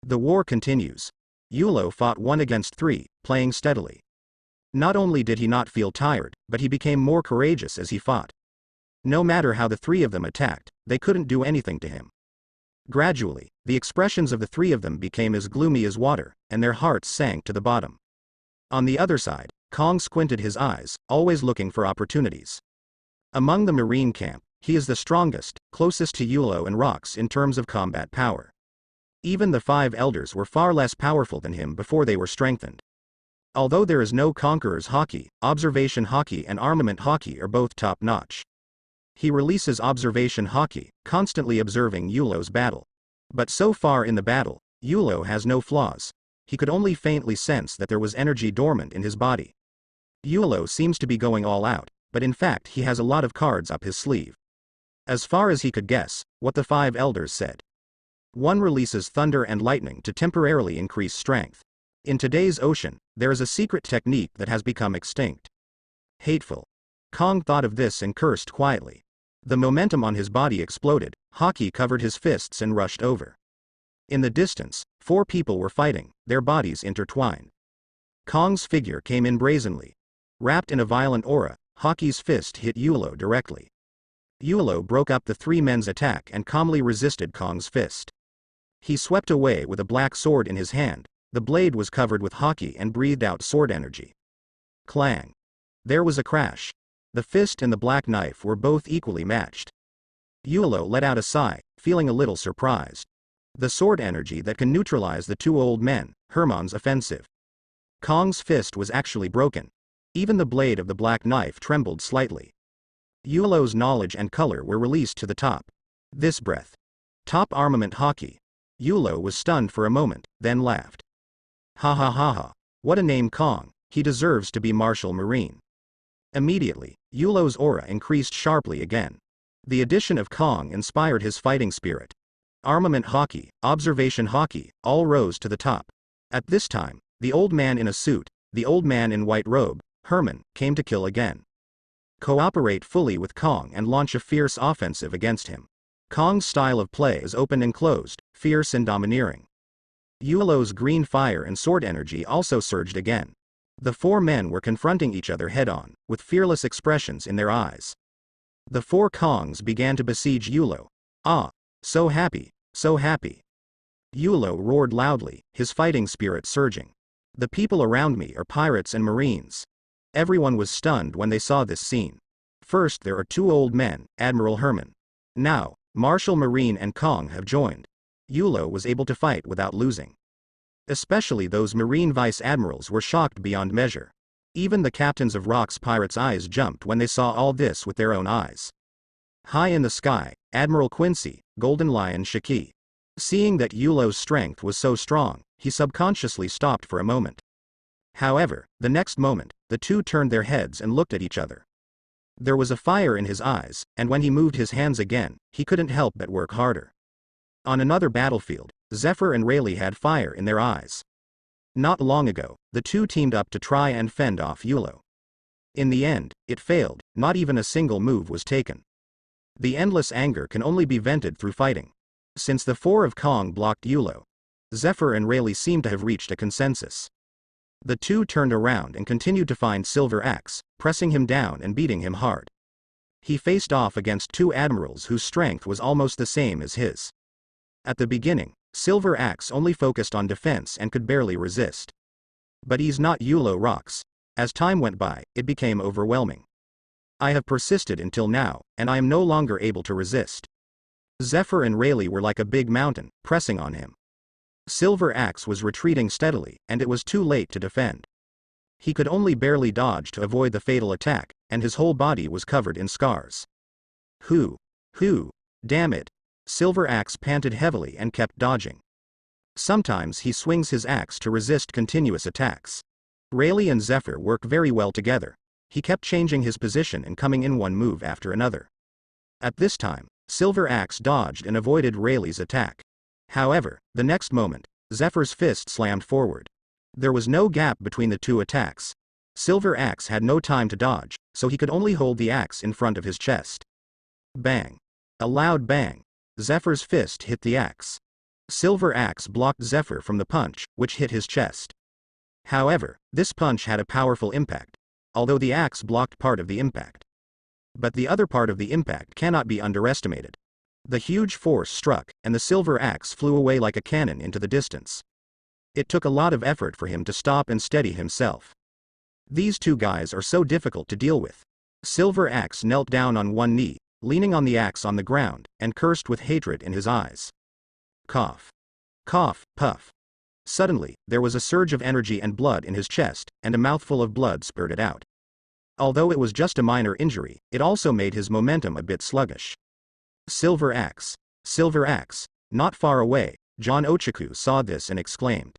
The war continues. Yulo fought 1 against 3, playing steadily. Not only did he not feel tired, but he became more courageous as he fought. No matter how the 3 of them attacked, they couldn't do anything to him. Gradually, the expressions of the 3 of them became as gloomy as water, and their hearts sank to the bottom. On the other side, Kong squinted his eyes, always looking for opportunities. Among the Marine camp, he is the strongest, closest to Yulo and Rocks in terms of combat power. Even the 5 elders were far less powerful than him before they were strengthened. Although there is no Conqueror's Haki, Observation Haki and Armament Haki are both top-notch. He releases Observation Haki, constantly observing Yulo's battle. But so far in the battle, Yulo has no flaws. He could only faintly sense that there was energy dormant in his body. Yulo seems to be going all out, but in fact he has a lot of cards up his sleeve. As far as he could guess, what the 5 elders said. 1 releases thunder and lightning to temporarily increase strength. In today's ocean, there is a secret technique that has become extinct. Hateful. Kong thought of this and cursed quietly. The momentum on his body exploded, Haki covered his fists and rushed over. In the distance, 4 people were fighting, their bodies intertwined. Kong's figure came in brazenly. Wrapped in a violent aura, Haki's fist hit Yulo directly. Yulo broke up the 3 men's attack and calmly resisted Kong's fist. He swept away with a black sword in his hand. The blade was covered with Haki and breathed out sword energy. Clang. There was a crash. The fist and the black knife were both equally matched. Yulo let out a sigh, feeling a little surprised. The sword energy that can neutralize the 2 old men, Hermon's offensive. Kong's fist was actually broken. Even the blade of the black knife trembled slightly. Yulo's knowledge and color were released to the top. This breath. Top armament Haki. Yulo was stunned for a moment, then laughed. Ha ha ha ha. What a name, Kong. He deserves to be Martial Marine. Immediately, Yulo's aura increased sharply again. The addition of Kong inspired his fighting spirit. Armament Haki, Observation Haki, all rose to the top. At this time, the old man in a suit, the old man in white robe, Hermon, came to kill again. Cooperate fully with Kong and launch a fierce offensive against him. Kong's style of play is open and closed, fierce and domineering. Yulo's green fire and sword energy also surged again. The 4 men were confronting each other head-on, with fearless expressions in their eyes. The 4 Kongs began to besiege Yulo. Ah, so happy, so happy. Yulo roared loudly, his fighting spirit surging. The people around me are pirates and marines. Everyone was stunned when they saw this scene. First there are 2 old men, Admiral Hermon. Now, Martial Marine and Kong have joined. Yulo was able to fight without losing. Especially those Marine Vice Admirals were shocked beyond measure. Even the captains of Rock's pirates' eyes jumped when they saw all this with their own eyes. High in the sky, Admiral Quincy, Golden Lion Shiki. Seeing that Yulo's strength was so strong, he subconsciously stopped for a moment. However, the next moment, the 2 turned their heads and looked at each other. There was a fire in his eyes, and when he moved his hands again, he couldn't help but work harder. On another battlefield, Zephyr and Rayleigh had fire in their eyes. Not long ago, the 2 teamed up to try and fend off Yulo. In the end, it failed, not even a single move was taken. The endless anger can only be vented through fighting. Since the 4 of Kong blocked Yulo, Zephyr and Rayleigh seemed to have reached a consensus. The 2 turned around and continued to find Silver Axe, pressing him down and beating him hard. He faced off against 2 admirals whose strength was almost the same as his. At the beginning, Silver Axe only focused on defense and could barely resist. But he's not Yulo Rocks. As time went by, it became overwhelming. I have persisted until now, and I am no longer able to resist. Zephyr and Rayleigh were like a big mountain, pressing on him. Silver Axe was retreating steadily, and it was too late to defend. He could only barely dodge to avoid the fatal attack, and his whole body was covered in scars. Who? Damn it. Silver Axe panted heavily and kept dodging. Sometimes he swings his axe to resist continuous attacks. Rayleigh and Zephyr work very well together. He kept changing his position and coming in one move after another. At this time, Silver Axe dodged and avoided Rayleigh's attack. However, the next moment, Zephyr's fist slammed forward. There was no gap between the 2 attacks. Silver Axe had no time to dodge, so he could only hold the axe in front of his chest. Bang. A loud bang. Zephyr's fist hit the axe. Silver Axe blocked Zephyr from the punch, which hit his chest. However, this punch had a powerful impact, although the axe blocked part of the impact. But the other part of the impact cannot be underestimated. The huge force struck, and the silver axe flew away like a cannon into the distance. It took a lot of effort for him to stop and steady himself. These two guys are so difficult to deal with. Silver Axe knelt down on one knee, leaning on the axe on the ground, and cursed with hatred in his eyes. Cough. Cough, puff. Suddenly, there was a surge of energy and blood in his chest, and a mouthful of blood spurted out. Although it was just a minor injury, it also made his momentum a bit sluggish. Silver Axe. Silver Axe. Not far away, John Ochaku saw this and exclaimed.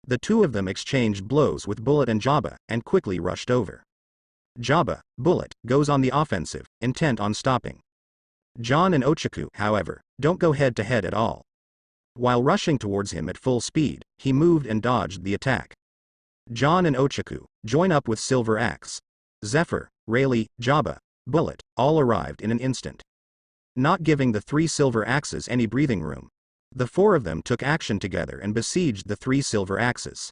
The two of them exchanged blows with Bullet and Jabba, and quickly rushed over. Jabba, Bullet, goes on the offensive, intent on stopping. John and Ochaku, however, don't go head to head at all. While rushing towards him at full speed, he moved and dodged the attack. John and Ochaku join up with Silver Axe. Zephyr, Rayleigh, Jabba, Bullet, all arrived in an instant. Not giving the three Silver Axes any breathing room, the four of them took action together and besieged the three Silver Axes.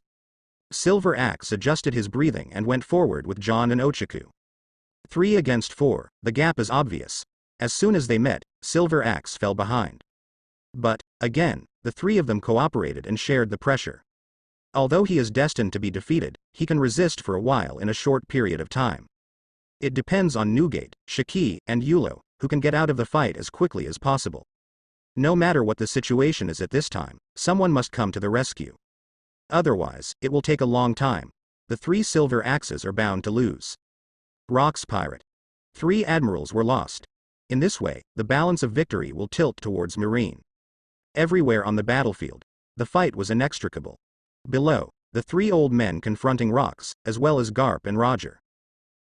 Silver Axe adjusted his breathing and went forward with John and Ochaku. 3 against 4, the gap is obvious. As soon as they met, Silver Axe fell behind. But, again, the three of them cooperated and shared the pressure. Although he is destined to be defeated, he can resist for a while in a short period of time. It depends on Newgate, Shiki, and Yulo, who can get out of the fight as quickly as possible. No matter what the situation is at this time, someone must come to the rescue. Otherwise, it will take a long time. The three Silver Axes are bound to lose. Rock's Pirate. 3 admirals were lost. In this way, the balance of victory will tilt towards Marine. Everywhere on the battlefield, the fight was inextricable. Below, the 3 old men confronting Rocks, as well as Garp and Roger.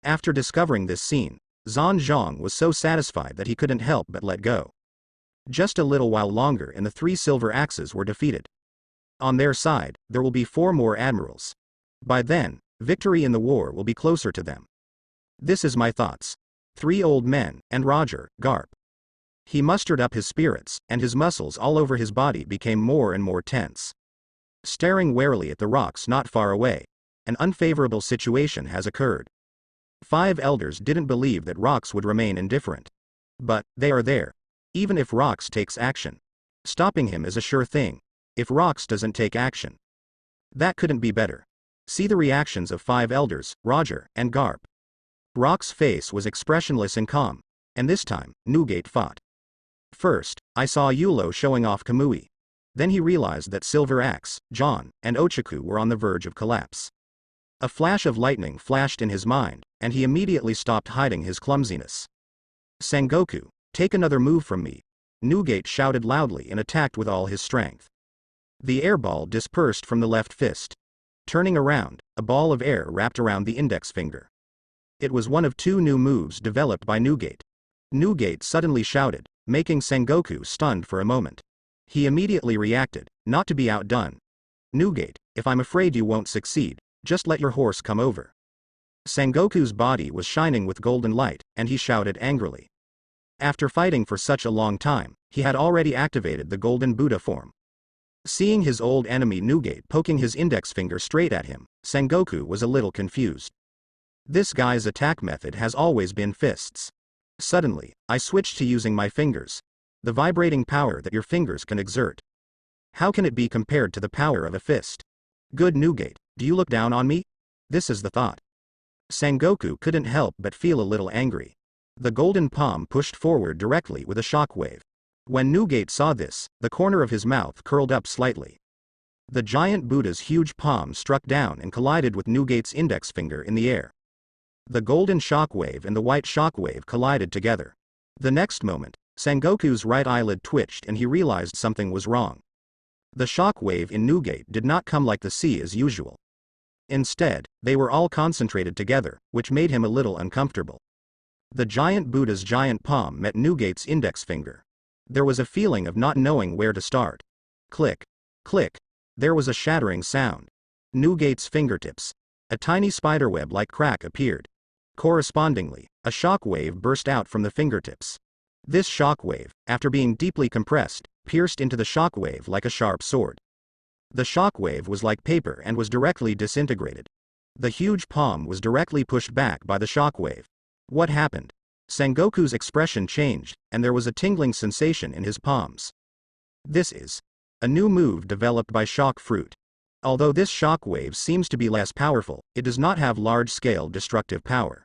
After discovering this scene, Zhan Zhang was so satisfied that he couldn't help but let go. Just a little while longer and the 3 Silver Axes were defeated. On their side, there will be 4 more admirals. By then, victory in the war will be closer to them. This is my thoughts. 3 old men, and Roger, Garp. He mustered up his spirits, and his muscles all over his body became more and more tense. Staring warily at the rocks not far away, an unfavorable situation has occurred. 5 elders didn't believe that Rocks would remain indifferent. But, they are there. Even if Rocks takes action, stopping him is a sure thing. If Rocks doesn't take action, that couldn't be better. See the reactions of 5 elders, Roger, and Garp. Rock's face was expressionless and calm, and this time, Newgate fought. First, I saw Yulo showing off Kamui. Then he realized that Silver Axe, John, and Ochaku were on the verge of collapse. A flash of lightning flashed in his mind, and he immediately stopped hiding his clumsiness. Sengoku, take another move from me. Newgate shouted loudly and attacked with all his strength. The airball dispersed from the left fist. Turning around, a ball of air wrapped around the index finger. It was one of 2 new moves developed by Newgate. Newgate suddenly shouted, making Sengoku stunned for a moment. He immediately reacted, not to be outdone. Newgate, if I'm afraid you won't succeed, just let your horse come over. Sengoku's body was shining with golden light, and he shouted angrily. After fighting for such a long time, he had already activated the golden Buddha form. Seeing his old enemy Newgate poking his index finger straight at him, Sengoku was a little confused. This guy's attack method has always been fists. Suddenly, I switched to using my fingers. The vibrating power that your fingers can exert. How can it be compared to the power of a fist? Good Newgate, do you look down on me? This is the thought. Sengoku couldn't help but feel a little angry. The golden palm pushed forward directly with a shockwave. When Newgate saw this, the corner of his mouth curled up slightly. The giant Buddha's huge palm struck down and collided with Newgate's index finger in the air. The golden shockwave and the white shockwave collided together. The next moment, Sengoku's right eyelid twitched and he realized something was wrong. The shockwave in Newgate did not come like the sea as usual. Instead, they were all concentrated together, which made him a little uncomfortable. The giant Buddha's giant palm met Newgate's index finger. There was a feeling of not knowing where to start. Click. Click. There was a shattering sound. Newgate's fingertips. A tiny spiderweb-like crack appeared. Correspondingly, a shock wave burst out from the fingertips. This shock wave, after being deeply compressed, pierced into the shockwave like a sharp sword. The shockwave was like paper and was directly disintegrated. The huge palm was directly pushed back by the shockwave. What happened? Sengoku's expression changed, and there was a tingling sensation in his palms. This is a new move developed by shock fruit. Although this shockwave seems to be less powerful, it does not have large-scale destructive power.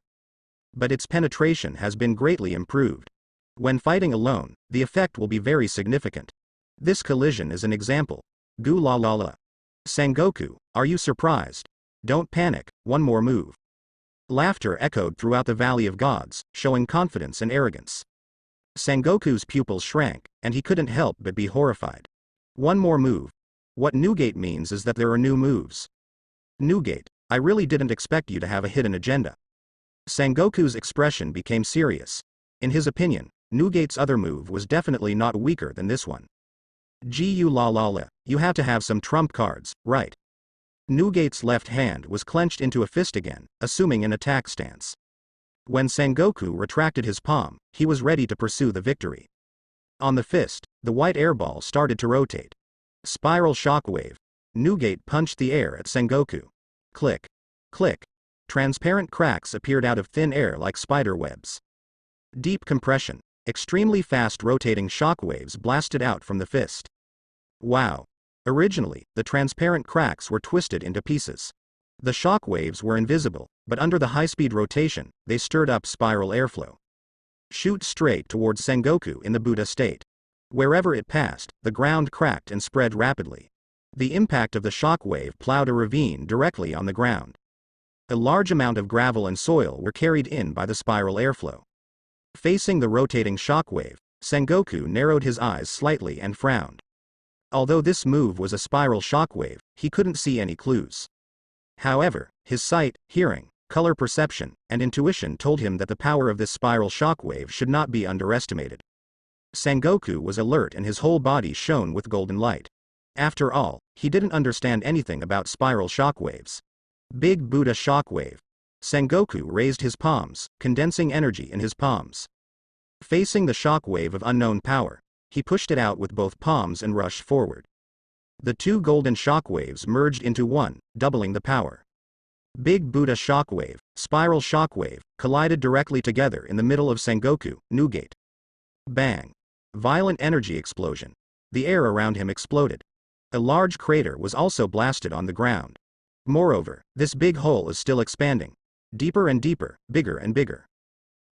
But its penetration has been greatly improved. When fighting alone, the effect will be very significant. This collision is an example. Gu la la la. Sengoku, are you surprised? Don't panic, one more move. Laughter echoed throughout the Valley of Gods, showing confidence and arrogance. Sengoku's pupils shrank, and he couldn't help but be horrified. One more move. What Newgate means is that there are new moves. Newgate, I really didn't expect you to have a hidden agenda. Sengoku's expression became serious. In his opinion, Newgate's other move was definitely not weaker than this one. Gu la la la, you have to have some trump cards, right? Newgate's left hand was clenched into a fist again, assuming an attack stance. When Sengoku retracted his palm, he was ready to pursue the victory. On the fist, the white airball started to rotate. Spiral shockwave. Newgate punched the air at Sengoku. Click. Click. Transparent cracks appeared out of thin air like spider webs. Deep compression. Extremely fast rotating shockwaves blasted out from the fist. Wow. Originally, the transparent cracks were twisted into pieces. The shockwaves were invisible, but under the high-speed rotation, they stirred up spiral airflow. Shoot straight towards Sengoku in the Buddha state. Wherever it passed, the ground cracked and spread rapidly. The impact of the shockwave plowed a ravine directly on the ground. A large amount of gravel and soil were carried in by the spiral airflow. Facing the rotating shockwave, Sengoku narrowed his eyes slightly and frowned. Although this move was a spiral shockwave, he couldn't see any clues. However, his sight, hearing, color perception, and intuition told him that the power of this spiral shockwave should not be underestimated. Sengoku was alert and his whole body shone with golden light. After all, he didn't understand anything about spiral shockwaves. Big Buddha shockwave. Sengoku raised his palms, condensing energy in his palms. Facing the shockwave of unknown power, he pushed it out with both palms and rushed forward. The two golden shockwaves merged into one, doubling the power. Big Buddha shockwave, spiral shockwave, collided directly together in the middle of Sengoku, Newgate. Bang. Violent energy explosion. The air around him exploded. A large crater was also blasted on the ground. Moreover, this big hole is still expanding. Deeper and deeper, bigger and bigger.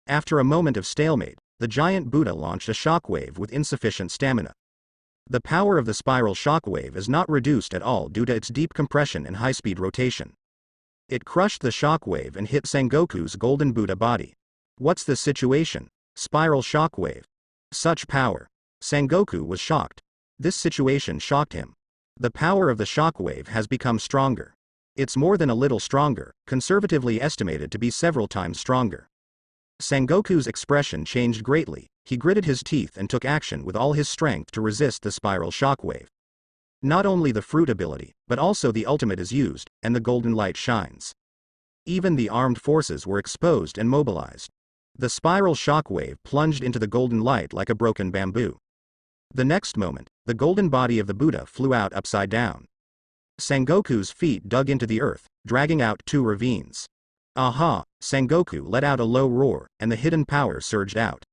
After a moment of stalemate, the giant Buddha launched a shockwave with insufficient stamina. The power of the spiral shockwave is not reduced at all due to its deep compression and high-speed rotation. It crushed the shockwave and hit Sengoku's golden Buddha body. What's the situation? Spiral shockwave. Such power. Sengoku was shocked. This situation shocked him. The power of the shockwave has become stronger. It's more than a little stronger, conservatively estimated to be several times stronger. Sengoku's expression changed greatly. He gritted his teeth and took action with all his strength to resist the spiral shockwave. Not only the fruit ability, but also the ultimate is used, and the golden light shines. Even the armed forces were exposed and mobilized. The spiral shockwave plunged into the golden light like a broken bamboo. The next moment, the golden body of the Buddha flew out upside down. Sengoku's feet dug into the earth, dragging out two ravines. Aha! Sengoku let out a low roar, and the hidden power surged out.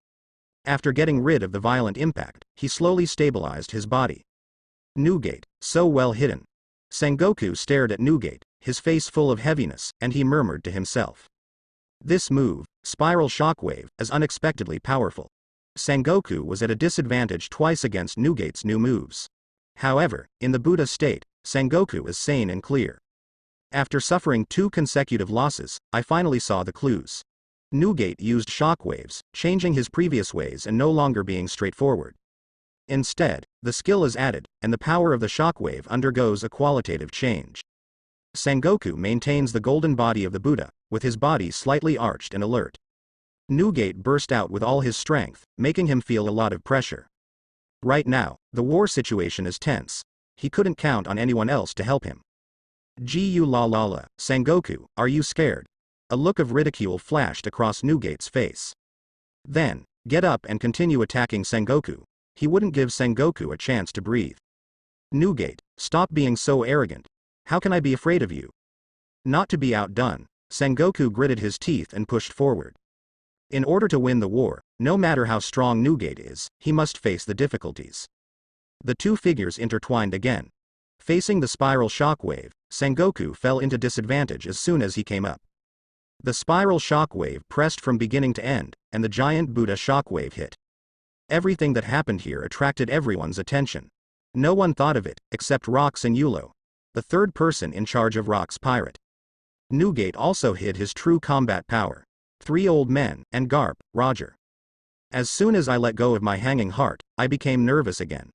After getting rid of the violent impact, he slowly stabilized his body. Newgate, so well hidden. Sengoku stared at Newgate, his face full of heaviness, and he murmured to himself. This move, spiral shockwave, is unexpectedly powerful. Sengoku was at a disadvantage twice against Newgate's new moves. However, in the Buddha state, Sengoku is sane and clear. After suffering 2 consecutive losses, I finally saw the clues. Newgate used shockwaves, changing his previous ways and no longer being straightforward. Instead, the skill is added, and the power of the shockwave undergoes a qualitative change. Sengoku maintains the golden body of the Buddha, with his body slightly arched and alert. Newgate burst out with all his strength, making him feel a lot of pressure. Right now, the war situation is tense. He couldn't count on anyone else to help him. Gu la la la, Sengoku, are you scared? A look of ridicule flashed across Newgate's face. Then, get up and continue attacking Sengoku. he wouldn't give Sengoku a chance to breathe. Newgate, stop being so arrogant. How can I be afraid of you? Not to be outdone, Sengoku gritted his teeth and pushed forward. In order to win the war, no matter how strong Newgate is, he must face the difficulties. The two figures intertwined again. Facing the spiral shockwave, Sengoku fell into disadvantage as soon as he came up. The spiral shockwave pressed from beginning to end, and the giant Buddha shockwave hit. Everything that happened here attracted everyone's attention. No one thought of it, except Rox and Yulo, the third person in charge of Rock's pirate. Newgate also hid his true combat power. 3 old men, and Garp, Roger. As soon as I let go of my hanging heart, I became nervous again.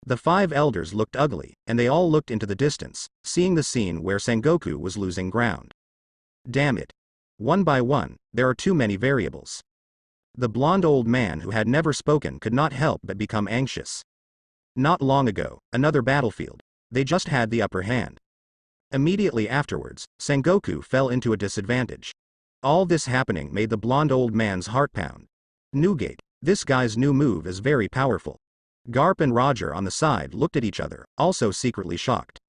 The 5 elders looked ugly, and they all looked into the distance, seeing the scene where Sengoku was losing ground. Damn it. One by one, there are too many variables. The blonde old man who had never spoken could not help but become anxious. Not long ago, another battlefield. They just had the upper hand. Immediately afterwards, Sengoku fell into a disadvantage. All this happening made the blonde old man's heart pound. Newgate, this guy's new move is very powerful. Garp and Roger on the side looked at each other, also secretly shocked.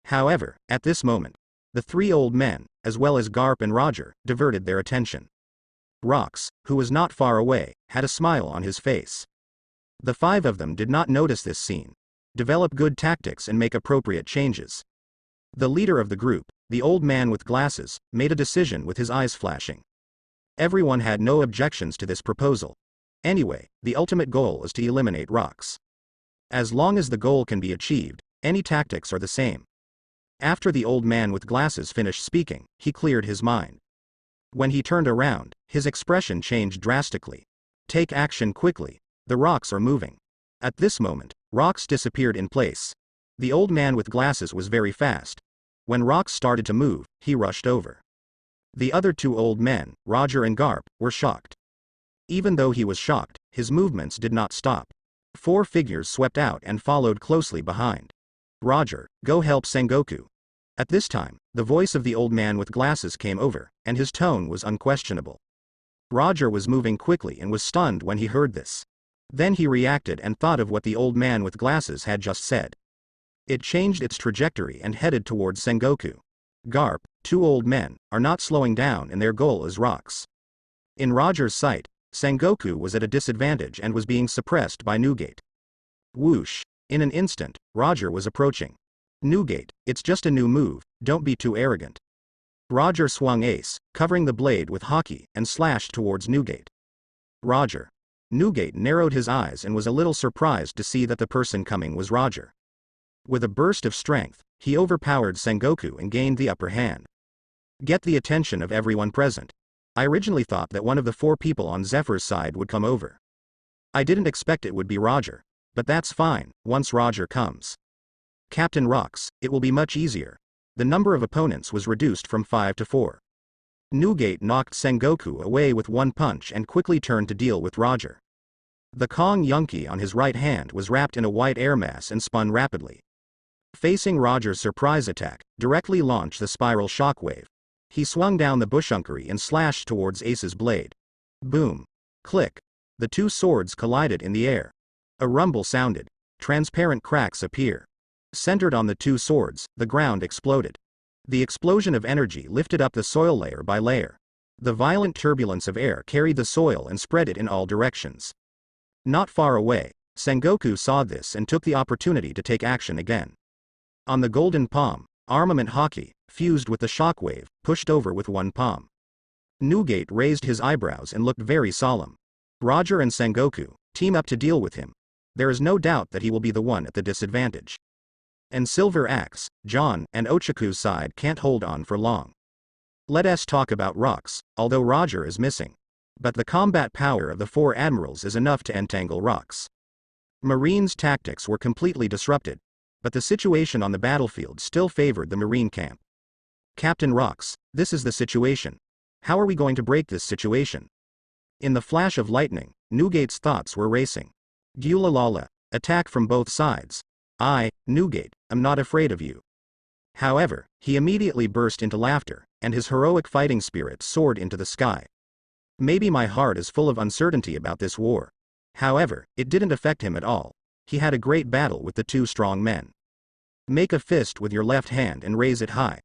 However, at this moment, the 3 old men, as well as Garp and Roger, diverted their attention. Rox, who was not far away, had a smile on his face. The 5 of them did not notice this scene. Develop good tactics and make appropriate changes. The leader of the group, the old man with glasses, made a decision with his eyes flashing. Everyone had no objections to this proposal. Anyway, the ultimate goal is to eliminate Rox. As long as the goal can be achieved, any tactics are the same. After the old man with glasses finished speaking, he cleared his mind. When he turned around, his expression changed drastically. Take action quickly. The Rox are moving. At this moment, Rox disappeared in place. The old man with glasses was very fast. When Rox started to move, he rushed over. The other 2 old men, Roger and Garp, were shocked. Even though he was shocked, his movements did not stop. 4 figures swept out and followed closely behind. Roger, go help Sengoku. At this time, the voice of the old man with glasses came over, and his tone was unquestionable. Roger was moving quickly and was stunned when he heard this. Then he reacted and thought of what the old man with glasses had just said. It changed its trajectory and headed towards Sengoku. Garp, 2 old men, are not slowing down and their goal is Rox. In Roger's sight, Sengoku was at a disadvantage and was being suppressed by Newgate. Whoosh. In an instant, Roger was approaching. Newgate, it's just a new move, don't be too arrogant. Roger swung ace, covering the blade with haki, and slashed towards Newgate. Roger. Newgate narrowed his eyes and was a little surprised to see that the person coming was Roger. With a burst of strength, he overpowered Sengoku and gained the upper hand. Get the attention of everyone present. I originally thought that one of the 4 people on Zephyr's side would come over. I didn't expect it would be Roger. But that's fine, once Roger comes. Captain Rox, it will be much easier. The number of opponents was reduced from 5 to 4. Newgate knocked Sengoku away with one punch and quickly turned to deal with Roger. The Kong Yunki on his right hand was wrapped in a white air mass and spun rapidly. Facing Roger's surprise attack, directly launched the spiral shockwave. He swung down the bushunkary and slashed towards Ace's blade. Boom. Click. The 2 swords collided in the air. A rumble sounded. Transparent cracks appear. Centered on the 2 swords, the ground exploded. The explosion of energy lifted up the soil layer by layer. The violent turbulence of air carried the soil and spread it in all directions. Not far away, Sengoku saw this and took the opportunity to take action again. On the golden palm, armament haki, fused with the shockwave, pushed over with one palm. Newgate raised his eyebrows and looked very solemn. Roger and Sengoku, team up to deal with him. There is no doubt that he will be the one at the disadvantage. And Silver Axe, John, and Ochaku's side can't hold on for long. Let us talk about Rox, although Roger is missing. But the combat power of the 4 admirals is enough to entangle Rox. Marine's tactics were completely disrupted, but the situation on the battlefield still favored the Marine camp. Captain Rox, this is the situation. How are we going to break this situation? In the flash of lightning, Newgate's thoughts were racing. Gulalala, attack from both sides. I, Newgate, am not afraid of you. However, he immediately burst into laughter, and his heroic fighting spirit soared into the sky. Maybe my heart is full of uncertainty about this war. However, it didn't affect him at all. He had a great battle with the two strong men. Make a fist with your left hand and raise it high.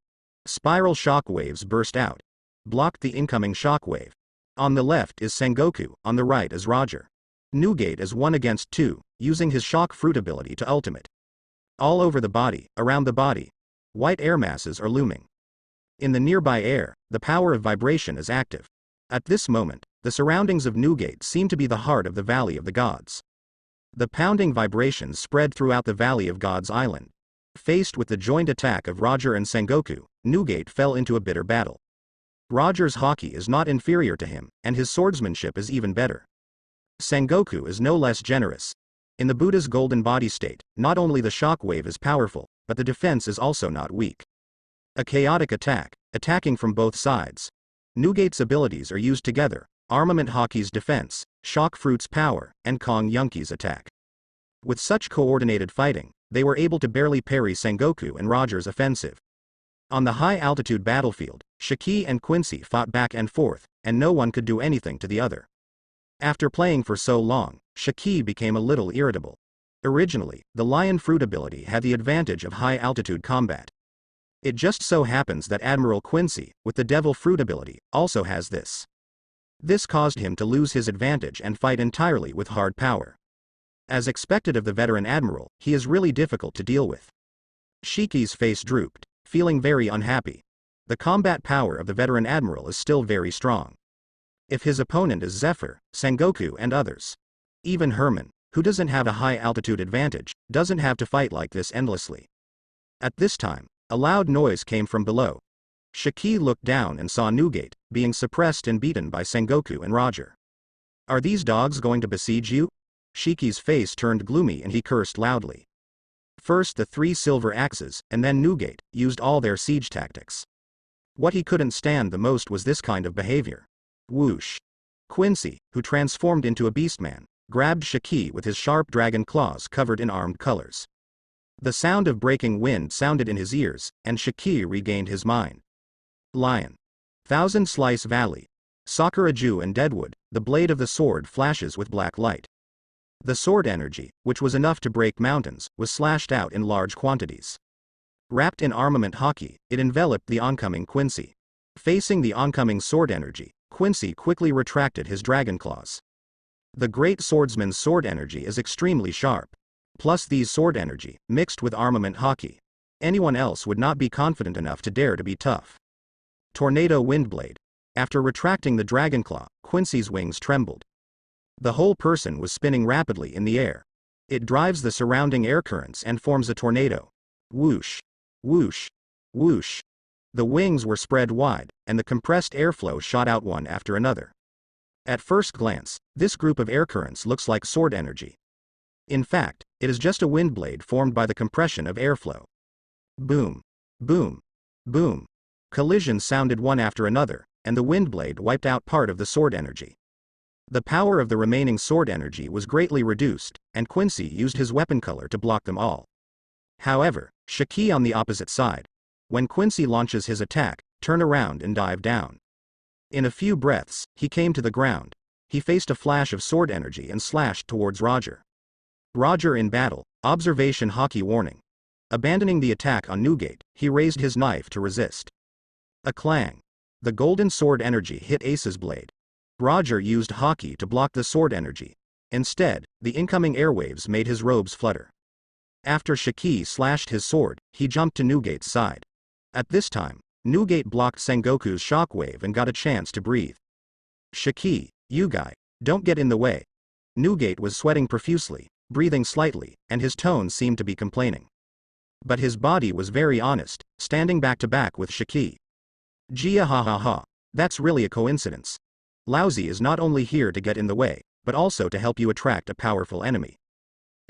Spiral shock waves burst out. Blocked the incoming shock wave. On the left is Sengoku, on the right is Roger. Newgate is 1 against 2, using his shock fruit ability to ultimate. All over the body, around the body, white air masses are looming. In the nearby air, the power of vibration is active. At this moment, the surroundings of Newgate seem to be the heart of the Valley of the Gods. The pounding vibrations spread throughout the Valley of Gods Island. Faced with the joint attack of Roger and Sengoku, Newgate fell into a bitter battle. Roger's hockey is not inferior to him, and his swordsmanship is even better. Sengoku is no less generous. In the Buddha's golden body state, not only the shock wave is powerful, but the defense is also not weak. A chaotic attack, attacking from both sides. Newgate's abilities are used together: Armament Hockey's defense, Shock Fruit's power, and Kong Yunki's attack. With such coordinated fighting, they were able to barely parry Sengoku and Roger's offensive. On the high-altitude battlefield, Shiki and Quincy fought back and forth, and no one could do anything to the other. After playing for so long, Shiki became a little irritable. Originally, the Lion Fruit ability had the advantage of high-altitude combat. It just so happens that Admiral Quincy, with the Devil Fruit ability, also has this. This caused him to lose his advantage and fight entirely with hard power. As expected of the veteran admiral, he is really difficult to deal with. Shiki's face drooped, feeling very unhappy. The combat power of the veteran admiral is still very strong. If his opponent is Zephyr, Sengoku and others. Even Herman, who doesn't have a high-altitude advantage, doesn't have to fight like this endlessly. At this time, a loud noise came from below. Shiki looked down and saw Newgate, being suppressed and beaten by Sengoku and Roger. Are these dogs going to besiege you? Shiki's face turned gloomy and he cursed loudly. First the 3 silver axes, and then Newgate, used all their siege tactics. What he couldn't stand the most was this kind of behavior. Whoosh. Quincy, who transformed into a beastman, grabbed Shiki with his sharp dragon claws covered in armed colors. The sound of breaking wind sounded in his ears, and Shiki regained his mind. Lion. Thousand Slice Valley. Sakuraju and Deadwood, the blade of the sword flashes with black light. The sword energy, which was enough to break mountains, was slashed out in large quantities. Wrapped in armament hockey, it enveloped the oncoming Quincy. Facing the oncoming sword energy, Quincy quickly retracted his dragon claws. The great swordsman's sword energy is extremely sharp. Plus these sword energy, mixed with armament hockey. Anyone else would not be confident enough to dare to be tough. Tornado Windblade. After retracting the dragon claw, Quincy's wings trembled. The whole person was spinning rapidly in the air. It drives the surrounding air currents and forms a tornado. Whoosh. Whoosh. Whoosh. The wings were spread wide, and the compressed airflow shot out one after another. At first glance, this group of air currents looks like sword energy. In fact, it is just a wind blade formed by the compression of airflow. Boom. Boom. Boom. Collisions sounded one after another, and the wind blade wiped out part of the sword energy. The power of the remaining sword energy was greatly reduced, and Quincy used his weapon color to block them all. However, Shiki on the opposite side. When Quincy launches his attack, turn around and dive down. In a few breaths, he came to the ground. He faced a flash of sword energy and slashed towards Roger. Roger in battle, observation hockey warning. Abandoning the attack on Newgate, he raised his knife to resist. A clang. The golden sword energy hit Ace's blade. Roger used hockey to block the sword energy. Instead, the incoming airwaves made his robes flutter. After Shiki slashed his sword, he jumped to Newgate's side. At this time, Newgate blocked Sengoku's shockwave and got a chance to breathe. Shiki, you guy, don't get in the way. Newgate was sweating profusely, breathing slightly, and his tone seemed to be complaining. But his body was very honest, standing back to back with Shiki. Gia ha ha ha, that's really a coincidence. Lousy is not only here to get in the way, but also to help you attract a powerful enemy.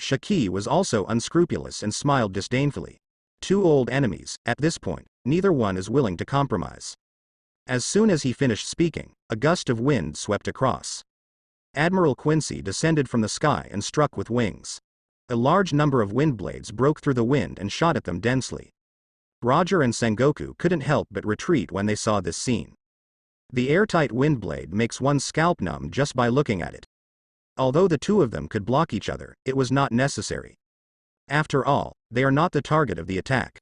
Shiki was also unscrupulous and smiled disdainfully. 2 old enemies, at this point, neither one is willing to compromise. As soon as he finished speaking, a gust of wind swept across. Admiral Quincy descended from the sky and struck with wings. A large number of wind blades broke through the wind and shot at them densely. Roger and Sengoku couldn't help but retreat when they saw this scene. The airtight wind blade makes one's scalp numb just by looking at it. Although the two of them could block each other, it was not necessary. After all, they are not the target of the attack.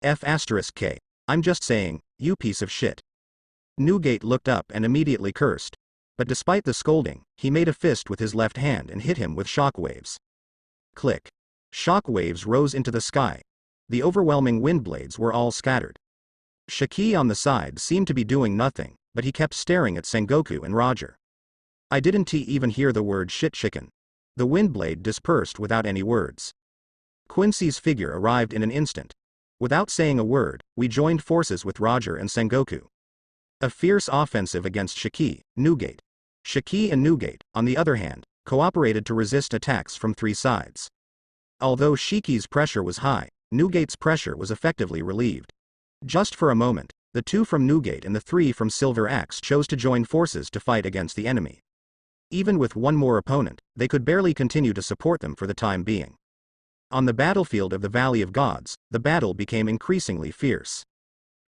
F*K. I'm just saying, you piece of shit. Newgate looked up and immediately cursed. But despite the scolding, he made a fist with his left hand and hit him with shockwaves. Click. Shockwaves rose into the sky. The overwhelming wind blades were all scattered. Shiki on the side seemed to be doing nothing, but he kept staring at Sengoku and Roger. I didn't even hear the word shit chicken. The wind blade dispersed without any words. Quincy's figure arrived in an instant. Without saying a word, we joined forces with Roger and Sengoku. A fierce offensive against Shiki, Newgate. Shiki and Newgate, on the other hand, cooperated to resist attacks from three sides. Although Shiki's pressure was high, Newgate's pressure was effectively relieved. Just for a moment, the two from Newgate and the three from Silver Axe chose to join forces to fight against the enemy. Even with one more opponent, they could barely continue to support them for the time being. On the battlefield of the Valley of Gods, the battle became increasingly fierce.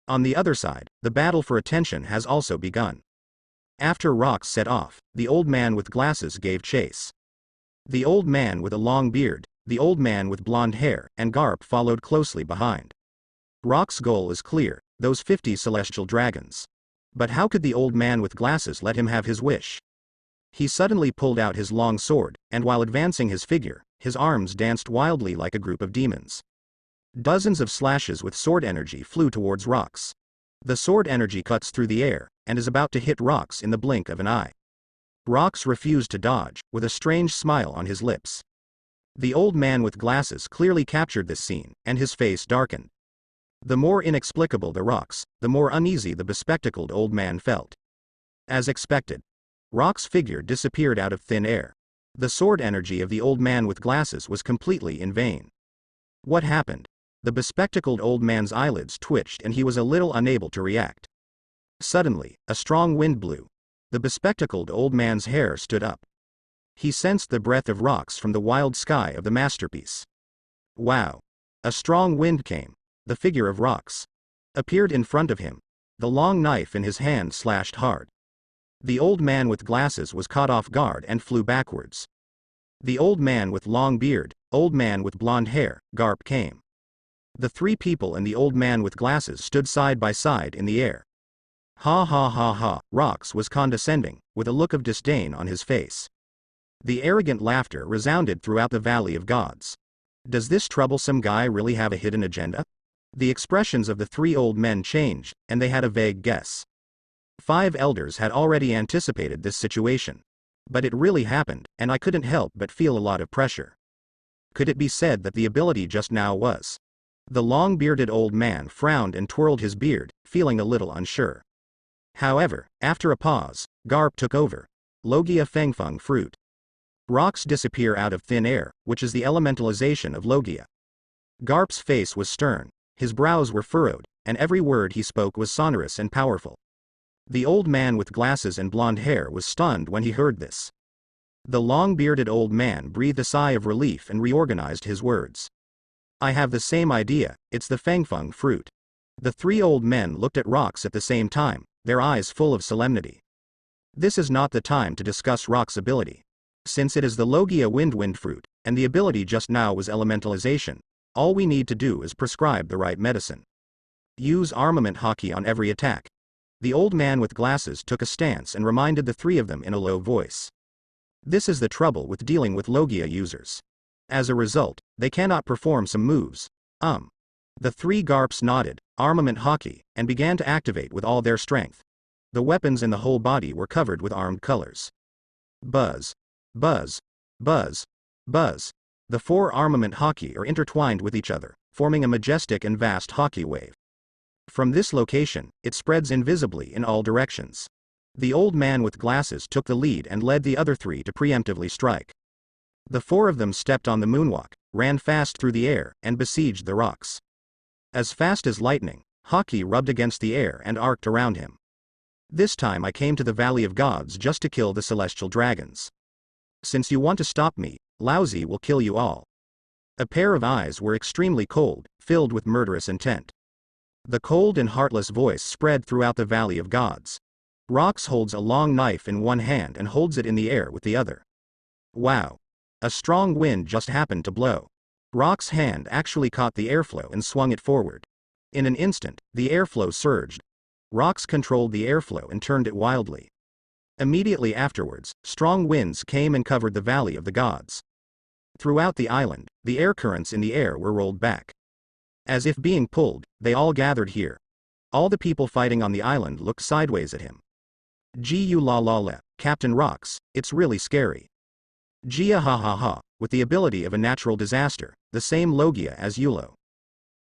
On the other side, the battle for attention has also begun. After rocks set off, the old man with glasses gave chase. The old man with a long beard, the old man with blonde hair, and Garp followed closely behind. Rock's goal is clear, those 50 celestial dragons. But how could the old man with glasses let him have his wish? He suddenly pulled out his long sword, and while advancing his figure, his arms danced wildly like a group of demons. Dozens of slashes with sword energy flew towards rocks. The sword energy cuts through the air, and is about to hit rocks in the blink of an eye. Rocks refused to dodge, with a strange smile on his lips. The old man with glasses clearly captured this scene, and his face darkened. The more inexplicable the rocks, the more uneasy the bespectacled old man felt. As expected, Rock's figure disappeared out of thin air. The sword energy of the old man with glasses was completely in vain. What happened? The bespectacled old man's eyelids twitched and he was a little unable to react. Suddenly, a strong wind blew. The bespectacled old man's hair stood up. He sensed the breath of rocks from the wild sky of the masterpiece. Wow! A strong wind came. The figure of rocks appeared in front of him. The long knife in his hand slashed hard. The old man with glasses was caught off guard and flew backwards. The old man with long beard, old man with blonde hair, Garp came. The three people and the old man with glasses stood side by side in the air. Ha ha ha ha, Rocks was condescending, with a look of disdain on his face. The arrogant laughter resounded throughout the Valley of Gods. Does this troublesome guy really have a hidden agenda? The expressions of the three old men changed, and they had a vague guess. 5 elders had already anticipated this situation. But it really happened, and I couldn't help but feel a lot of pressure. Could it be said that the ability just now was? The long-bearded old man frowned and twirled his beard, feeling a little unsure. However, after a pause, Garp took over. Logia Fengfeng fruit. Rocks disappear out of thin air, which is the elementalization of Logia. Garp's face was stern, his brows were furrowed, and every word he spoke was sonorous and powerful. The old man with glasses and blonde hair was stunned when he heard this. The long-bearded old man breathed a sigh of relief and reorganized his words. I have the same idea, it's the Fengfeng fruit. The three old men looked at Rocks at the same time, their eyes full of solemnity. This is not the time to discuss Rock's ability. Since it is the Logia wind fruit, and the ability just now was elementalization, all we need to do is prescribe the right medicine. Use armament hockey on every attack. The old man with glasses took a stance and reminded the three of them in a low voice. This is the trouble with dealing with Logia users. As a result, they cannot perform some moves. The three Garps nodded, armament hockey, and began to activate with all their strength. The weapons in the whole body were covered with armed colors. Buzz. Buzz. Buzz. Buzz. The 4 armament hockey are intertwined with each other, forming a majestic and vast hockey wave. From this location, it spreads invisibly in all directions. The old man with glasses took the lead and led the other 3 to preemptively strike. The 4 of them stepped on the moonwalk, ran fast through the air, and besieged the rocks. As fast as lightning, hockey rubbed against the air and arced around him. This time I came to the Valley of Gods just to kill the celestial dragons. Since you want to stop me, Lousy will kill you all. A pair of eyes were extremely cold, filled with murderous intent. The cold and heartless voice spread throughout the Valley of Gods. Rocks holds a long knife in one hand and holds it in the air with the other. Wow. A strong wind just happened to blow. Rock's hand actually caught the airflow and swung it forward. In an instant, the airflow surged. Rocks controlled the airflow and turned it wildly. Immediately afterwards, strong winds came and covered the Valley of the Gods. Throughout the island, the air currents in the air were rolled back. As if being pulled, they all gathered here. All the people fighting on the island looked sideways at him. Gu la la la, Captain Rocks, it's really scary. Gia ha ha ha, with the ability of a natural disaster, the same Logia as Yulo.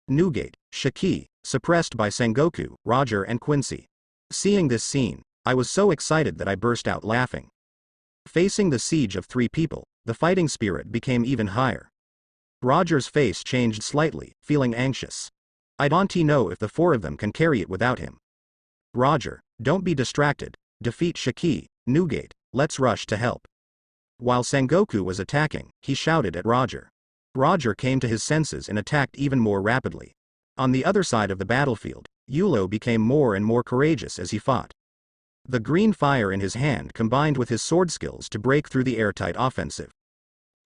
Newgate, Shiki, suppressed by Sengoku, Roger and Quincy. Seeing this scene, I was so excited that I burst out laughing. Facing the siege of 3 people, the fighting spirit became even higher. Roger's face changed slightly, feeling anxious. I don't know if the 4 of them can carry it without him. Roger, don't be distracted, defeat Shiki, Newgate, let's rush to help. While Sengoku was attacking, he shouted at Roger. Roger came to his senses and attacked even more rapidly. On the other side of the battlefield, Yulo became more and more courageous as he fought. The green fire in his hand combined with his sword skills to break through the airtight offensive.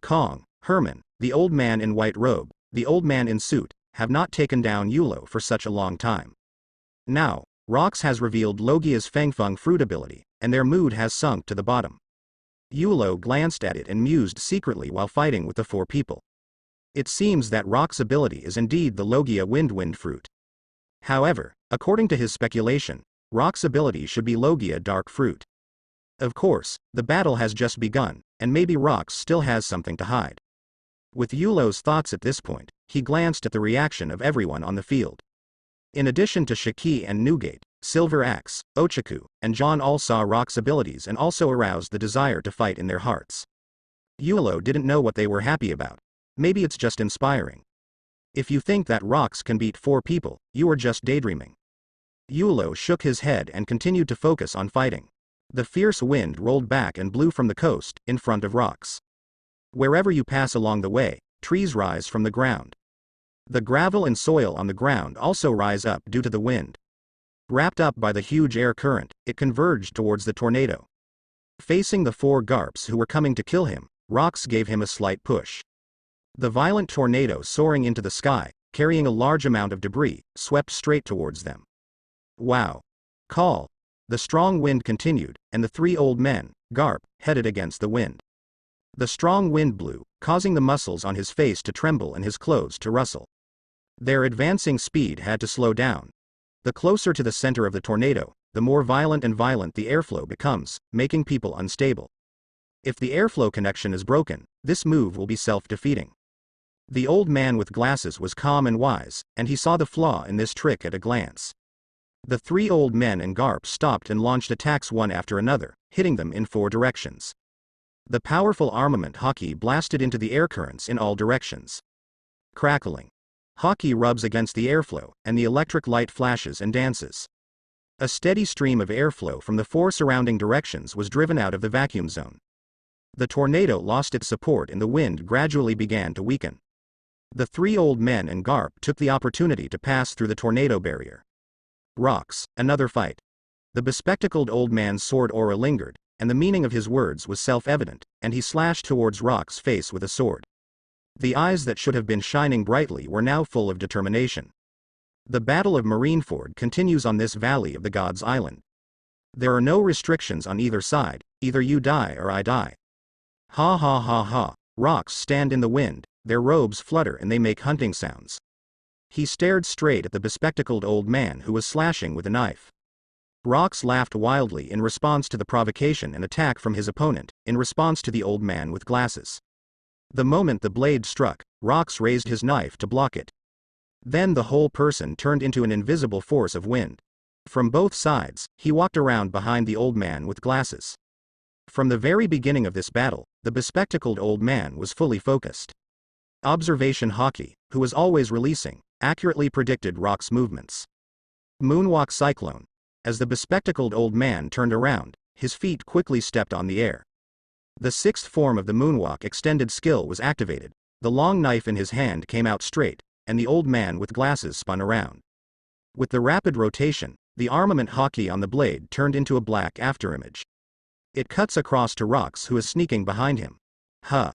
Kong, Herman, the old man in white robe, the old man in suit, have not taken down Yulo for such a long time. Now, Rocks has revealed Logia's Fengfeng fruit ability, and their mood has sunk to the bottom. Yulo glanced at it and mused secretly while fighting with the 4 people. It seems that Rock's ability is indeed the Logia wind fruit. However, according to his speculation, Rock's ability should be Logia dark fruit. Of course, the battle has just begun, and maybe Rocks still has something to hide. With Yulo's thoughts at this point, he glanced at the reaction of everyone on the field. In addition to Shiki and Newgate, Silver Axe, Ochaku, and John all saw Rock's abilities and also aroused the desire to fight in their hearts. Yulo didn't know what they were happy about. Maybe it's just inspiring. If you think that Rocks can beat 4 people, you are just daydreaming. Yulo shook his head and continued to focus on fighting. The fierce wind rolled back and blew from the coast, in front of Rocks. Wherever you pass along the way, trees rise from the ground. The gravel and soil on the ground also rise up due to the wind. Wrapped up by the huge air current, it converged towards the tornado. Facing the 4 Garps who were coming to kill him, Rocks gave him a slight push. The violent tornado soaring into the sky, carrying a large amount of debris, swept straight towards them. Wow. Call. The strong wind continued, and the 3 old men, Garp, headed against the wind. The strong wind blew, causing the muscles on his face to tremble and his clothes to rustle. Their advancing speed had to slow down. The closer to the center of the tornado, the more violent the airflow becomes, making people unstable. If the airflow connection is broken, this move will be self-defeating. The old man with glasses was calm and wise, and he saw the flaw in this trick at a glance. The 3 old men and Garp stopped and launched attacks one after another, hitting them in 4 directions. The powerful armament Haki blasted into the air currents in all directions. Crackling. Haki rubs against the airflow, and the electric light flashes and dances. A steady stream of airflow from the 4 surrounding directions was driven out of the vacuum zone. The tornado lost its support and the wind gradually began to weaken. The 3 old men and Garp took the opportunity to pass through the tornado barrier. Rocks, another fight. The bespectacled old man's sword aura lingered, and the meaning of his words was self-evident, and he slashed towards Rock's face with a sword. The eyes that should have been shining brightly were now full of determination. The Battle of Marineford continues on this Valley of the Gods island. There are no restrictions on either side, either you die or I die. Ha ha ha ha, Rocks stand in the wind, their robes flutter and they make hunting sounds. He stared straight at the bespectacled old man who was slashing with a knife. Rocks laughed wildly in response to the provocation and attack from his opponent, in response to the old man with glasses. The moment the blade struck, Rocks raised his knife to block it. Then the whole person turned into an invisible force of wind. From both sides, he walked around behind the old man with glasses. From the very beginning of this battle, the bespectacled old man was fully focused. Observation Haki, who was always releasing, accurately predicted Rock's movements. Moonwalk Cyclone. As the bespectacled old man turned around, his feet quickly stepped on the air. The 6th form of the moonwalk extended skill was activated, the long knife in his hand came out straight, and the old man with glasses spun around. With the rapid rotation, the armament Haki on the blade turned into a black afterimage. It cuts across to Rocks who is sneaking behind him. Huh.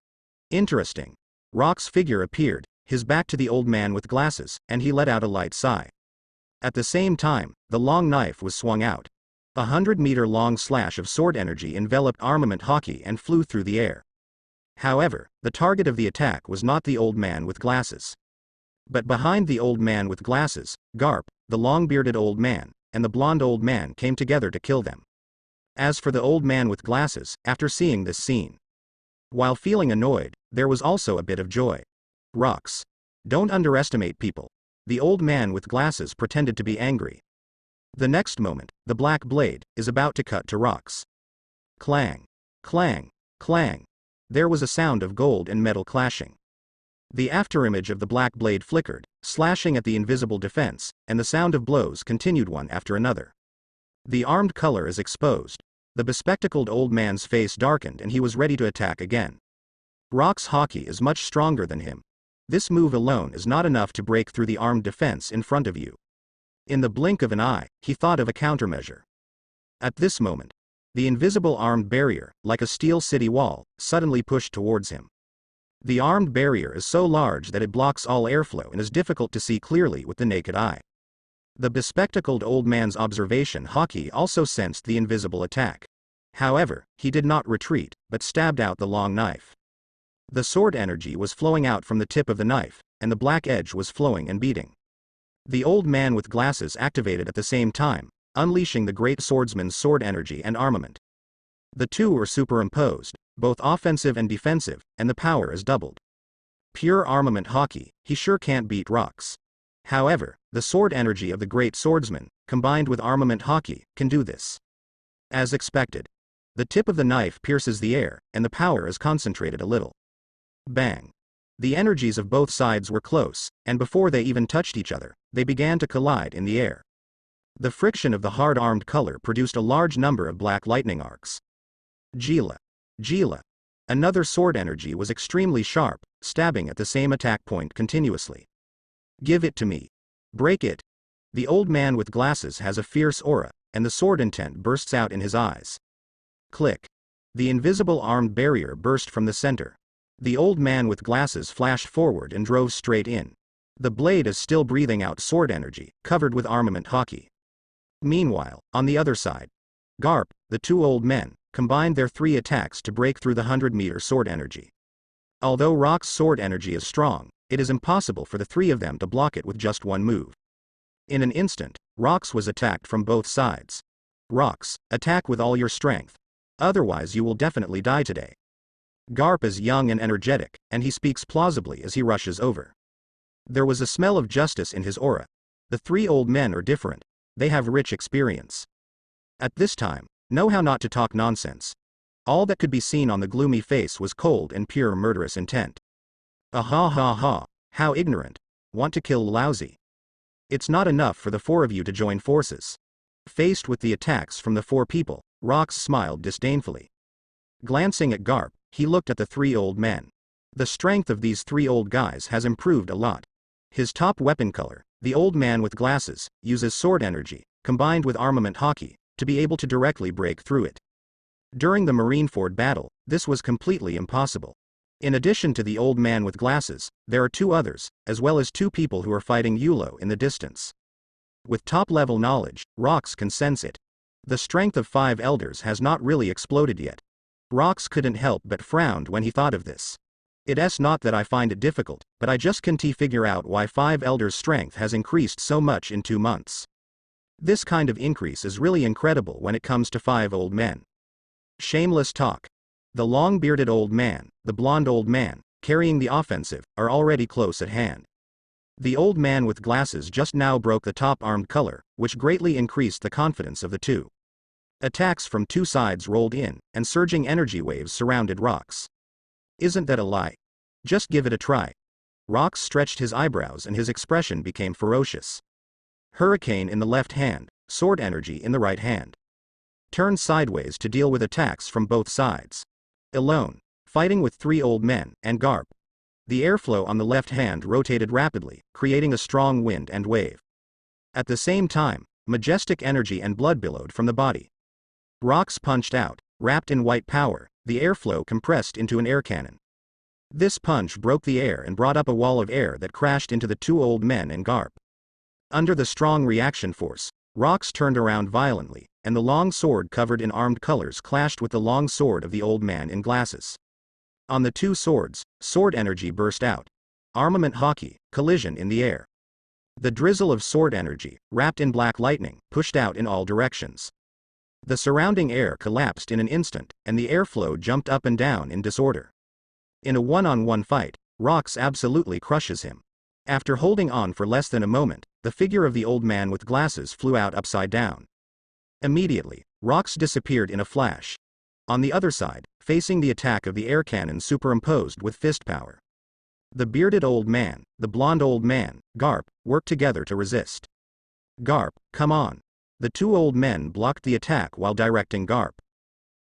Interesting. Rock's figure appeared, his back to the old man with glasses, and he let out a light sigh. At the same time, the long knife was swung out. A 100-meter-long slash of sword energy enveloped armament hockey and flew through the air. However, the target of the attack was not the old man with glasses. But behind the old man with glasses, Garp, the long-bearded old man, and the blonde old man came together to kill them. As for the old man with glasses, after seeing this scene, while feeling annoyed, there was also a bit of joy. Rocks. Don't underestimate people. The old man with glasses pretended to be angry. The next moment, the black blade is about to cut to Rocks. Clang. Clang. Clang. There was a sound of gold and metal clashing. The afterimage of the black blade flickered, slashing at the invisible defense, and the sound of blows continued one after another. The armed color is exposed. The bespectacled old man's face darkened and he was ready to attack again. Rock's hockey is much stronger than him. This move alone is not enough to break through the armed defense in front of you. In the blink of an eye, he thought of a countermeasure. At this moment, the invisible armed barrier, like a steel city wall, suddenly pushed towards him. The armed barrier is so large that it blocks all airflow and is difficult to see clearly with the naked eye. The bespectacled old man's observation hockey also sensed the invisible attack. However, he did not retreat, but stabbed out the long knife. The sword energy was flowing out from the tip of the knife, and the black edge was flowing and beating. The old man with glasses activated at the same time, unleashing the great swordsman's sword energy and armament. The two were superimposed, both offensive and defensive, and the power is doubled. Pure armament hockey, he sure can't beat Rocks. However, the sword energy of the great swordsman, combined with armament hockey, can do this. As expected, the tip of the knife pierces the air, and the power is concentrated a little. Bang. The energies of both sides were close, and before they even touched each other, they began to collide in the air. The friction of the hard-armed color produced a large number of black lightning arcs. Gila. Gila. Another sword energy was extremely sharp, stabbing at the same attack point continuously. Give it to me. Break it. The old man with glasses has a fierce aura, and the sword intent bursts out in his eyes. Click. The invisible armed barrier burst from the center. The old man with glasses flashed forward and drove straight in. The blade is still breathing out sword energy, covered with armament hockey. Meanwhile, on the other side, Garp, the two old men, combined their 3 attacks to break through the 100-meter sword energy. Although Rock's sword energy is strong, it is impossible for the 3 of them to block it with just one move. In an instant, Rocks was attacked from both sides. Rocks, attack with all your strength. Otherwise you will definitely die today. Garp is young and energetic, and he speaks plausibly as he rushes over. There was a smell of justice in his aura. The 3 old men are different. They have rich experience. At this time, know how not to talk nonsense. All that could be seen on the gloomy face was cold and pure murderous intent. Ah ha ha ha, how ignorant. Want to kill lousy. It's not enough for the 4 of you to join forces. Faced with the attacks from the 4 people, Rocks smiled disdainfully. Glancing at Garp, he looked at the 3 old men. The strength of these 3 old guys has improved a lot. His top weapon color, the old man with glasses, uses sword energy, combined with armament hockey, to be able to directly break through it. During the Marineford battle, this was completely impossible. In addition to the old man with glasses, there are 2 others, as well as 2 people who are fighting Yulo in the distance. With top-level knowledge, Rocks can sense it. The strength of 5 elders has not really exploded yet. Rocks couldn't help but frowned when he thought of this. It's not that I find it difficult, but I just can't figure out why 5 elders' strength has increased so much in 2 months. This kind of increase is really incredible when it comes to 5 old men. Shameless talk. The long-bearded old man, the blonde old man, carrying the offensive, are already close at hand. The old man with glasses just now broke the top armed color, which greatly increased the confidence of the 2. Attacks from 2 sides rolled in, and surging energy waves surrounded Rocks. Isn't that a lie? Just give it a try. Rocks stretched his eyebrows and his expression became ferocious. Hurricane in the left hand, sword energy in the right hand. Turned sideways to deal with attacks from both sides. Alone, fighting with 3 old men, and Garp. The airflow on the left hand rotated rapidly, creating a strong wind and wave. At the same time, majestic energy and blood billowed from the body. Rocks punched out, wrapped in white power, the airflow compressed into an air cannon. This punch broke the air and brought up a wall of air that crashed into the two old men and Garp. Under the strong reaction force, rocks turned around violently, and the long sword covered in armed colors clashed with the long sword of the old man in glasses. On the two swords, sword energy burst out. Armament hockey, collision in the air. The drizzle of sword energy, wrapped in black lightning, pushed out in all directions. The surrounding air collapsed in an instant, and the airflow jumped up and down in disorder. In a one-on-one fight, Rocks absolutely crushes him. After holding on for less than a moment, the figure of the old man with glasses flew out upside down. Immediately, Rocks disappeared in a flash. On the other side, facing the attack of the air cannon superimposed with fist power, the bearded old man, the blonde old man, Garp, worked together to resist. Garp, come on. The two old men blocked the attack while directing Garp.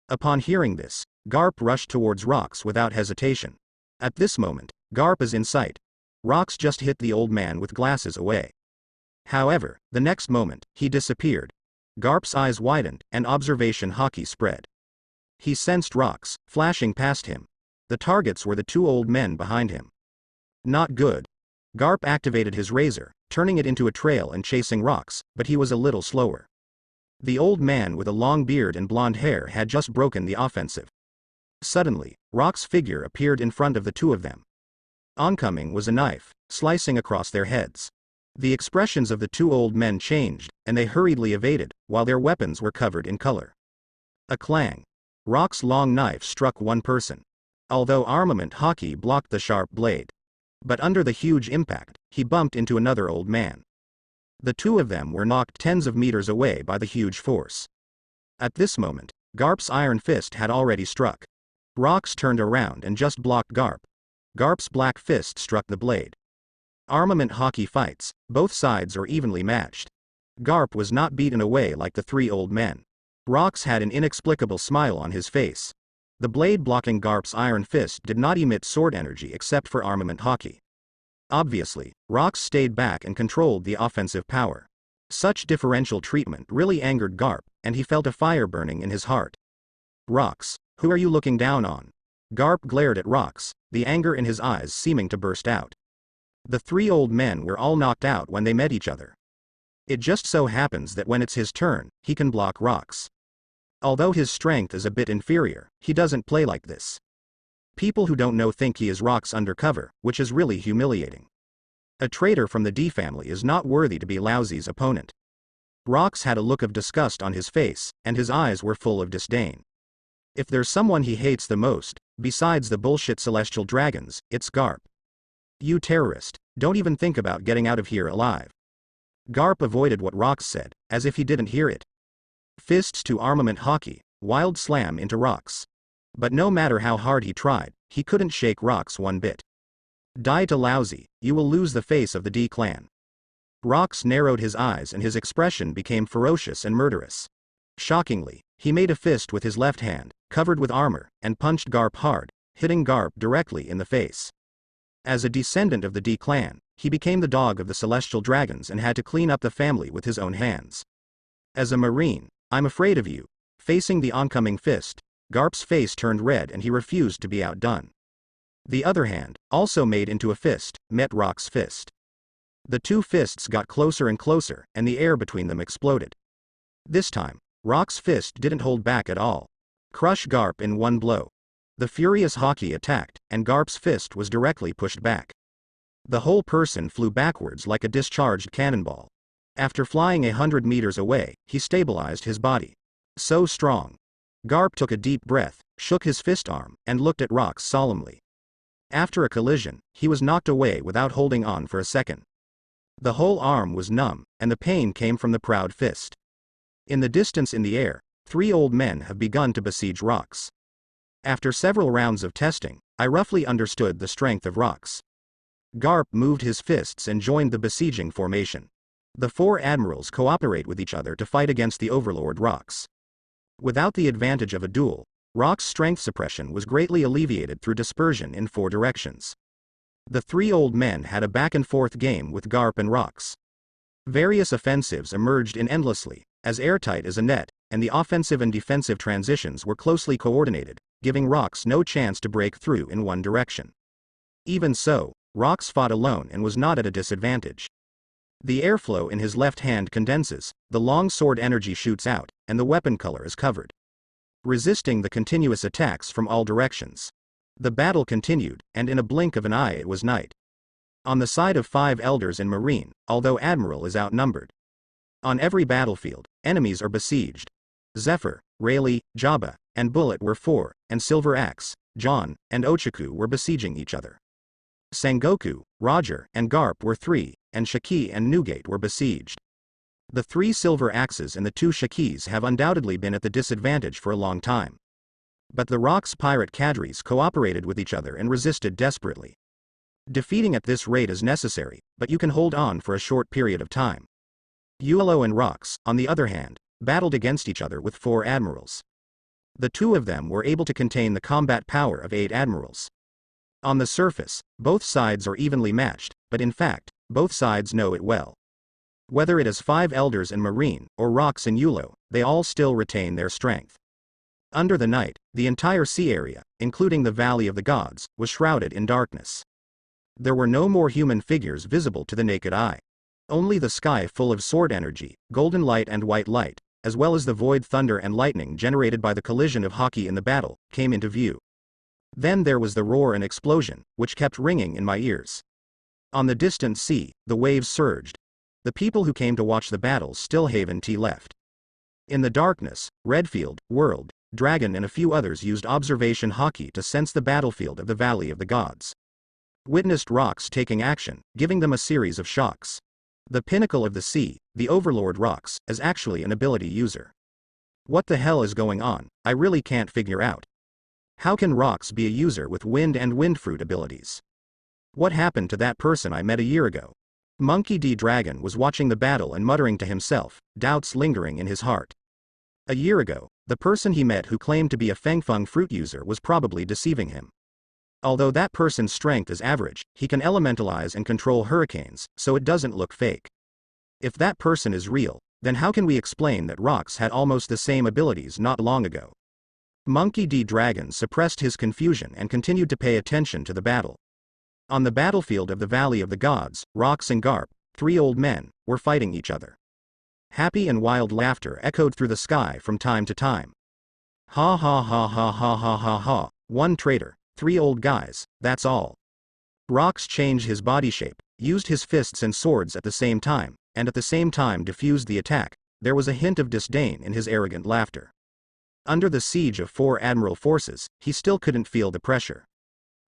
Upon hearing this, Garp rushed towards Rocks without hesitation. At this moment, Garp is in sight. Rocks just hit the old man with glasses away. However, the next moment, he disappeared. Garp's eyes widened, and observation hockey spread. He sensed Rocks, flashing past him. The targets were the two old men behind him. Not good. Garp activated his razor, turning it into a trail and chasing Rocks, but he was a little slower. The old man with a long beard and blonde hair had just broken the offensive. Suddenly, Rock's figure appeared in front of the two of them. Oncoming was a knife, slicing across their heads. The expressions of the two old men changed, and they hurriedly evaded, while their weapons were covered in color. A clang. Rock's long knife struck one person. Although armament hockey blocked the sharp blade. But under the huge impact, he bumped into another old man. The two of them were knocked tens of meters away by the huge force. At this moment, Garp's iron fist had already struck. Rocks turned around and just blocked Garp. Garp's black fist struck the blade. Armament hockey fights, both sides are evenly matched. Garp was not beaten away like the three old men. Rocks had an inexplicable smile on his face. The blade blocking Garp's iron fist did not emit sword energy except for armament hockey. Obviously, Rocks stayed back and controlled the offensive power. Such differential treatment really angered Garp, and he felt a fire burning in his heart. Rocks, who are you looking down on? Garp glared at Rocks, the anger in his eyes seeming to burst out. The three old men were all knocked out when they met each other. It just so happens that when it's his turn, he can block Rocks. Although his strength is a bit inferior, he doesn't play like this. People who don't know think he is Rocks undercover, which is really humiliating. A traitor from the D family is not worthy to be Lousy's opponent. Rocks had a look of disgust on his face, and his eyes were full of disdain. If there's someone he hates the most, besides the bullshit celestial dragons, it's Garp. You terrorist, don't even think about getting out of here alive. Garp avoided what Rocks said, as if he didn't hear it. Fists to armament hockey, wild slam into Rocks. But no matter how hard he tried, he couldn't shake Rocks one bit. Die to Lousy, you will lose the face of the D clan. Rocks narrowed his eyes and his expression became ferocious and murderous. Shockingly, he made a fist with his left hand, covered with armor, and punched Garp hard, hitting Garp directly in the face. As a descendant of the D clan, he became the dog of the celestial dragons and had to clean up the family with his own hands. As a marine, I'm afraid of you. Facing the oncoming fist, Garp's face turned red and he refused to be outdone. The other hand, also made into a fist, met Rock's fist. The two fists got closer and closer, and the air between them exploded. This time, Rock's fist didn't hold back at all. Crush Garp in one blow. The furious hockey attacked, and Garp's fist was directly pushed back. The whole person flew backwards like a discharged cannonball. After flying 100 meters away, he stabilized his body. So strong. Garp took a deep breath, shook his fist arm, and looked at Rocks solemnly. After a collision, he was knocked away without holding on for a second. The whole arm was numb, and the pain came from the proud fist. In the distance in the air, three old men have begun to besiege Rocks. After several rounds of testing, I roughly understood the strength of Rocks. Garp moved his fists and joined the besieging formation. The four admirals cooperate with each other to fight against the overlord Rocks. Without the advantage of a duel, Rock's strength suppression was greatly alleviated through dispersion in four directions. The three old men had a back-and-forth game with Garp and Rocks. Various offensives emerged in endlessly, as airtight as a net, and the offensive and defensive transitions were closely coordinated, giving Rox no chance to break through in one direction. Even so, Rox fought alone and was not at a disadvantage. The airflow in his left hand condenses, the long sword energy shoots out, and the weapon color is covered, resisting the continuous attacks from all directions. The battle continued, and in a blink of an eye it was night. On the side of 5 elders in Marine, although Admiral is outnumbered. On every battlefield, enemies are besieged. Zephyr, Rayleigh, Jabba, and Bullet were 4, and Silver Axe, John, and Ochaku were besieging each other. Sengoku, Roger, and Garp were 3, and Shiki and Newgate were besieged. The 3 Silver Axes and the 2 Shikis have undoubtedly been at the disadvantage for a long time. But the Rox pirate cadres cooperated with each other and resisted desperately. Defeating at this rate is necessary, but you can hold on for a short period of time. Yulo and Rox, on the other hand, battled against each other with 4 admirals. The 2 of them were able to contain the combat power of 8 admirals. On the surface, both sides are evenly matched, but in fact, both sides know it well. Whether it is 5 elders in Marine, or Rox and Yulo, they all still retain their strength. Under the night, the entire sea area, including the Valley of the Gods, was shrouded in darkness. There were no more human figures visible to the naked eye. Only the sky full of sword energy, golden light and white light, as well as the void thunder and lightning generated by the collision of Haki in the battle, came into view. Then there was the roar and explosion, which kept ringing in my ears. On the distant sea, the waves surged. The people who came to watch the battle still haven't left. In the darkness, Redfield, World, Dragon and a few others used observation Haki to sense the battlefield of the Valley of the Gods. Witnessed Rox taking action, giving them a series of shocks. The pinnacle of the sea, the Overlord Rox, is actually an ability user. What the hell is going on? I really can't figure out. How can Rox be a user with wind and windfruit abilities? What happened to that person I met a year ago? Monkey D. Dragon was watching the battle and muttering to himself, doubts lingering in his heart. A year ago, the person he met who claimed to be a Fengfeng fruit user was probably deceiving him. Although that person's strength is average, he can elementalize and control hurricanes, so it doesn't look fake. If that person is real, then how can we explain that Rox had almost the same abilities not long ago? Monkey D. Dragon suppressed his confusion and continued to pay attention to the battle. On the battlefield of the Valley of the Gods, Rox and Garp, 3 old men, were fighting each other. Happy and wild laughter echoed through the sky from time to time. Ha ha ha ha ha ha ha ha, 1 traitor, 3 old guys, that's all. Rox changed his body shape, used his fists and swords at the same time, and at the same time diffused the attack. There was a hint of disdain in his arrogant laughter. Under the siege of 4 admiral forces, he still couldn't feel the pressure.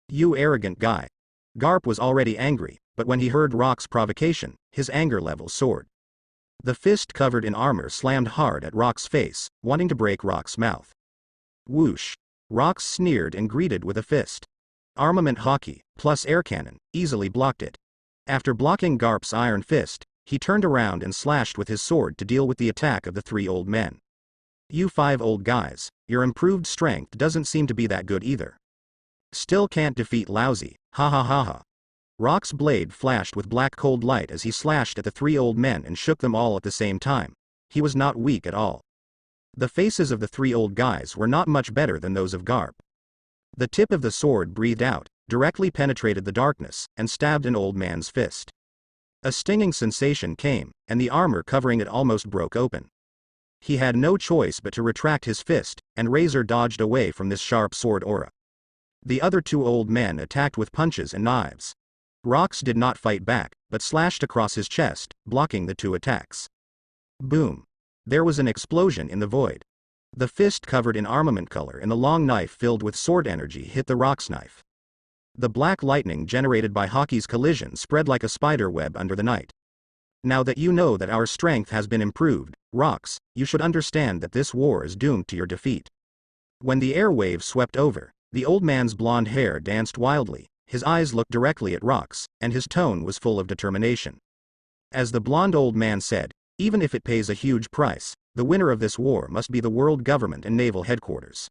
You arrogant guy. Garp was already angry, but when he heard Rox's provocation, his anger level soared. The fist covered in armor slammed hard at Rox's face, wanting to break Rox's mouth. Whoosh. Rox sneered and greeted with a fist. Armament Haki, plus air cannon, easily blocked it. After blocking Garp's iron fist, he turned around and slashed with his sword to deal with the attack of the 3 old men. You 5 old guys, your improved strength doesn't seem to be that good either. Still can't defeat lousy, ha ha ha ha. Rox's blade flashed with black cold light as he slashed at the 3 old men and shook them all at the same time. He was not weak at all. The faces of the 3 old guys were not much better than those of Garp. The tip of the sword breathed out, directly penetrated the darkness, and stabbed an old man's fist. A stinging sensation came, and the armor covering it almost broke open. He had no choice but to retract his fist, and Razor dodged away from this sharp sword aura. The other 2 old men attacked with punches and knives. Rox did not fight back, but slashed across his chest, blocking the 2 attacks. Boom. There was an explosion in the void. The fist covered in armament color and the long knife filled with sword energy hit the Rox knife. The black lightning generated by Haki's collision spread like a spider web under the night. Now that you know that our strength has been improved, Rox, you should understand that this war is doomed to your defeat. When the air wave swept over, the old man's blonde hair danced wildly, his eyes looked directly at Rox, and his tone was full of determination. As the blonde old man said, even if it pays a huge price, the winner of this war must be the world government and naval headquarters.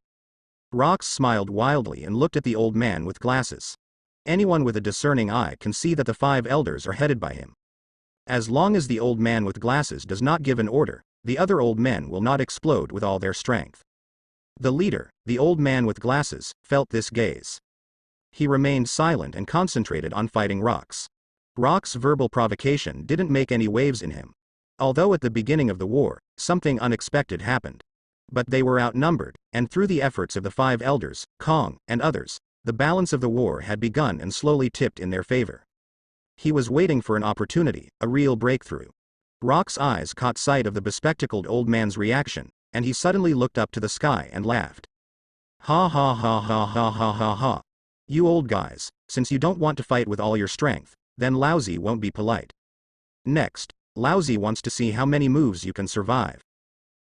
Rox smiled wildly and looked at the old man with glasses. Anyone with a discerning eye can see that the 5 elders are headed by him. As long as the old man with glasses does not give an order, the other old men will not explode with all their strength. The leader, the old man with glasses, felt this gaze. He remained silent and concentrated on fighting Rock's. Rock's verbal provocation didn't make any waves in him. Although at the beginning of the war, something unexpected happened. But they were outnumbered, and through the efforts of the 5 elders, Kong, and others, the balance of the war had begun and slowly tipped in their favor. He was waiting for an opportunity, a real breakthrough. Rock's eyes caught sight of the bespectacled old man's reaction, and he suddenly looked up to the sky and laughed. Ha ha ha ha ha ha ha ha. You old guys, since you don't want to fight with all your strength, then Lousy won't be polite. Next, Lousy wants to see how many moves you can survive.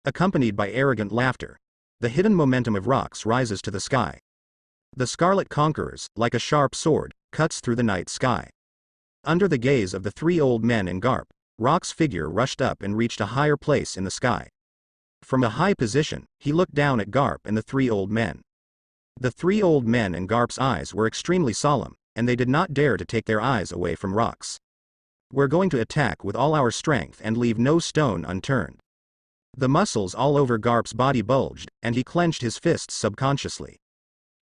Accompanied by arrogant laughter, the hidden momentum of Rocks rises to the sky. The Scarlet Conquerors, like a sharp sword, cuts through the night sky. Under the gaze of the 3 old men in Garp, Rock's figure rushed up and reached a higher place in the sky. From a high position, he looked down at Garp and the 3 old men. The 3 old men in Garp's eyes were extremely solemn, and they did not dare to take their eyes away from Rock's. We're going to attack with all our strength and leave no stone unturned. The muscles all over Garp's body bulged, and he clenched his fists subconsciously.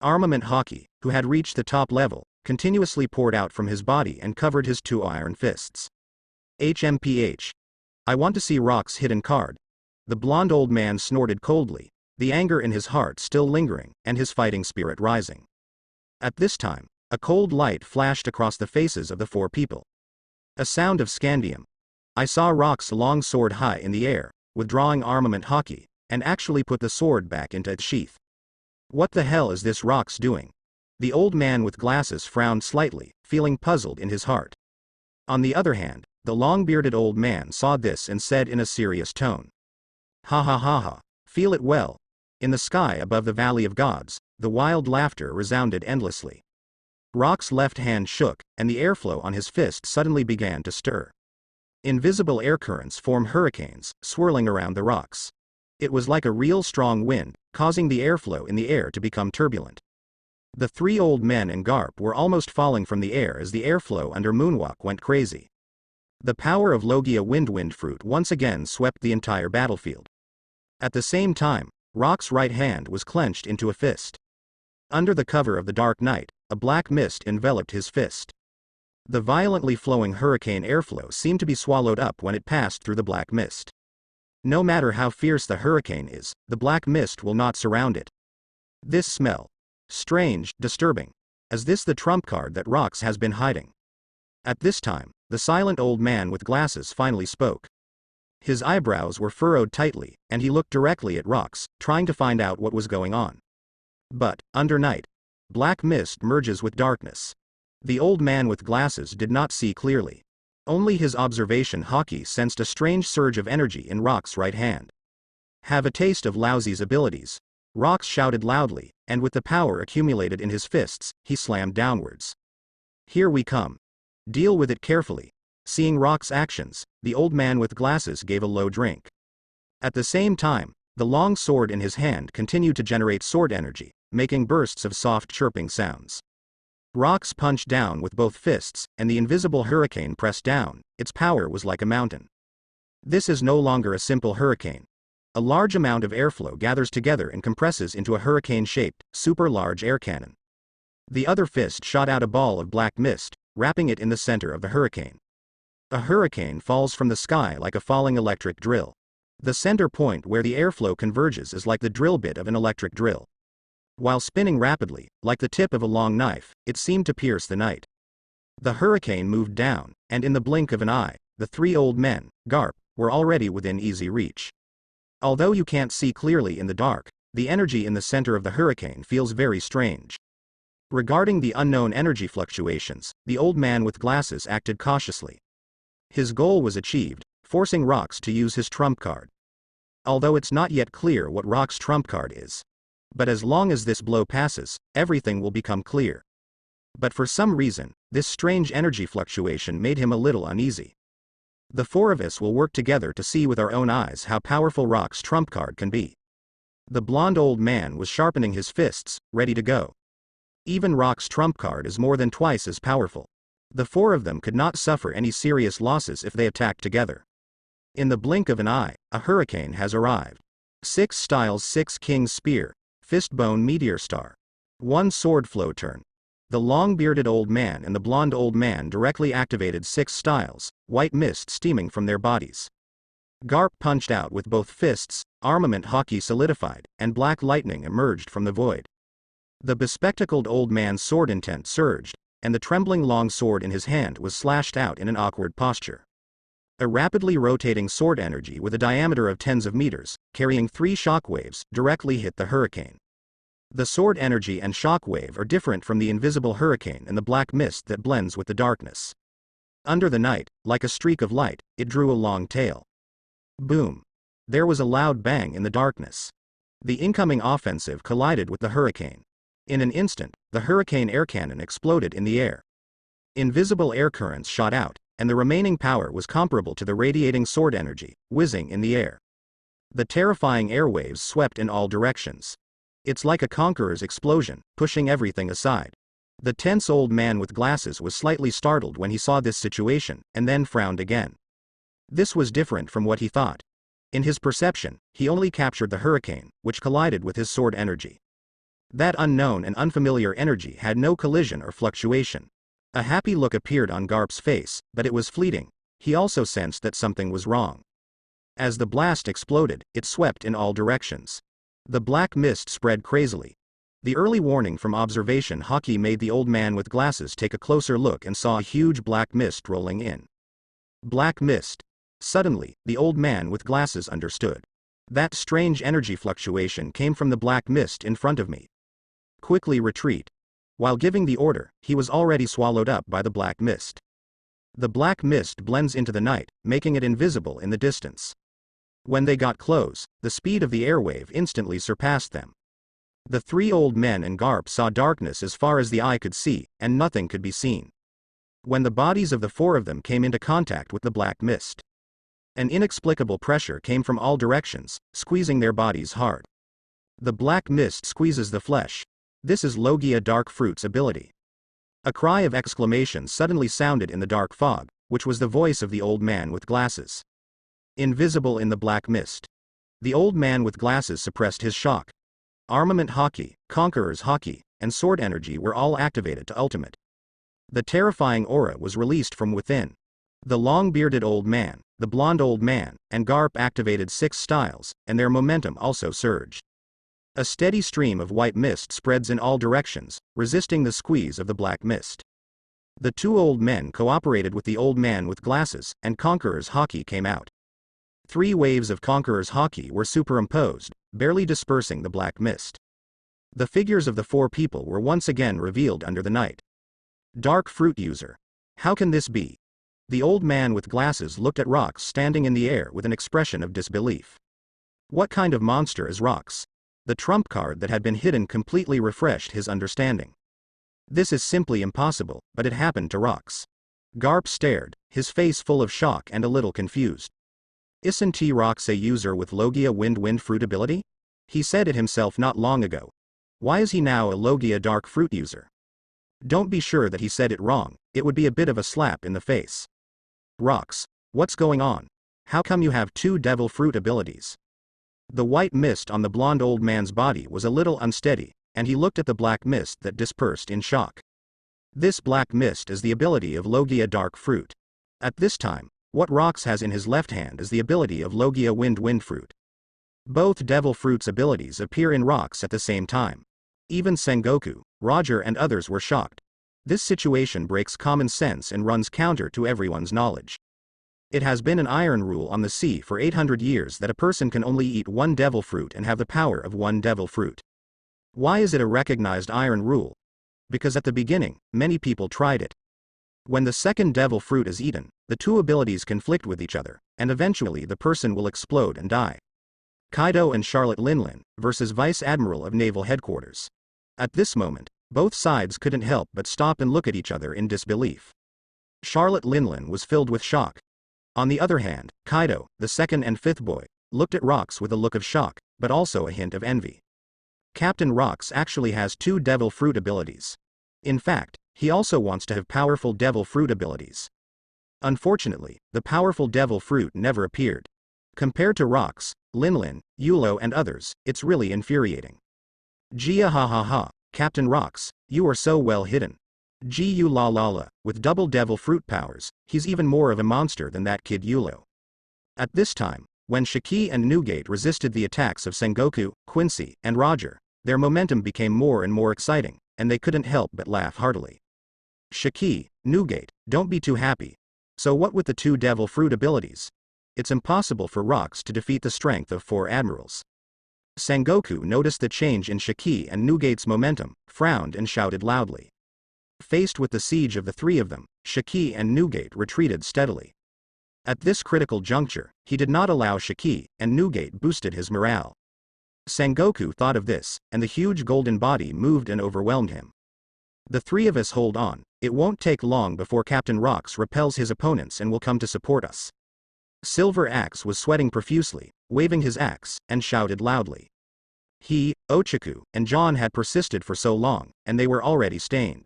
Armament Hockey, who had reached the top level, continuously poured out from his body and covered his 2 iron fists. HMPH. I want to see Rock's hidden card. The blond old man snorted coldly, the anger in his heart still lingering, and his fighting spirit rising. At this time, a cold light flashed across the faces of the 4 people. A sound of scandium. I saw Rock's long sword high in the air, withdrawing Armament Hockey, and actually put the sword back into its sheath. What the hell is this Rock's doing? The old man with glasses frowned slightly, feeling puzzled in his heart. On the other hand, the long-bearded old man saw this and said in a serious tone. Ha ha ha ha, feel it well. In the sky above the Valley of Gods, the wild laughter resounded endlessly. Rock's left hand shook, and the airflow on his fist suddenly began to stir. Invisible air currents formed hurricanes, swirling around the rocks. It was like a real strong wind, causing the airflow in the air to become turbulent. The 3 old men in Garp were almost falling from the air as the airflow under Moonwalk went crazy. The power of Logia wind fruit once again swept the entire battlefield. At the same time, Rock's right hand was clenched into a fist. Under the cover of the dark night, a black mist enveloped his fist. The violently flowing hurricane airflow seemed to be swallowed up when it passed through the black mist. No matter how fierce the hurricane is, the black mist will not surround it. This smell. Strange, disturbing. Is this the trump card that Rocks has been hiding? At this time, the silent old man with glasses finally spoke. His eyebrows were furrowed tightly, and he looked directly at Rocks, trying to find out what was going on. But, under night, black mist merges with darkness. The old man with glasses did not see clearly. Only his observation Hockey sensed a strange surge of energy in Rock's right hand. Have a taste of Lousy's abilities. Rocks shouted loudly, and with the power accumulated in his fists, he slammed downwards. Here we come. Deal with it carefully. Seeing Rock's actions, the old man with glasses gave a low drink. At the same time, the long sword in his hand continued to generate sword energy, making bursts of soft chirping sounds. Rocks punched down with both fists, and the invisible hurricane pressed down. Its power was like a mountain. This is no longer a simple hurricane. A large amount of airflow gathers together and compresses into a hurricane-shaped, super-large air cannon. The other fist shot out a ball of black mist, wrapping it in the center of the hurricane. A hurricane falls from the sky like a falling electric drill. The center point where the airflow converges is like the drill bit of an electric drill. While spinning rapidly, like the tip of a long knife, it seemed to pierce the night. The hurricane moved down, and in the blink of an eye, the 3 old men, Garp, were already within easy reach. Although you can't see clearly in the dark, the energy in the center of the hurricane feels very strange. Regarding the unknown energy fluctuations, the old man with glasses acted cautiously. His goal was achieved, forcing Rocks to use his trump card. Although it's not yet clear what Rock's trump card is. But as long as this blow passes, everything will become clear. But for some reason, this strange energy fluctuation made him a little uneasy. The 4 of us will work together to see with our own eyes how powerful Rock's trump card can be. The blond old man was sharpening his fists, ready to go. Even Rock's trump card is more than twice as powerful. The four of them could not suffer any serious losses if they attacked together. In the blink of an eye, a hurricane has arrived. 6 styles 6 King's Spear, Fistbone Meteor Star. 1 Sword Flow Turn. The long-bearded old man and the blonde old man directly activated 6 styles, white mist steaming from their bodies. Garp punched out with both fists, armament hockey solidified, and black lightning emerged from the void. The bespectacled old man's sword intent surged, and the trembling long sword in his hand was slashed out in an awkward posture. A rapidly rotating sword energy with a diameter of tens of meters, carrying 3 shockwaves, directly hit the hurricane. The sword energy and shockwave are different from the invisible hurricane and the black mist that blends with the darkness. Under the night, like a streak of light, it drew a long tail. Boom. There was a loud bang in the darkness. The incoming offensive collided with the hurricane. In an instant, the hurricane air cannon exploded in the air. Invisible air currents shot out, and the remaining power was comparable to the radiating sword energy, whizzing in the air. The terrifying airwaves swept in all directions. It's like a conqueror's explosion, pushing everything aside. The tense old man with glasses was slightly startled when he saw this situation, and then frowned again. This was different from what he thought. In his perception, he only captured the hurricane, which collided with his sword energy. That unknown and unfamiliar energy had no collision or fluctuation. A happy look appeared on Garp's face, but it was fleeting. He also sensed that something was wrong. As the blast exploded, it swept in all directions. The black mist spread crazily. The early warning from observation hockey made the old man with glasses take a closer look and saw a huge black mist rolling in. Black mist. Suddenly, the old man with glasses understood. That strange energy fluctuation came from the black mist in front of me. Quickly retreat. While giving the order, he was already swallowed up by the black mist. The black mist blends into the night, making it invisible in the distance. When they got close, the speed of the airwave instantly surpassed them. The 3 old men and Garp saw darkness as far as the eye could see, and nothing could be seen. When the bodies of the 4 of them came into contact with the black mist, an inexplicable pressure came from all directions, squeezing their bodies hard. The black mist squeezes the flesh. This is Logia Dark Fruit's ability. A cry of exclamation suddenly sounded in the dark fog, which was the voice of the old man with glasses. Invisible in the black mist. The old man with glasses suppressed his shock. Armament hockey, conqueror's hockey, and sword energy were all activated to ultimate. The terrifying aura was released from within. The long-bearded old man, the blonde old man, and Garp activated 6 styles, and their momentum also surged. A steady stream of white mist spreads in all directions, resisting the squeeze of the black mist. The 2 old men cooperated with the old man with glasses, and Conqueror's hockey came out. 3 waves of Conqueror's hockey were superimposed, barely dispersing the black mist. The figures of the 4 people were once again revealed under the night. Dark Fruit User. How can this be? The old man with glasses looked at Rox standing in the air with an expression of disbelief. What kind of monster is Rox? The trump card that had been hidden completely refreshed his understanding. This is simply impossible, but it happened to Rox. Garp stared, his face full of shock and a little confused. Isn't Rox a user with Logia Wind Fruit ability? He said it himself not long ago. Why is he now a Logia Dark Fruit user? Don't be sure that he said it wrong, it would be a bit of a slap in the face. Rox, what's going on? How come you have 2 devil fruit abilities? The white mist on the blonde old man's body was a little unsteady, and he looked at the black mist that dispersed in shock. This black mist is the ability of Logia Dark Fruit. At this time, what Rox has in his left hand is the ability of Logia Wind Fruit. Both devil fruits abilities appear in Rox at the same time. Even Sengoku, Roger and others were shocked. This situation breaks common sense and runs counter to everyone's knowledge. It has been an iron rule on the sea for 800 years that a person can only eat 1 devil fruit and have the power of 1 devil fruit. Why is it a recognized iron rule? Because at the beginning, many people tried it. When the second devil fruit is eaten, the 2 abilities conflict with each other, and eventually the person will explode and die. Kaido and Charlotte Linlin versus Vice Admiral of Naval Headquarters. At this moment, both sides couldn't help but stop and look at each other in disbelief. Charlotte Linlin was filled with shock. On the other hand, Kaido, the 2nd and 5th boy, looked at Rox with a look of shock, but also a hint of envy. Captain Rox actually has 2 devil fruit abilities. In fact, He also wants to have powerful devil fruit abilities. Unfortunately, the powerful devil fruit never appeared. Compared to Rocks, Linlin, Yulo and others, it's really infuriating. Gia ha ha ha, Captain Rocks, you are so well hidden. Gu la la la, with double devil fruit powers, he's even more of a monster than that kid Yulo. At this time, when Shiki and Newgate resisted the attacks of Sengoku, Quincy, and Roger, their momentum became more and more exciting, and they couldn't help but laugh heartily. Shiki, Newgate, don't be too happy. So what with the two devil fruit abilities? It's impossible for Rocks to defeat the strength of 4 admirals. Sengoku noticed the change in Shiki and Newgate's momentum, frowned and shouted loudly. Faced with the siege of the 3 of them, Shiki and Newgate retreated steadily. At this critical juncture, he did not allow Shiki, and Newgate boosted his morale. Sengoku thought of this, and the huge golden body moved and overwhelmed him. The 3 of us hold on, it won't take long before Captain Rocks repels his opponents and will come to support us. Silver Axe was sweating profusely, waving his axe, and shouted loudly. He, Ochaku, and John had persisted for so long, and they were already stained.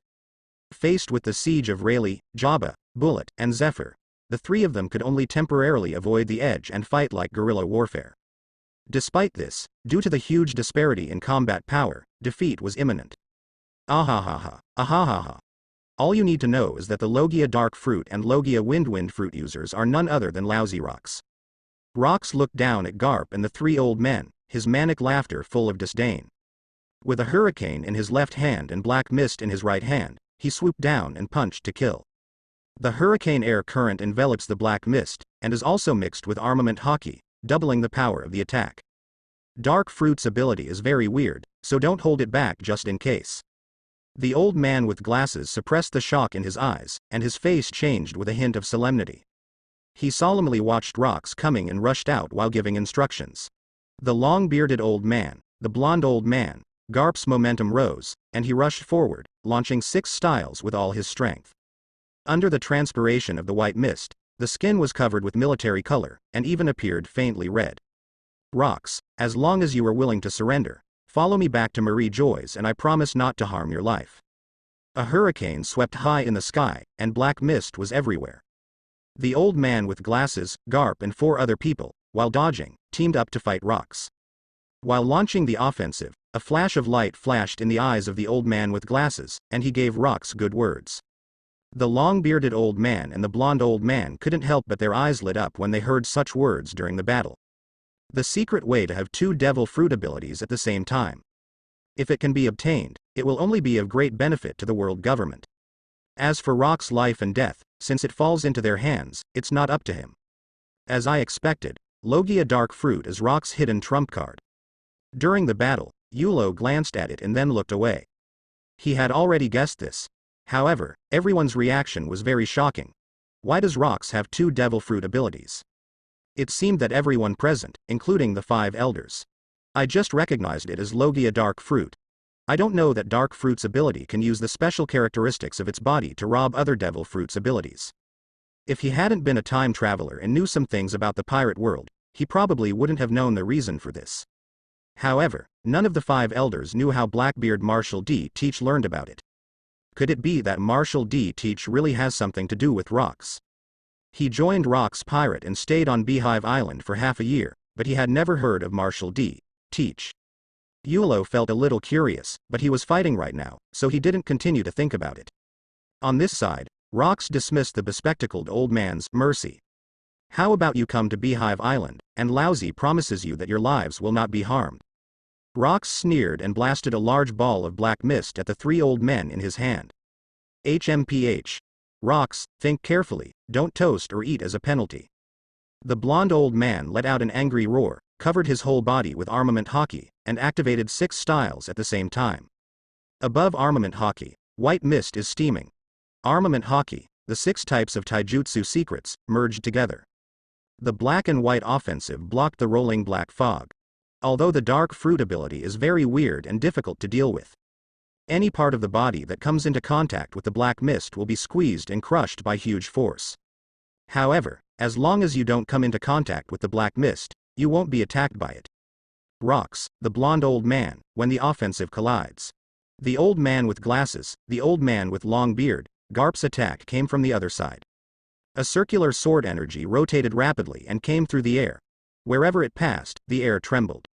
Faced with the siege of Rayleigh, Jabba, Bullet, and Zephyr, the 3 of them could only temporarily avoid the edge and fight like guerrilla warfare. Despite this, due to the huge disparity in combat power, defeat was imminent. Ahahaha, ahahaha. All you need to know is that the Logia Dark Fruit and Logia Wind Fruit users are none other than lousy Rocks. Rocks looked down at Garp and the 3 old men, his manic laughter full of disdain. With a hurricane in his left hand and black mist in his right hand, he swooped down and punched to kill. The hurricane air current envelops the black mist, and is also mixed with armament hockey, doubling the power of the attack. Dark Fruit's ability is very weird, so don't hold it back just in case. The old man with glasses suppressed the shock in his eyes, and his face changed with a hint of solemnity. He solemnly watched Rocks coming and rushed out while giving instructions. The long-bearded old man, the blonde old man, Garp's momentum rose, and he rushed forward, launching 6 styles with all his strength. Under the transpiration of the white mist, the skin was covered with military color, and even appeared faintly red. Rocks, as long as you are willing to surrender, follow me back to Marie Joy's and I promise not to harm your life. A hurricane swept high in the sky, and black mist was everywhere. The old man with glasses, Garp and 4 other people, while dodging, teamed up to fight Rocks. While launching the offensive, a flash of light flashed in the eyes of the old man with glasses, and he gave Rocks good words. The long-bearded old man and the blonde old man couldn't help but their eyes lit up when they heard such words during the battle. The secret way to have 2 devil fruit abilities at the same time. If it can be obtained, it will only be of great benefit to the world government. As for Rock's life and death, since it falls into their hands, it's not up to him. As I expected, Logia Dark Fruit is Rock's hidden trump card. During the battle, Yulo glanced at it and then looked away. He had already guessed this. However, everyone's reaction was very shocking. Why does Rocks have 2 devil fruit abilities? It seemed that everyone present, including the 5 elders. I just recognized it as Logia Dark Fruit. I don't know that Dark Fruit's ability can use the special characteristics of its body to rob other devil fruit's abilities. If he hadn't been a time traveler and knew some things about the pirate world, he probably wouldn't have known the reason for this. However, none of the 5 elders knew how Blackbeard Marshal D. Teach learned about it. Could it be that Marshal D. Teach really has something to do with Rocks? He joined Rocks Pirate and stayed on Beehive Island for half a year, but he had never heard of Marshal D. Teach. Yulo felt a little curious, but he was fighting right now, so he didn't continue to think about it. On this side, Rocks dismissed the bespectacled old man's mercy. How about you come to Beehive Island, and Lousy promises you that your lives will not be harmed. Rocks sneered and blasted a large ball of black mist at the 3 old men in his hand. HMPH. Rocks, think carefully, don't toast or eat as a penalty. The blonde old man let out an angry roar, covered his whole body with armament hockey, and activated 6 styles at the same time. Above armament hockey, white mist is steaming. Armament hockey, the 6 types of taijutsu secrets, merged together. The black and white offensive blocked the rolling black fog. Although the dark fruit ability is very weird and difficult to deal with. Any part of the body that comes into contact with the black mist will be squeezed and crushed by huge force. However, as long as you don't come into contact with the black mist, you won't be attacked by it. Rocks, the blonde old man, when the offensive collides. The old man with glasses, the old man with long beard, Garp's attack came from the other side. A circular sword energy rotated rapidly and came through the air. Wherever it passed, the air trembled.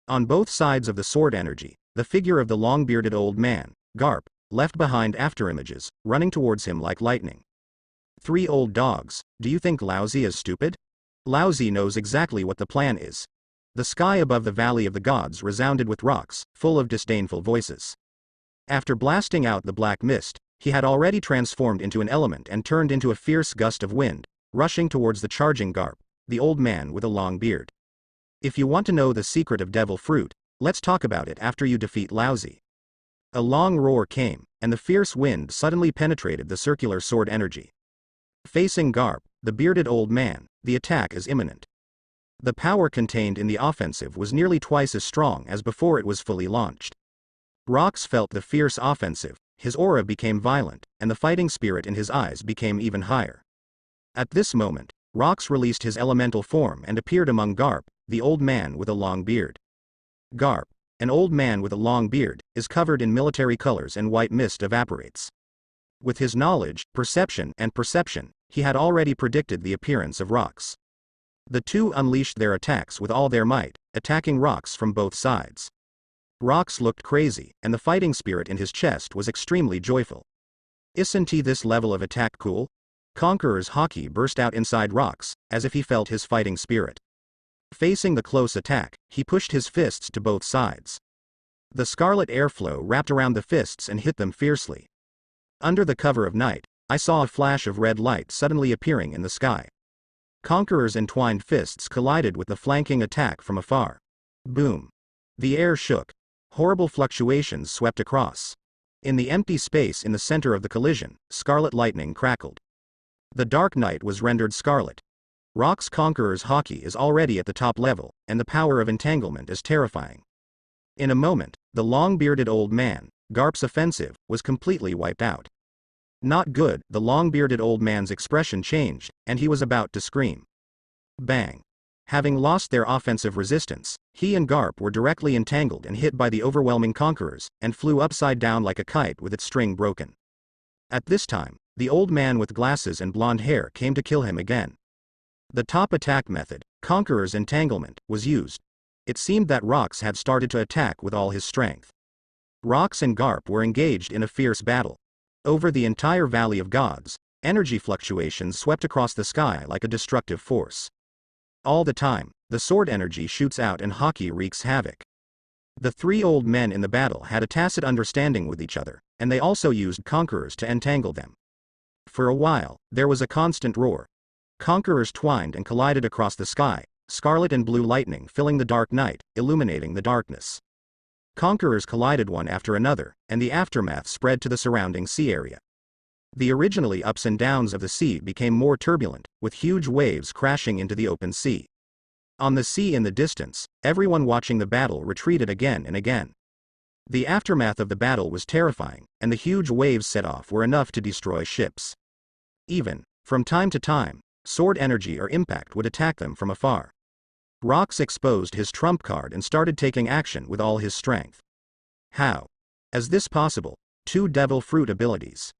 On both sides of the sword energy, the figure of the long-bearded old man, Garp, left behind afterimages, running towards him like lightning. 3 old dogs, do you think Laozi is stupid? Laozi knows exactly what the plan is. The sky above the Valley of the Gods resounded with rocks, full of disdainful voices. After blasting out the black mist, he had already transformed into an element and turned into a fierce gust of wind, rushing towards the charging Garp, the old man with a long beard. If you want to know the secret of devil fruit, let's talk about it after you defeat Laozi. A long roar came, and the fierce wind suddenly penetrated the circular sword energy. Facing Garp, the bearded old man, the attack is imminent. The power contained in the offensive was nearly twice as strong as before it was fully launched. Rox felt the fierce offensive, his aura became violent, and the fighting spirit in his eyes became even higher. At this moment, Rox released his elemental form and appeared among Garp, the old man with a long beard. Garp, an old man with a long beard, is covered in military colors and white mist evaporates. With his knowledge, perception, he had already predicted the appearance of Rox. The two unleashed their attacks with all their might, attacking Rox from both sides. Rox looked crazy, and the fighting spirit in his chest was extremely joyful. Isn't this level of attack cool? Conqueror's haki burst out inside Rox, as if he felt his fighting spirit. Facing the close attack, he pushed his fists to both sides. The scarlet airflow wrapped around the fists and hit them fiercely. Under the cover of night, I saw a flash of red light suddenly appearing in the sky. Conqueror's entwined fists collided with the flanking attack from afar. Boom. The air shook. Horrible fluctuations swept across. In the empty space in the center of the collision, scarlet lightning crackled. The dark night was rendered scarlet. Rox Conqueror's haki is already at the top level, and the power of entanglement is terrifying. In a moment, the long-bearded old man, Garp's offensive, was completely wiped out. Not good, the long-bearded old man's expression changed, and he was about to scream. Bang. Having lost their offensive resistance, he and Garp were directly entangled and hit by the overwhelming Conquerors, and flew upside down like a kite with its string broken. At this time, the old man with glasses and blonde hair came to kill him again. The top attack method, Conqueror's entanglement, was used. It seemed that Rox had started to attack with all his strength. Rox and Garp were engaged in a fierce battle. Over the entire Valley of Gods, energy fluctuations swept across the sky like a destructive force. All the time, the sword energy shoots out and haki wreaks havoc. The 3 old men in the battle had a tacit understanding with each other, and they also used Conquerors to entangle them. For a while, there was a constant roar. Conquerors twined and collided across the sky, scarlet and blue lightning filling the dark night, illuminating the darkness. Conquerors collided one after another, and the aftermath spread to the surrounding sea area. The originally ups and downs of the sea became more turbulent, with huge waves crashing into the open sea. On the sea in the distance, everyone watching the battle retreated again and again. The aftermath of the battle was terrifying, and the huge waves set off were enough to destroy ships. Even, from time to time, sword energy or impact would attack them from afar. Rox exposed his trump card and started taking action with all his strength. How is this possible? 2 devil fruit abilities.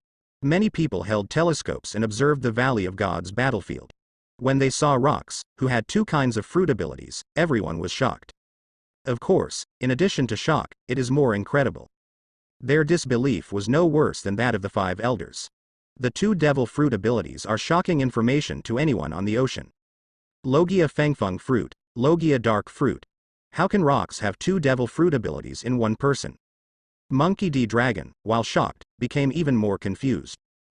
Many people held telescopes and observed the Valley of Gods battlefield. When they saw Rox, who had 2 kinds of fruit abilities, everyone was shocked. Of course, in addition to shock, it is more incredible. Their disbelief was no worse than that of the 5 elders. The 2 devil fruit abilities are shocking information to anyone on the ocean. Logia Fengfeng fruit, Logia dark fruit. How can Rox have 2 devil fruit abilities in one person? Monkey D. Dragon, while shocked, became even more confused.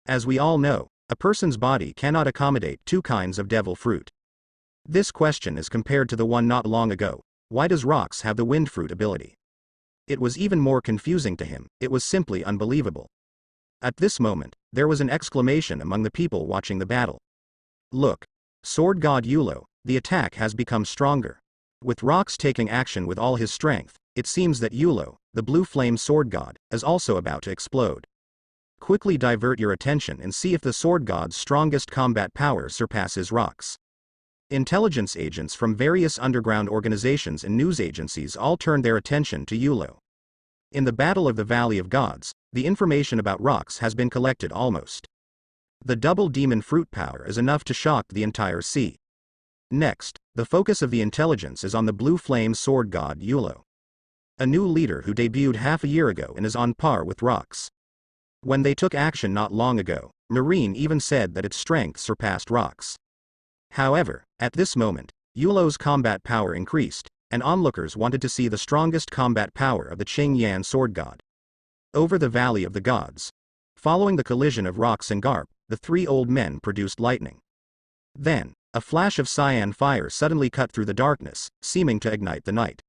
As we all know, a person's body cannot accommodate 2 kinds of devil fruit. This question is compared to the one not long ago: why does Rox have the wind fruit ability? It was even more confusing to him, it was simply unbelievable. At this moment, there was an exclamation among the people watching the battle. Look! Sword God Yulo, the attack has become stronger. With Rox taking action with all his strength, it seems that Yulo, the blue flame sword god, is also about to explode. Quickly divert your attention and see if the sword god's strongest combat power surpasses Rox. Intelligence agents from various underground organizations and news agencies all turned their attention to Yulo. In the Battle of the Valley of Gods, the information about rocks has been collected almost. The double demon fruit power is enough to shock the entire sea. Next, the focus of the intelligence is on the blue flame sword god Yulo. A new leader who debuted half a year ago and is on par with rocks. When they took action not long ago, Marine even said that its strength surpassed rocks. However, at this moment, Yulo's combat power increased, and onlookers wanted to see the strongest combat power of the Qing Yan sword god. Over the Valley of the Gods. Following the collision of rocks and Garp, the three old men produced lightning. Then, a flash of cyan fire suddenly cut through the darkness, seeming to ignite the night.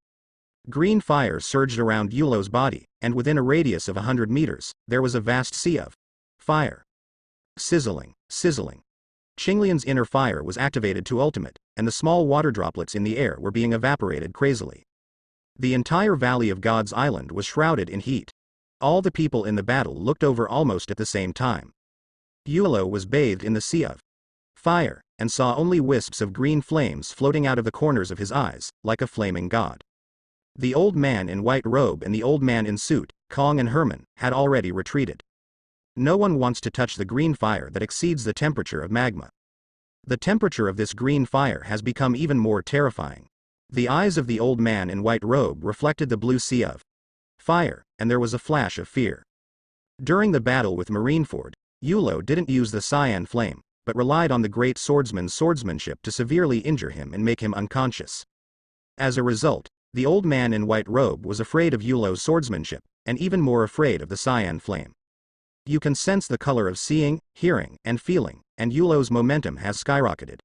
Green fire surged around Yulo's body, and within a radius of 100 meters, there was a vast sea of fire. Sizzling, sizzling. Qinglian's inner fire was activated to ultimate, and the small water droplets in the air were being evaporated crazily. The entire Valley of Gods Island was shrouded in heat. All the people in the battle looked over almost at the same time. Yulo was bathed in the sea of fire, and saw only wisps of green flames floating out of the corners of his eyes, like a flaming god. The old man in white robe and the old man in suit, Kong and Herman, had already retreated. No one wants to touch the green fire that exceeds the temperature of magma. The temperature of this green fire has become even more terrifying. The eyes of the old man in white robe reflected the blue sea of fire, and there was a flash of fear. During the battle with Marineford, Yulo didn't use the cyan flame, but relied on the great swordsman's swordsmanship to severely injure him and make him unconscious. As a result, the old man in white robe was afraid of Yulo's swordsmanship, and even more afraid of the cyan flame. You can sense the color of seeing, hearing, and feeling, and Yulo's momentum has skyrocketed.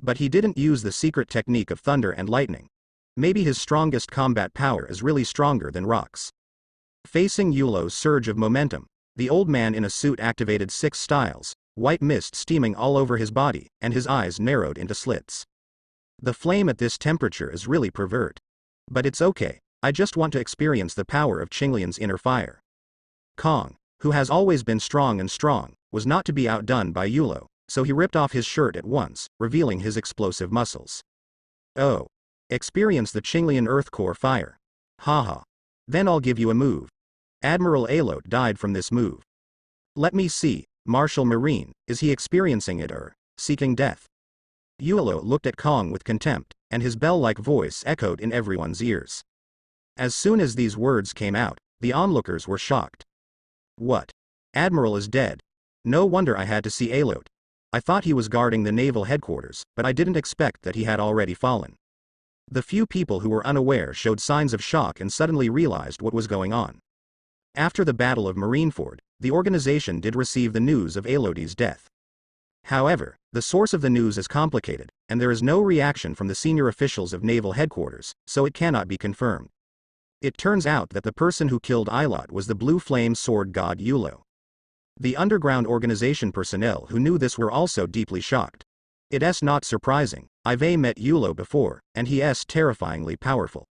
But he didn't use the secret technique of thunder and lightning. Maybe his strongest combat power is really stronger than rocks. Facing Yulo's surge of momentum, the old man in a suit activated 6 styles, white mist steaming all over his body, and his eyes narrowed into slits. The flame at this temperature is really pervert. But it's okay, I just want to experience the power of Qinglian's inner fire. Kong, who has always been strong and strong, was not to be outdone by Yulo, so he ripped off his shirt at once, revealing his explosive muscles. Oh. Experience the Qinglian Earth Core fire. Haha. Then I'll give you a move. Admiral Alot died from this move. Let me see, Marshal Marine, is he experiencing it or seeking death? Yulo looked at Kong with contempt, and his bell-like voice echoed in everyone's ears. As soon as these words came out, the onlookers were shocked. What? Admiral is dead. No wonder I had to see Alot. I thought he was guarding the naval headquarters, but I didn't expect that he had already fallen. The few people who were unaware showed signs of shock and suddenly realized what was going on. After the Battle of Marineford, the organization did receive the news of Alot's death. However, the source of the news is complicated, and there is no reaction from the senior officials of naval headquarters, so it cannot be confirmed. It turns out that the person who killed Alot was the blue flame sword god Yulo. The underground organization personnel who knew this were also deeply shocked. It's not surprising, I've met Yulo before, and he is terrifyingly powerful.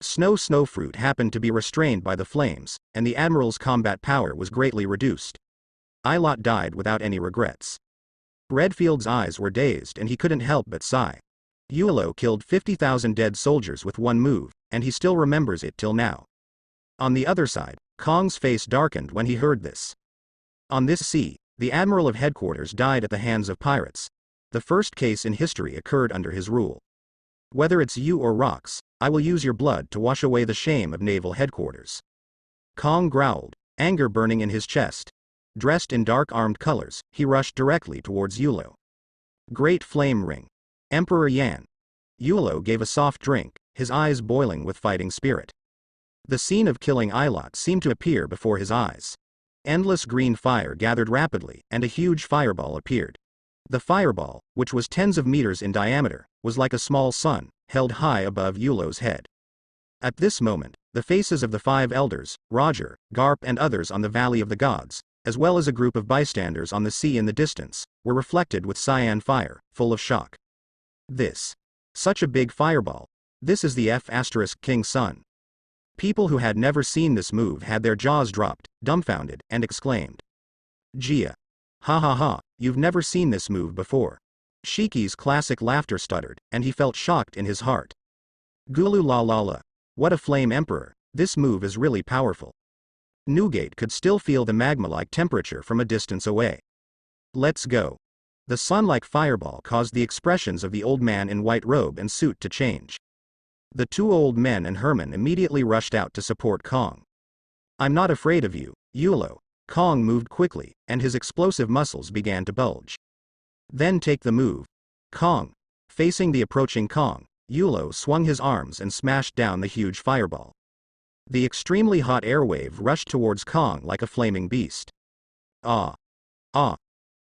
Snowfruit happened to be restrained by the flames, and the Admiral's combat power was greatly reduced. Alot died without any regrets. Redfield's eyes were dazed and he couldn't help but sigh. Yulo killed 50,000 dead soldiers with one move, and he still remembers it till now. On the other side, Kong's face darkened when he heard this. On this sea, the Admiral of Headquarters died at the hands of pirates. The first case in history occurred under his rule. Whether it's you or rocks, I will use your blood to wash away the shame of naval headquarters. Kong growled, anger burning in his chest. Dressed in dark armed colors, he rushed directly towards Yulo. Great flame ring. Emperor Yan. Yulo gave a soft drink, his eyes boiling with fighting spirit. The scene of killing Alot seemed to appear before his eyes. Endless green fire gathered rapidly, and a huge fireball appeared. The fireball, which was tens of meters in diameter, was like a small sun, held high above Yulo's head. At this moment, the faces of the 5 elders, Roger, Garp and others on the Valley of the Gods, as well as a group of bystanders on the sea in the distance, were reflected with cyan fire, full of shock. This. Such a big fireball. This is the King's son. People who had never seen this move had their jaws dropped, dumbfounded, and exclaimed. Jia. Ha ha ha, you've never seen this move before. Shiki's classic laughter stuttered, and he felt shocked in his heart. Gulu la la la. What a flame emperor, This move is really powerful. Newgate could still feel the magma-like temperature from a distance away. Let's go. The sun-like fireball caused the expressions of the old man in white robe and suit to change. The two old men and Herman immediately rushed out to support Kong. I'm not afraid of you, Yulo. Kong moved quickly, and his explosive muscles began to bulge. Then take the move. Kong. Facing the approaching Kong, Yulo swung his arms and smashed down the huge fireball. The extremely hot air wave rushed towards Kong like a flaming beast. Ah! Ah!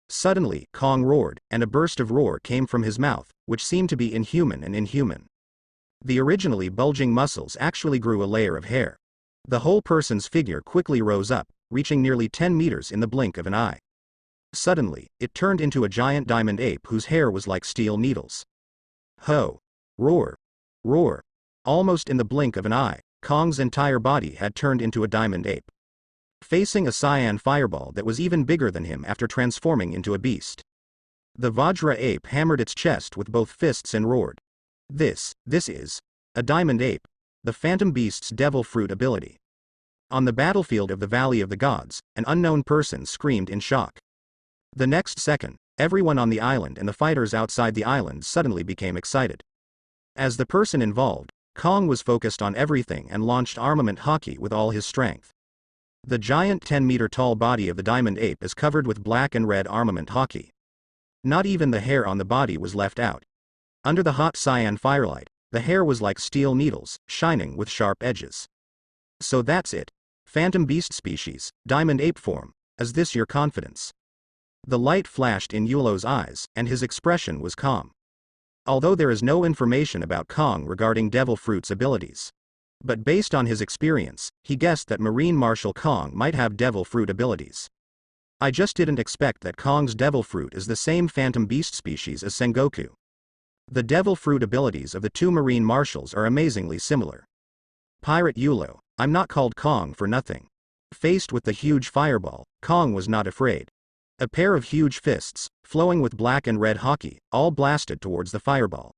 Suddenly, Kong roared, and a burst of roar came from his mouth, which seemed to be inhuman and inhuman. The originally bulging muscles actually grew a layer of hair. The whole person's figure quickly rose up, reaching nearly 10 meters in the blink of an eye. Suddenly, it turned into a giant diamond ape whose hair was like steel needles. Ho! Roar! Roar! Almost in the blink of an eye, Kong's entire body had turned into a diamond ape. Facing a cyan fireball that was even bigger than him after transforming into a beast. The Vajra ape hammered its chest with both fists and roared. This is a diamond ape, the phantom beast's devil fruit ability. On the battlefield of the Valley of the Gods, an unknown person screamed in shock. The next second, everyone on the island and the fighters outside the island suddenly became excited. As the person involved, Kong was focused on everything and launched armament hockey with all his strength. The giant 10-meter-tall body of the diamond ape is covered with black and red armament hockey. Not even the hair on the body was left out. Under the hot cyan firelight, the hair was like steel needles, shining with sharp edges. So that's it. Phantom beast species, diamond ape form. Is this your confidence? The light flashed in Yulo's eyes, and his expression was calm. Although there is no information about Kong regarding Devil Fruit's abilities. But based on his experience, he guessed that Marine Marshal Kong might have Devil Fruit abilities. I just didn't expect that Kong's Devil Fruit is the same Phantom Beast species as Sengoku. The Devil Fruit abilities of the two Marine Marshals are amazingly similar. Pirate Yulo, I'm not called Kong for nothing. Faced with the huge fireball, Kong was not afraid. A pair of huge fists, flowing with black and red hockey, all blasted towards the fireball.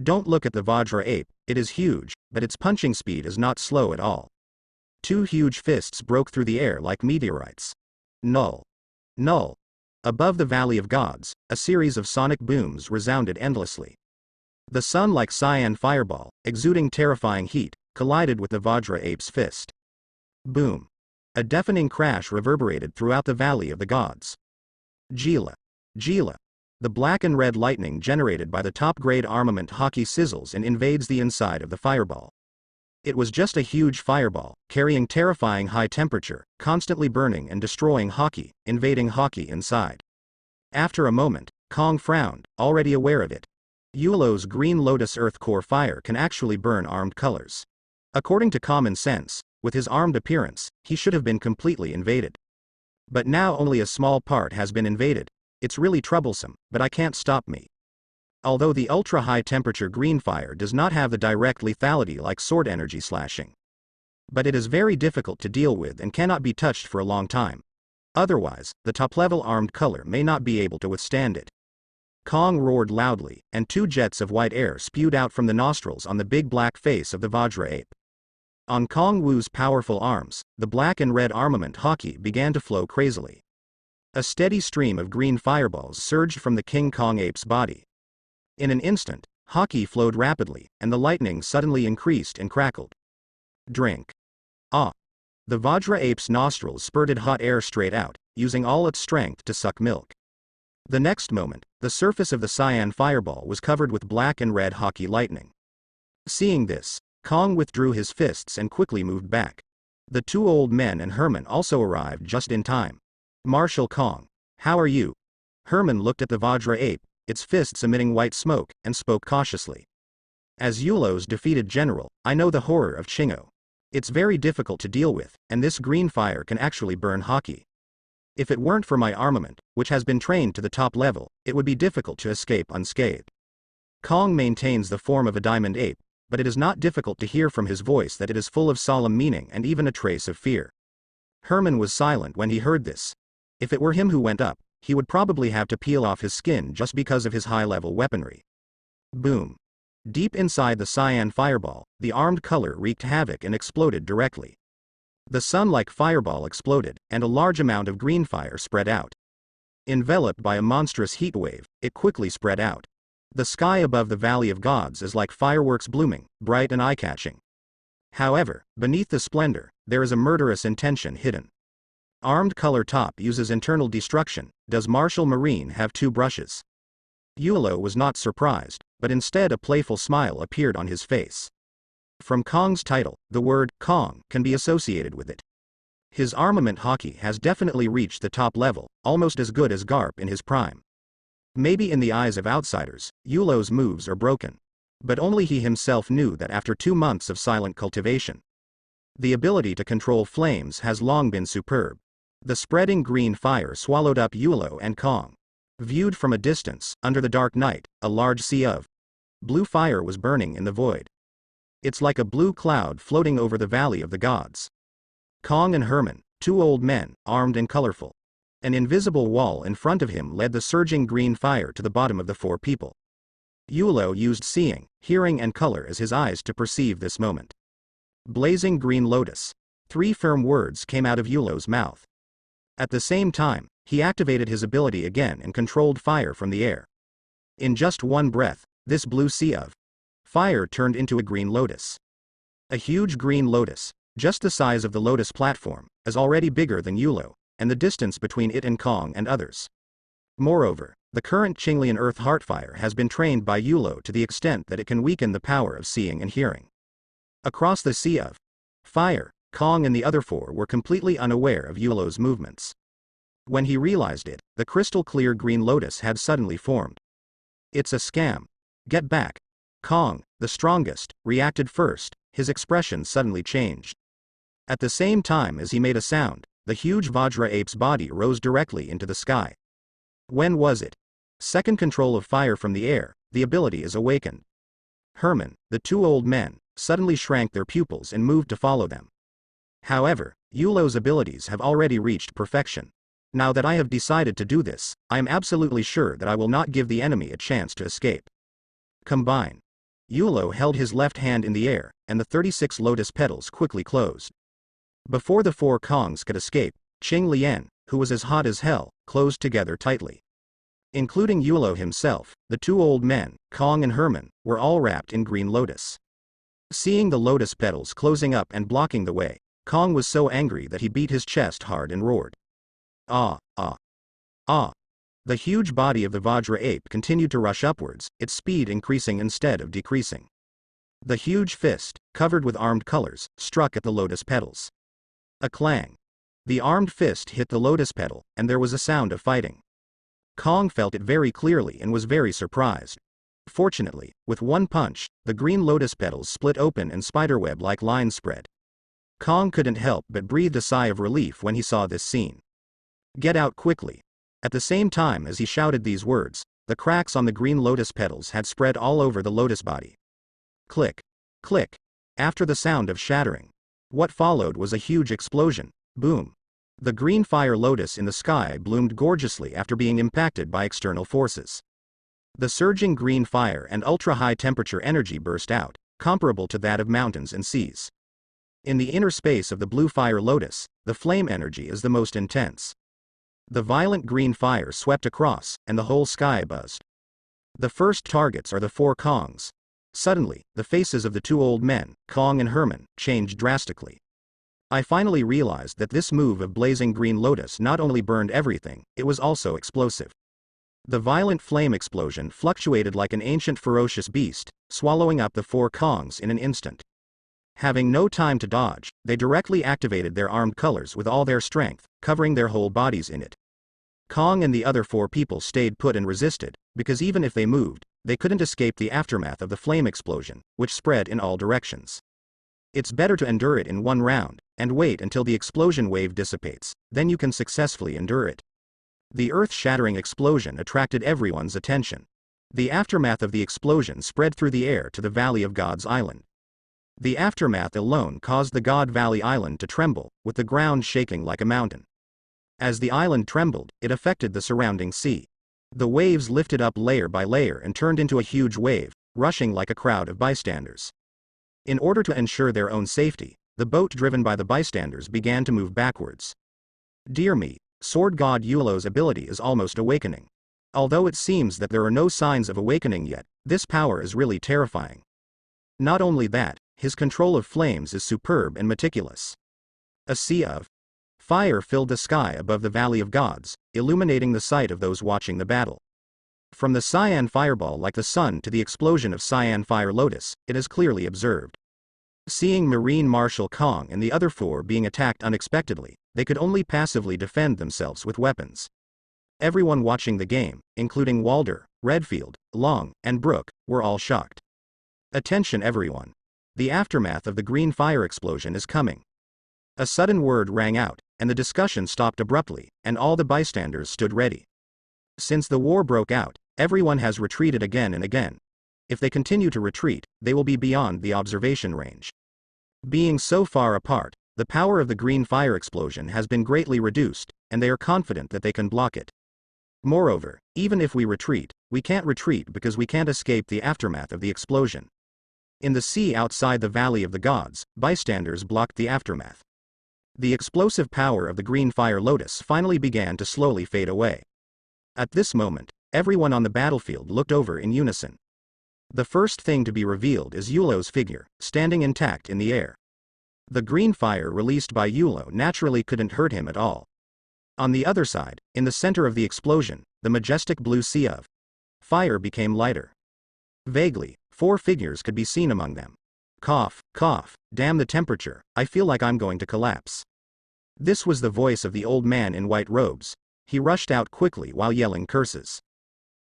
Don't look at the Vajra ape, it is huge, but its punching speed is not slow at all. Two huge fists broke through the air like meteorites. Null. Null. Above the Valley of Gods, a series of sonic booms resounded endlessly. The sun-like cyan fireball, exuding terrifying heat, collided with the Vajra ape's fist. Boom. A deafening crash reverberated throughout the Valley of the Gods. Gila. Gila. The black and red lightning generated by the top-grade armament hockey sizzles and invades the inside of the fireball. It was just a huge fireball, carrying terrifying high temperature, constantly burning and destroying hockey, invading hockey inside. After a moment, Kong frowned, already aware of it. Yulo's green lotus earth core fire can actually burn armed colors. According to common sense, with his armed appearance, he should have been completely invaded. But now only a small part has been invaded. It's really troublesome, but I can't stop me. Although the ultra-high temperature green fire does not have the direct lethality like sword energy slashing. But it is very difficult to deal with and cannot be touched for a long time. Otherwise, the top-level armed color may not be able to withstand it. Kong roared loudly, and two jets of white air spewed out from the nostrils on the big black face of the Vajra ape. On Kong Wu's powerful arms, the black and red armament hockey began to flow crazily. A steady stream of green fireballs surged from the King Kong ape's body. In an instant, hockey flowed rapidly, and the lightning suddenly increased and crackled. Drink. Ah! The Vajra ape's nostrils spurted hot air straight out, using all its strength to suck milk. The next moment, the surface of the cyan fireball was covered with black and red hockey lightning. Seeing this, Kong withdrew his fists and quickly moved back. The two old men and Herman also arrived just in time. Marshal Kong, how are you? Herman looked at the Vajra ape, its fists emitting white smoke, and spoke cautiously. As Yulo's defeated general, I know the horror of Chingo. It's very difficult to deal with, and this green fire can actually burn hockey. If it weren't for my armament, which has been trained to the top level, it would be difficult to escape unscathed. Kong maintains the form of a diamond ape, but it is not difficult to hear from his voice that it is full of solemn meaning and even a trace of fear. Herman was silent when he heard this. If it were him who went up, he would probably have to peel off his skin just because of his high-level weaponry. Boom. Deep inside the cyan fireball, the armed color wreaked havoc and exploded directly. The sun-like fireball exploded, and a large amount of green fire spread out. Enveloped by a monstrous heat wave, it quickly spread out. The sky above the Valley of Gods is like fireworks blooming, bright and eye-catching. However, beneath the splendor, there is a murderous intention hidden. Armed Color Top uses internal destruction. Does Martial Marine have two brushes? Yulo was not surprised, but instead a playful smile appeared on his face. From Kong's title, the word Kong can be associated with it. His armament hockey has definitely reached the top level, almost as good as Garp in his prime. Maybe in the eyes of outsiders, Yulo's moves are broken. But only he himself knew that after 2 months of silent cultivation. The ability to control flames has long been superb. The spreading green fire swallowed up Yulo and Kong. Viewed from a distance, under the dark night, a large sea of blue fire was burning in the void. It's like a blue cloud floating over the Valley of the Gods. Kong and Herman, 2 old men, armed and colorful. An invisible wall in front of him led the surging green fire to the bottom of the 4 people. Yulo used seeing, hearing and color as his eyes to perceive this moment. Blazing green lotus. 3 firm words came out of Yulo's mouth. At the same time, he activated his ability again and controlled fire from the air. In just one breath, this blue sea of fire turned into a green lotus. A huge green lotus, just the size of the lotus platform, is already bigger than Yulo, and the distance between it and Kong and others. Moreover, the current Qinglian Earth Heartfire has been trained by Yulo to the extent that it can weaken the power of seeing and hearing. Across the sea of fire, Kong and the other 4 were completely unaware of Yulo's movements. When he realized it, the crystal-clear green lotus had suddenly formed. It's a scam. Get back. Kong, the strongest, reacted first. His expression suddenly changed. At the same time as he made a sound, the huge Vajra ape's body rose directly into the sky. When was it? Second control of fire from the air, the ability is awakened. Herman, the 2 old men, suddenly shrank their pupils and moved to follow them. However, Yulo's abilities have already reached perfection. Now that I have decided to do this, I am absolutely sure that I will not give the enemy a chance to escape. Combine. Yulo held his left hand in the air, and the 36 lotus petals quickly closed. Before the 4 Kongs could escape, Qing Lian, who was as hot as hell, closed together tightly. Including Yulo himself, the 2 old men, Kong and Herman, were all wrapped in green lotus. Seeing the lotus petals closing up and blocking the way, Kong was so angry that he beat his chest hard and roared. Ah, ah, ah. The huge body of the Vajra ape continued to rush upwards, its speed increasing instead of decreasing. The huge fist, covered with armed colors, struck at the lotus petals. A clang. The armed fist hit the lotus petal, and there was a sound of fighting. Kong felt it very clearly and was very surprised. Fortunately, with one punch, the green lotus petals split open and spiderweb-like lines spread. Kong couldn't help but breathe a sigh of relief when he saw this scene. Get out quickly. At the same time as he shouted these words, the cracks on the green lotus petals had spread all over the lotus body. Click. Click. After the sound of shattering. What followed was a huge explosion. Boom. The green fire lotus in the sky bloomed gorgeously after being impacted by external forces. The surging green fire and ultra-high temperature energy burst out, comparable to that of mountains and seas. In the inner space of the blue fire lotus, the flame energy is the most intense. The violent green fire swept across, and the whole sky buzzed. The first targets are the 4 Kongs. Suddenly, the faces of the 2 old men, Kong and Herman, changed drastically. I finally realized that this move of blazing green lotus not only burned everything, it was also explosive. The violent flame explosion fluctuated like an ancient ferocious beast, swallowing up the 4 Kongs in an instant. Having no time to dodge, they directly activated their armed colors with all their strength, covering their whole bodies in it. Kong and the other 4 people stayed put and resisted, because even if they moved, they couldn't escape the aftermath of the flame explosion, which spread in all directions. It's better to endure it in one round, and wait until the explosion wave dissipates, then you can successfully endure it. The earth-shattering explosion attracted everyone's attention. The aftermath of the explosion spread through the air to the Valley of God's Island. The aftermath alone caused the God Valley Island to tremble, with the ground shaking like a mountain. As the island trembled, it affected the surrounding sea. The waves lifted up layer by layer and turned into a huge wave, rushing like a crowd of bystanders. In order to ensure their own safety, the boat driven by the bystanders began to move backwards. Dear me, Sword God Yulo's ability is almost awakening. Although it seems that there are no signs of awakening yet, this power is really terrifying. Not only that, his control of flames is superb and meticulous. A sea of fire filled the sky above the Valley of Gods, illuminating the sight of those watching the battle. From the cyan fireball like the sun to the explosion of cyan fire lotus, it is clearly observed. Seeing Marine Marshal Kong and the other four being attacked unexpectedly, they could only passively defend themselves with weapons. Everyone watching the game, including Walder, Redfield, Long, and Brooke, were all shocked. Attention everyone. The aftermath of the green fire explosion is coming. A sudden word rang out, and the discussion stopped abruptly, and all the bystanders stood ready. Since the war broke out, everyone has retreated again and again. If they continue to retreat, they will be beyond the observation range. Being so far apart, the power of the green fire explosion has been greatly reduced, and they are confident that they can block it. Moreover, even if we retreat, we can't retreat because we can't escape the aftermath of the explosion. In the sea outside the Valley of the Gods, bystanders blocked the aftermath. The explosive power of the green fire lotus finally began to slowly fade away. At this moment, everyone on the battlefield looked over in unison. The first thing to be revealed is Yulo's figure, standing intact in the air. The green fire released by Yulo naturally couldn't hurt him at all. On the other side, in the center of the explosion, the majestic blue sea of fire became lighter. Vaguely, 4 figures could be seen among them. Cough, cough, damn the temperature, I feel like I'm going to collapse. This was the voice of the old man in white robes. He rushed out quickly while yelling curses.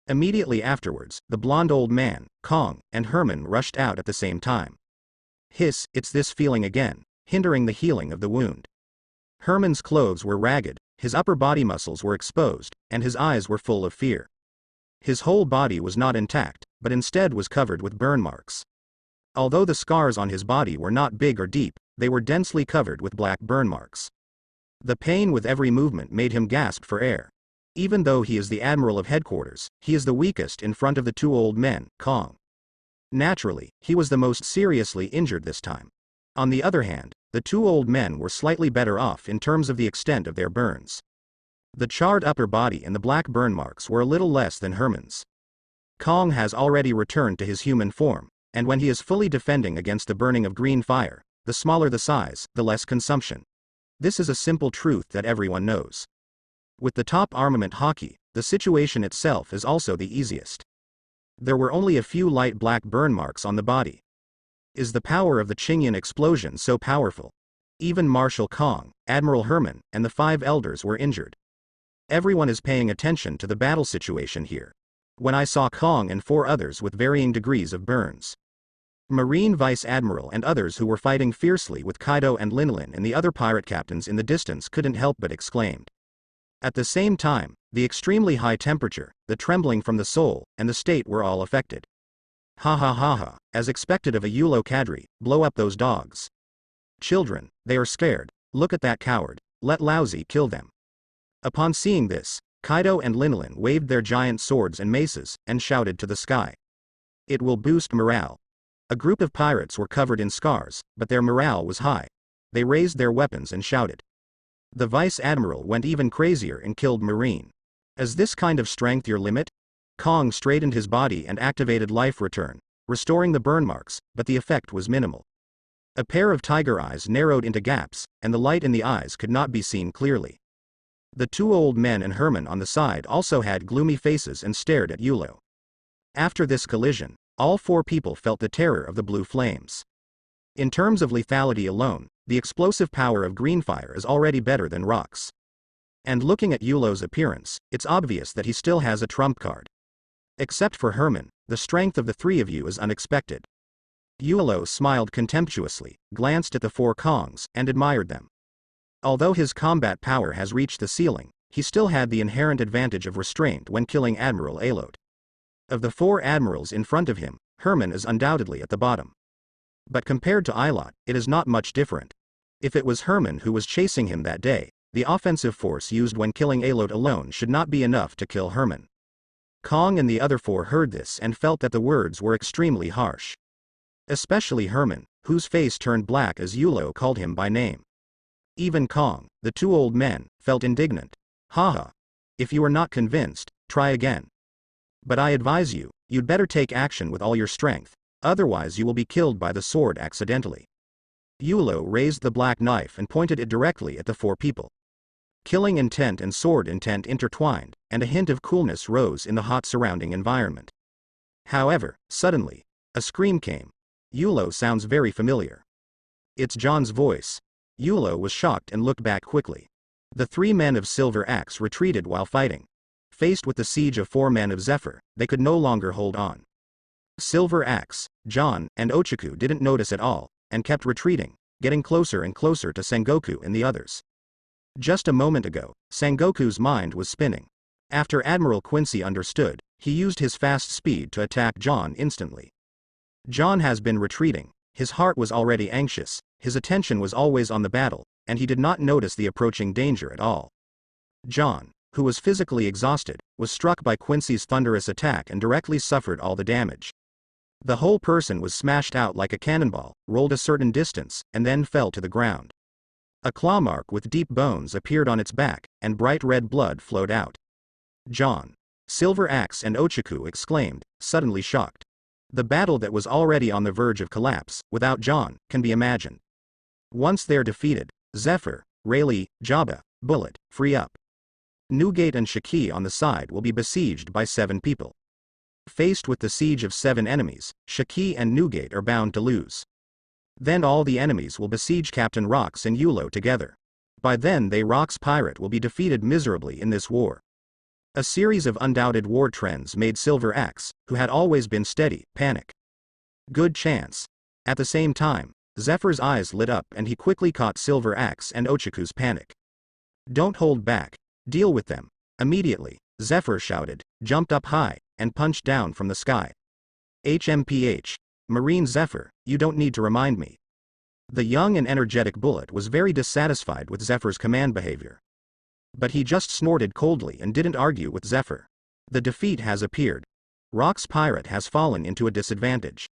Immediately afterwards, the blonde old man, Kong, and Herman rushed out at the same time. Hiss, it's this feeling again, hindering the healing of the wound. Herman's clothes were ragged, his upper body muscles were exposed, and his eyes were full of fear. His whole body was not intact, but instead was covered with burn marks. Although the scars on his body were not big or deep, they were densely covered with black burn marks. The pain with every movement made him gasp for air. Even though he is the admiral of headquarters, he is the weakest in front of the 2 old men, Kong. Naturally, he was the most seriously injured this time. On the other hand, the 2 old men were slightly better off in terms of the extent of their burns. The charred upper body and the black burn marks were a little less than Herman's. Kong has already returned to his human form, and when he is fully defending against the burning of green fire, the smaller the size, the less consumption. This is a simple truth that everyone knows. With the top armament hockey, the situation itself is also the easiest. There were only a few light black burn marks on the body. Is the power of the Qingyan explosion so powerful? Even Marshal Kong, Admiral Herman, and the 5 elders were injured. Everyone is paying attention to the battle situation here. When I saw Kong and 4 others with varying degrees of burns. Marine Vice Admiral and others who were fighting fiercely with Kaido and Linlin and the other pirate captains in the distance couldn't help but exclaim. At the same time, the extremely high temperature, the trembling from the soul, and the state were all affected. Ha ha ha ha, as expected of a Yulo cadre, blow up those dogs. Children, they are scared, look at that coward, let Lousy kill them. Upon seeing this, Kaido and Linlin waved their giant swords and maces, and shouted to the sky. It will boost morale. A group of pirates were covered in scars, but their morale was high. They raised their weapons and shouted. The Vice Admiral went even crazier and killed Marine. Is this kind of strength your limit? Kong straightened his body and activated Life Return, restoring the burn marks, but the effect was minimal. A pair of tiger eyes narrowed into gaps, and the light in the eyes could not be seen clearly. The 2 old men and Herman on the side also had gloomy faces and stared at Yulo. After this collision, all 4 people felt the terror of the blue flames. In terms of lethality alone, the explosive power of green fire is already better than rocks. And looking at Yulo's appearance, it's obvious that he still has a trump card. Except for Herman, the strength of the 3 of you is unexpected. Yulo smiled contemptuously, glanced at the 4 Kongs, and admired them. Although his combat power has reached the ceiling, he still had the inherent advantage of restraint when killing Admiral Alot. Of the 4 admirals in front of him, Herman is undoubtedly at the bottom. But compared to Ilot, it is not much different. If it was Herman who was chasing him that day, the offensive force used when killing Alot alone should not be enough to kill Herman. Kong and the other four heard this and felt that the words were extremely harsh. Especially Herman, whose face turned black as Yulo called him by name. Even Kong, the two old men, felt indignant. Haha. If you are not convinced, try again. But I advise you, you'd better take action with all your strength, otherwise you will be killed by the sword accidentally. Yulo raised the black knife and pointed it directly at the four people. Killing intent and sword intent intertwined, and a hint of coolness rose in the hot surrounding environment. However, suddenly, a scream came. Yulo sounds very familiar. It's John's voice. Yulo was shocked and looked back quickly. The three men of Silver Axe retreated while fighting. Faced with the siege of 4 men of Zephyr, they could no longer hold on. Silver Axe, John, and Ochaku didn't notice at all, and kept retreating, getting closer and closer to Sengoku and the others. Just a moment ago, Sengoku's mind was spinning. After Admiral Quincy understood, he used his fast speed to attack John instantly. John has been retreating, his heart was already anxious, his attention was always on the battle, and he did not notice the approaching danger at all. John, who was physically exhausted, was struck by Quincy's thunderous attack and directly suffered all the damage. The whole person was smashed out like a cannonball, rolled a certain distance, and then fell to the ground. A claw mark with deep bones appeared on its back, and bright red blood flowed out. John, Silver Axe and Ochaku exclaimed, suddenly shocked. The battle that was already on the verge of collapse, without John, can be imagined. Once they're defeated, Zephyr, Rayleigh, Jabba, Bullet, free up. Newgate and Shiki on the side will be besieged by 7 people. Faced with the siege of 7 enemies, Shiki and Newgate are bound to lose. Then all the enemies will besiege Captain Rox and Yulo together. By then Rox Pirate will be defeated miserably in this war. A series of undoubted war trends made Silver Axe, who had always been steady, panic. Good chance. At the same time, Zephyr's eyes lit up and he quickly caught Silver Axe and Ochaku's panic. Don't hold back. Deal with them. Immediately, Zephyr shouted, jumped up high, and punched down from the sky. HMPH. Marine Zephyr, you don't need to remind me. The young and energetic Bullet was very dissatisfied with Zephyr's command behavior. But he just snorted coldly and didn't argue with Zephyr. The defeat has appeared. Rox Pirate has fallen into a disadvantage.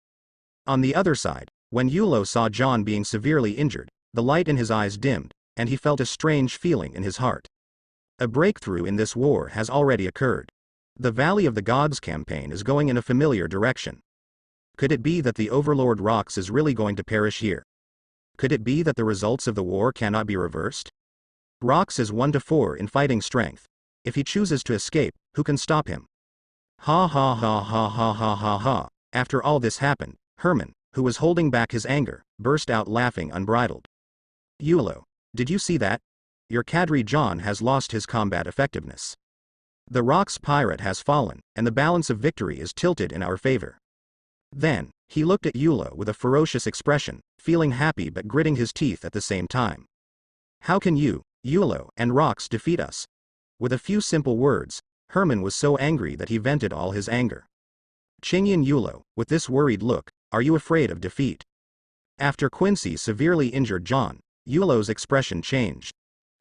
On the other side, when Yulo saw John being severely injured, the light in his eyes dimmed, and he felt a strange feeling in his heart. A breakthrough in this war has already occurred. The Valley of the Gods campaign is going in a familiar direction. Could it be that the Overlord Rox is really going to perish here? Could it be that the results of the war cannot be reversed? Rox is 1-4 in fighting strength. If he chooses to escape, who can stop him? Ha ha ha ha ha ha ha ha. After all this happened, Herman, who was holding back his anger, burst out laughing unbridled. Yulo, did you see that? Your cadre John has lost his combat effectiveness. The Rox Pirate has fallen, and the balance of victory is tilted in our favor. Then, he looked at Yulo with a ferocious expression, feeling happy but gritting his teeth at the same time. How can you, Yulo, and Rox defeat us? With a few simple words, Herman was so angry that he vented all his anger. Chingyan Yulo, with this worried look, are you afraid of defeat? After Quincy severely injured John, Yulo's expression changed.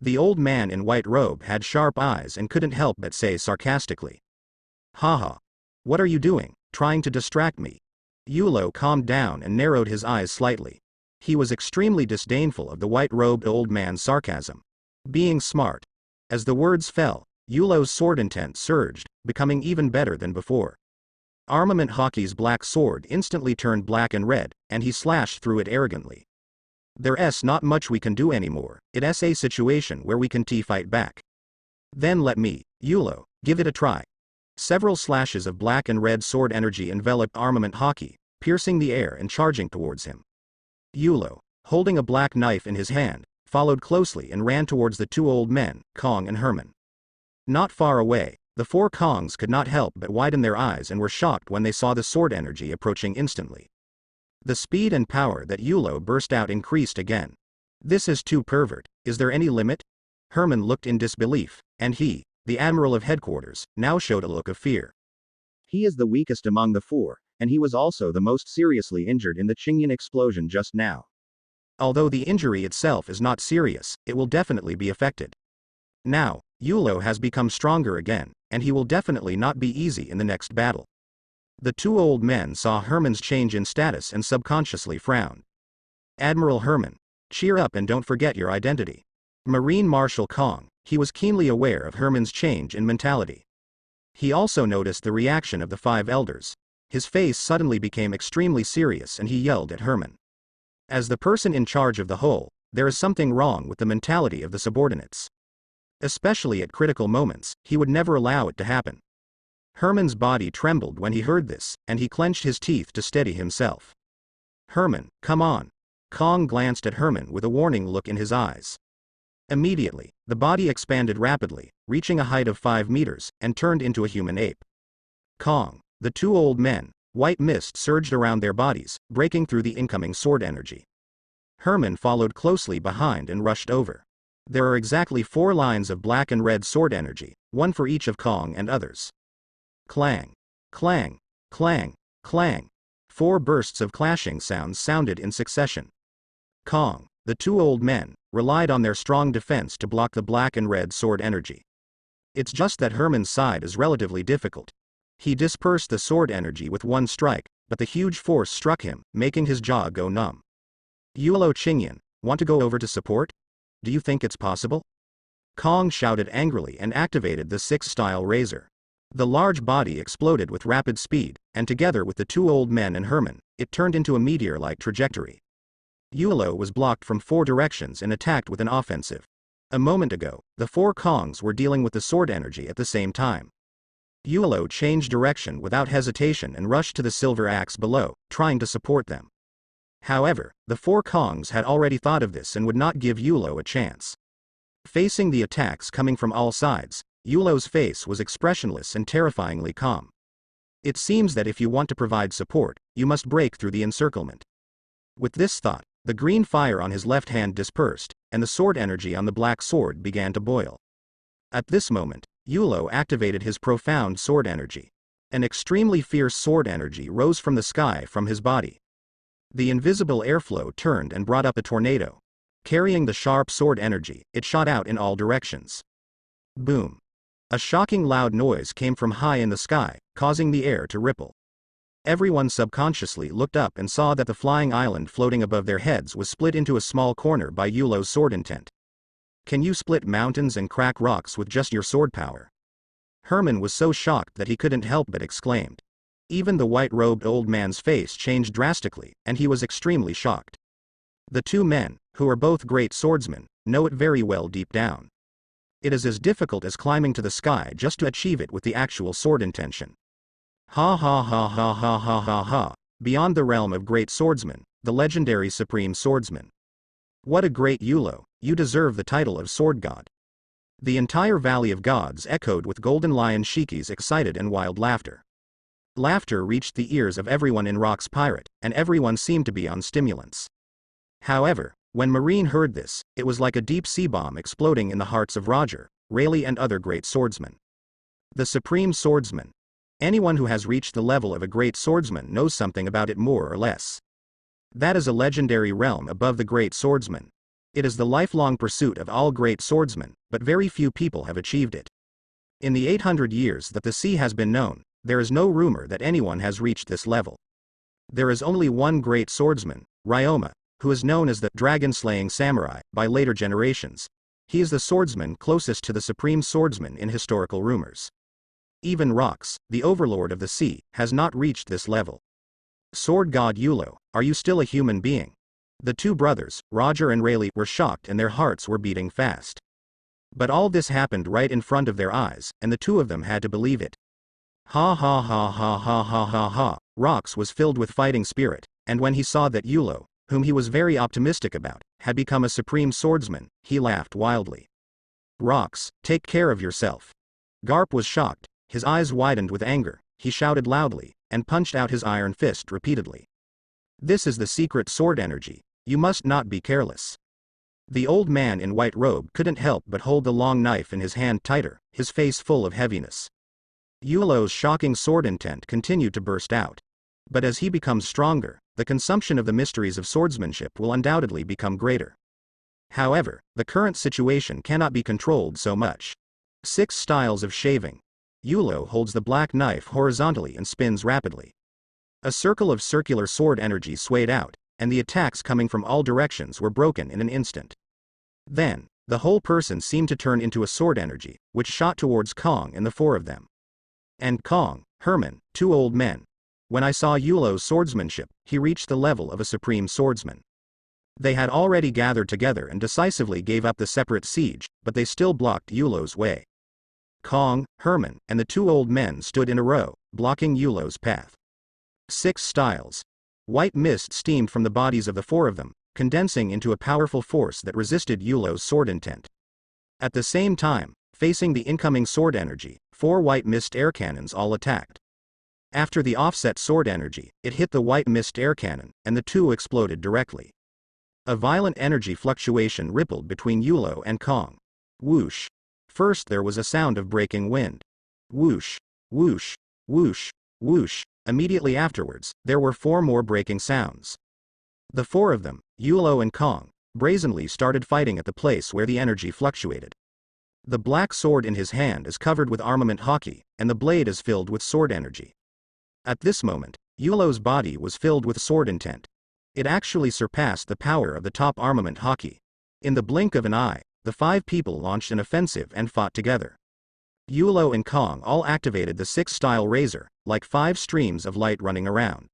The old man in white robe had sharp eyes and couldn't help but say sarcastically. Haha. What are you doing, trying to distract me? Yulo calmed down and narrowed his eyes slightly. He was extremely disdainful of the white-robed old man's sarcasm. Being smart. As the words fell, Yulo's sword intent surged, becoming even better than before. Armament Hockey's black sword instantly turned black and red, and he slashed through it arrogantly. There's not much we can do anymore, it's a situation where we can fight back. Then let me, Yulo, give it a try. Several slashes of black and red sword energy enveloped Armament Hockey, piercing the air and charging towards him. Yulo, holding a black knife in his hand, followed closely and ran towards the 2 old men, Kong and Herman. Not far away, the 4 Kongs could not help but widen their eyes and were shocked when they saw the sword energy approaching instantly. The speed and power that Yulo burst out increased again. This is too pervert, is there any limit? Herman looked in disbelief, and he, the Admiral of Headquarters, now showed a look of fear. He is the weakest among the 4, and he was also the most seriously injured in the Chingyan explosion just now. Although the injury itself is not serious, it will definitely be affected. Now, Yulo has become stronger again, and he will definitely not be easy in the next battle. The two old men saw Herman's change in status and subconsciously frowned. Admiral Herman, cheer up and don't forget your identity. Marine Marshal Kong, he was keenly aware of Herman's change in mentality. He also noticed the reaction of the five elders. His face suddenly became extremely serious and he yelled at Herman. As the person in charge of the whole, there is something wrong with the mentality of the subordinates. Especially at critical moments, he would never allow it to happen. Herman's body trembled when he heard this, and he clenched his teeth to steady himself. Herman, come on. Kong glanced at Herman with a warning look in his eyes. Immediately, the body expanded rapidly, reaching a height of 5 meters, and turned into a human ape. Kong, the two old men, white mist surged around their bodies, breaking through the incoming sword energy. Herman followed closely behind and rushed over. There are exactly 4 lines of black and red sword energy, one for each of Kong and others. Clang, clang, clang, clang. 4 bursts of clashing sounds sounded in succession. Kong, the two old men, relied on their strong defense to block the black and red sword energy. It's just that Herman's side is relatively difficult. He dispersed the sword energy with one strike, but the huge force struck him, making his jaw go numb. Yulo Qingyan, want to go over to support? Do you think it's possible? Kong shouted angrily and activated the 6-style razor. The large body exploded with rapid speed, and together with the two old men and Herman, it turned into a meteor-like trajectory. Yulo was blocked from 4 directions and attacked with an offensive. A moment ago, the 4 Kongs were dealing with the sword energy at the same time. Yulo changed direction without hesitation and rushed to the silver axe below, trying to support them. However, the 4 Kongs had already thought of this and would not give Yulo a chance. Facing the attacks coming from all sides, Yulo's face was expressionless and terrifyingly calm. It seems that if you want to provide support, you must break through the encirclement. With this thought, the green fire on his left hand dispersed, and the sword energy on the black sword began to boil. At this moment, Yulo activated his profound sword energy. An extremely fierce sword energy rose from the sky from his body. The invisible airflow turned and brought up a tornado. Carrying the sharp sword energy, it shot out in all directions. Boom. A shocking loud noise came from high in the sky, causing the air to ripple. Everyone subconsciously looked up and saw that the flying island floating above their heads was split into a small corner by Yulo's sword intent. Can you split mountains and crack rocks with just your sword power? Herman was so shocked that he couldn't help but exclaimed. Even the white-robed old man's face changed drastically, and he was extremely shocked. The two men, who are both great swordsmen, know it very well deep down. It is as difficult as climbing to the sky just to achieve it with the actual sword intention. Ha ha ha ha ha ha ha ha. Beyond the realm of great swordsmen, the legendary supreme swordsman. What a great Yulo, you deserve the title of sword god. The entire Valley of Gods echoed with Golden Lion Shiki's excited and wild laughter. Laughter reached the ears of everyone in Rock's Pirate, and everyone seemed to be on stimulants. However, when Marine heard this, it was like a deep sea bomb exploding in the hearts of Roger, Rayleigh and other great swordsmen. The supreme swordsman. Anyone who has reached the level of a great swordsman knows something about it more or less. That is a legendary realm above the great swordsman. It is the lifelong pursuit of all great swordsmen, but very few people have achieved it. In the 800 years that the sea has been known, there is no rumor that anyone has reached this level. There is only one great swordsman, Ryoma, who is known as the dragon-slaying samurai by later generations. He is the swordsman closest to the supreme swordsman in historical rumors. Even Rox, the overlord of the sea, has not reached this level. Sword god Yulo, are you still a human being? The two brothers, Roger and Rayleigh, were shocked and their hearts were beating fast. But all this happened right in front of their eyes, and the two of them had to believe it. Ha ha ha ha ha ha ha ha. Rox was filled with fighting spirit, and when he saw that Yulo, whom he was very optimistic about, had become a supreme swordsman, he laughed wildly. Rox, take care of yourself. Garp was shocked, his eyes widened with anger, he shouted loudly, and punched out his iron fist repeatedly. This is the secret sword energy, you must not be careless. The old man in white robe couldn't help but hold the long knife in his hand tighter, his face full of heaviness. Yulo's shocking sword intent continued to burst out. But as he becomes stronger, the consumption of the mysteries of swordsmanship will undoubtedly become greater. However, the current situation cannot be controlled so much. 6 styles of shaving. Yulo holds the black knife horizontally and spins rapidly. A circle of circular sword energy swayed out, and the attacks coming from all directions were broken in an instant. Then, the whole person seemed to turn into a sword energy, which shot towards Kong and the four of them. And Kong, Herman, two old men. When I saw Yulo's swordsmanship, he reached the level of a supreme swordsman. They had already gathered together and decisively gave up the separate siege, but they still blocked Yulo's way. Kong, Herman, and the two old men stood in a row, blocking Yulo's path. 6 styles. White mist steamed from the bodies of the four of them, condensing into a powerful force that resisted Yulo's sword intent. At the same time, facing the incoming sword energy, 4 white mist air cannons all attacked. After the offset sword energy, it hit the white mist air cannon, and the two exploded directly. A violent energy fluctuation rippled between Yulo and Kong. Whoosh. First there was a sound of breaking wind. Whoosh, whoosh, whoosh, whoosh. Immediately afterwards, there were 4 more breaking sounds. The four of them, Yulo and Kong, brazenly started fighting at the place where the energy fluctuated. The black sword in his hand is covered with armament haki, and the blade is filled with sword energy. At this moment, Yulo's body was filled with sword intent. It actually surpassed the power of the top armament haki. In the blink of an eye, the 5 people launched an offensive and fought together. Yulo and Kong all activated the 6-style razor, like 5 streams of light running around.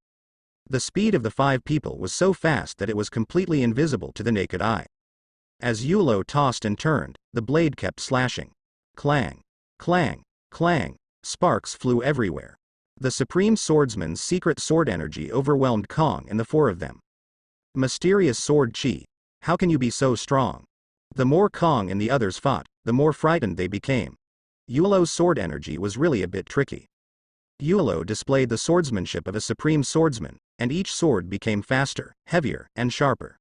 The speed of the 5 people was so fast that it was completely invisible to the naked eye. As Yulo tossed and turned, the blade kept slashing. Clang, clang, clang, sparks flew everywhere. The Supreme Swordsman's secret sword energy overwhelmed Kong and the 4 of them. Mysterious sword chi. How can you be so strong? The more Kong and the others fought, the more frightened they became. Yulo's sword energy was really a bit tricky. Yulo displayed the swordsmanship of a supreme swordsman, and each sword became faster, heavier, and sharper.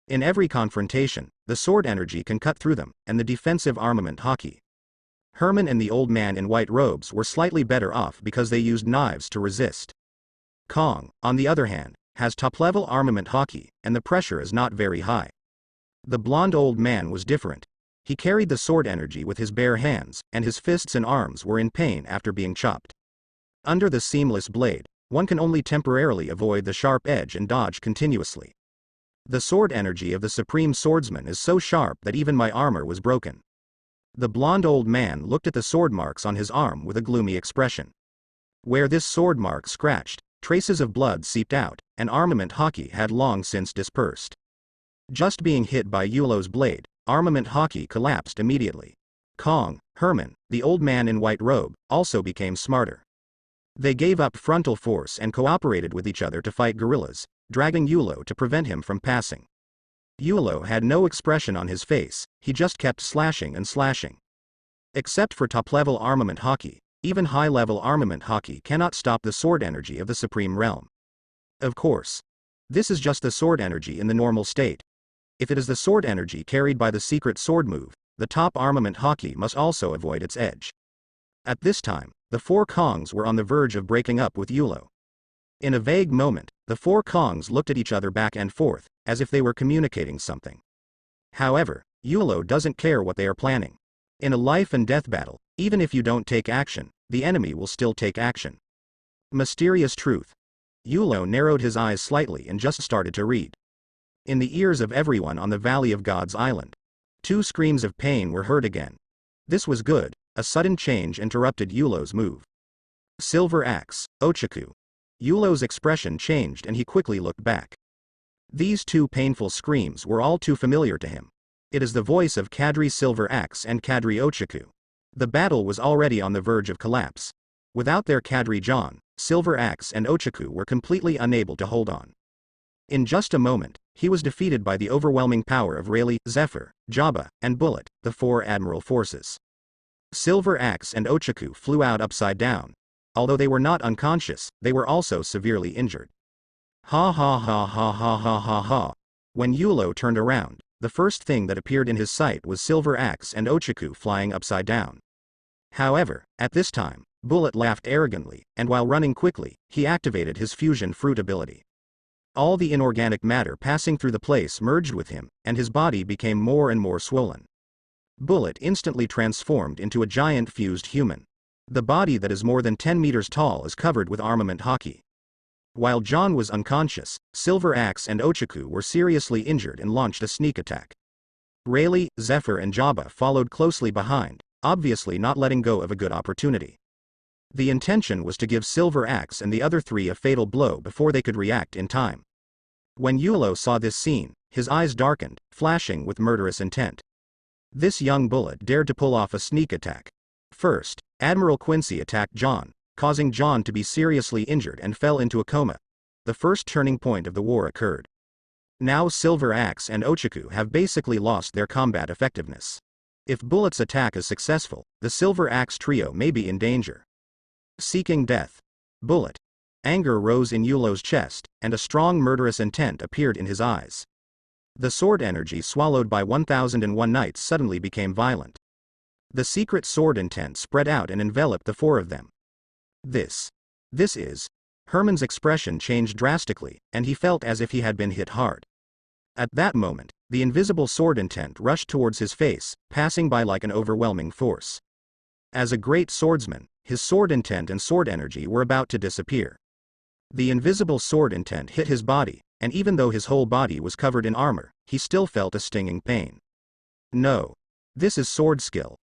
In every confrontation, the sword energy can cut through them, and the defensive armament haki. Herman and the old man in white robes were slightly better off because they used knives to resist. Kong, on the other hand, has top-level armament haki, and the pressure is not very high. The blonde old man was different. He carried the sword energy with his bare hands, and his fists and arms were in pain after being chopped. Under the seamless blade, one can only temporarily avoid the sharp edge and dodge continuously. The sword energy of the Supreme Swordsman is so sharp that even my armor was broken. The blonde old man looked at the sword marks on his arm with a gloomy expression. Where this sword mark scratched, traces of blood seeped out, and armament haki had long since dispersed. Just being hit by Yulo's blade, armament haki collapsed immediately. Kong, Herman, the old man in white robe, also became smarter. They gave up frontal force and cooperated with each other to fight guerrillas, dragging Yulo to prevent him from passing. Yulo had no expression on his face, he just kept slashing and slashing. Except for top-level armament haki, even high-level armament haki cannot stop the sword energy of the Supreme Realm. Of course. This is just the sword energy in the normal state. If it is the sword energy carried by the secret sword move, the top armament haki must also avoid its edge. At this time, the 4 Kongs were on the verge of breaking up with Yulo. In a vague moment, the 4 Kongs looked at each other back and forth, as if they were communicating something. However, Yulo doesn't care what they are planning. In a life and death battle, even if you don't take action, the enemy will still take action. Mysterious truth. Yulo narrowed his eyes slightly and just started to read. In the ears of everyone on the Valley of God's Island, 2 screams of pain were heard again. This was good. A sudden change interrupted Yulo's move. Silver axe, Ochaku. Yulo's expression changed and he quickly looked back. These 2 painful screams were all too familiar to him. It is the voice of Kadri Silver Axe and Kadri Ochaku. The battle was already on the verge of collapse. Without their Kadri John, Silver Axe and Ochaku were completely unable to hold on. In just a moment, he was defeated by the overwhelming power of Rayleigh, Zephyr, Jabba, and Bullet, the 4 admiral forces. Silver Axe and Ochaku flew out upside down. Although they were not unconscious, they were also severely injured. Ha ha ha ha ha ha ha ha. When Yulo turned around, the first thing that appeared in his sight was Silver Axe and Ochaku flying upside down. However, at this time, Bullet laughed arrogantly, and while running quickly, he activated his fusion fruit ability. All the inorganic matter passing through the place merged with him, and his body became more and more swollen. Bullet instantly transformed into a giant fused human. The body that is more than 10 meters tall is covered with armament haki. While John was unconscious, Silver Axe and Ochaku were seriously injured and launched a sneak attack. Rayleigh, Zephyr and Jabba followed closely behind, obviously not letting go of a good opportunity. The intention was to give Silver Axe and the other three a fatal blow before they could react in time. When Yulo saw this scene, his eyes darkened, flashing with murderous intent. This young bullet dared to pull off a sneak attack. First, Admiral Quincy attacked John, causing John to be seriously injured and fell into a coma. The first turning point of the war occurred. Now Silver Axe and Ochaku have basically lost their combat effectiveness. If Bullet's attack is successful, the Silver Axe trio may be in danger. Seeking death. Bullet. Anger rose in Yulo's chest, and a strong murderous intent appeared in his eyes. The sword energy swallowed by 1001 Nights suddenly became violent. The secret sword intent spread out and enveloped the four of them. This is. Herman's expression changed drastically, and he felt as if he had been hit hard. At that moment, the invisible sword intent rushed towards his face, passing by like an overwhelming force. As a great swordsman, his sword intent and sword energy were about to disappear. The invisible sword intent hit his body, and even though his whole body was covered in armor, he still felt a stinging pain. No. This is sword skill.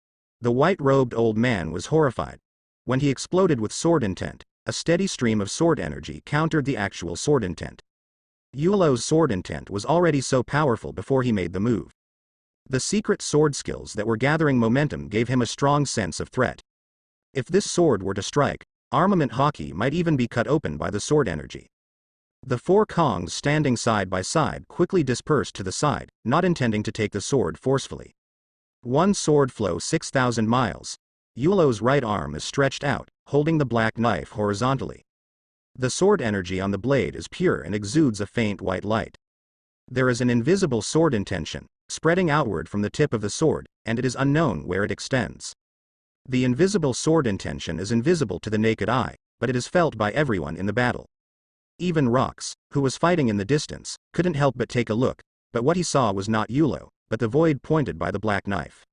The white-robed old man was horrified. When he exploded with sword intent, a steady stream of sword energy countered the actual sword intent. Yulo's sword intent was already so powerful before he made the move. The secret sword skills that were gathering momentum gave him a strong sense of threat. If this sword were to strike, armament haki might even be cut open by the sword energy. The four Kongs standing side by side quickly dispersed to the side, not intending to take the sword forcefully. One sword flow 6,000 miles. Yulo's right arm is stretched out, holding the black knife horizontally. The sword energy on the blade is pure and exudes a faint white light. There is an invisible sword intention, spreading outward from the tip of the sword, and it is unknown where it extends. The invisible sword intention is invisible to the naked eye, but it is felt by everyone in the battle. Even Rox, who was fighting in the distance, couldn't help but take a look, but what he saw was not Yulo, but the void pointed by the black knife.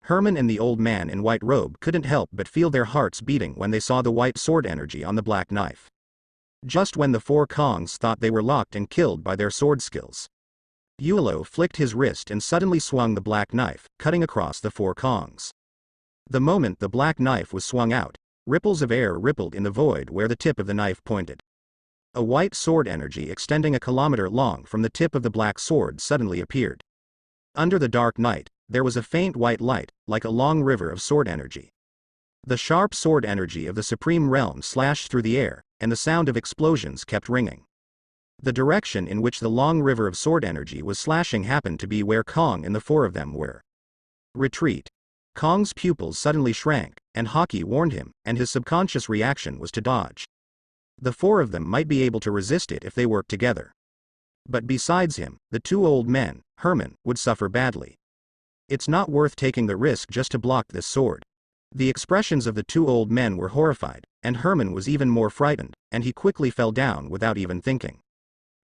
Herman and the old man in white robe couldn't help but feel their hearts beating when they saw the white sword energy on the black knife. Just when the four Kongs thought they were locked and killed by their sword skills, Yulo flicked his wrist and suddenly swung the black knife, cutting across the four Kongs. The moment the black knife was swung out, ripples of air rippled in the void where the tip of the knife pointed. A white sword energy extending a kilometer long from the tip of the black sword suddenly appeared. Under the dark night, there was a faint white light, like a long river of sword energy. The sharp sword energy of the Supreme Realm slashed through the air, and the sound of explosions kept ringing. The direction in which the long river of sword energy was slashing happened to be where Kong and the four of them were. Retreat. Kong's pupils suddenly shrank, and Haki warned him, and his subconscious reaction was to dodge. The four of them might be able to resist it if they worked together. But besides him, the two old men, Herman, would suffer badly. It's not worth taking the risk just to block this sword. The expressions of the two old men were horrified, and Herman was even more frightened, and he quickly fell down without even thinking.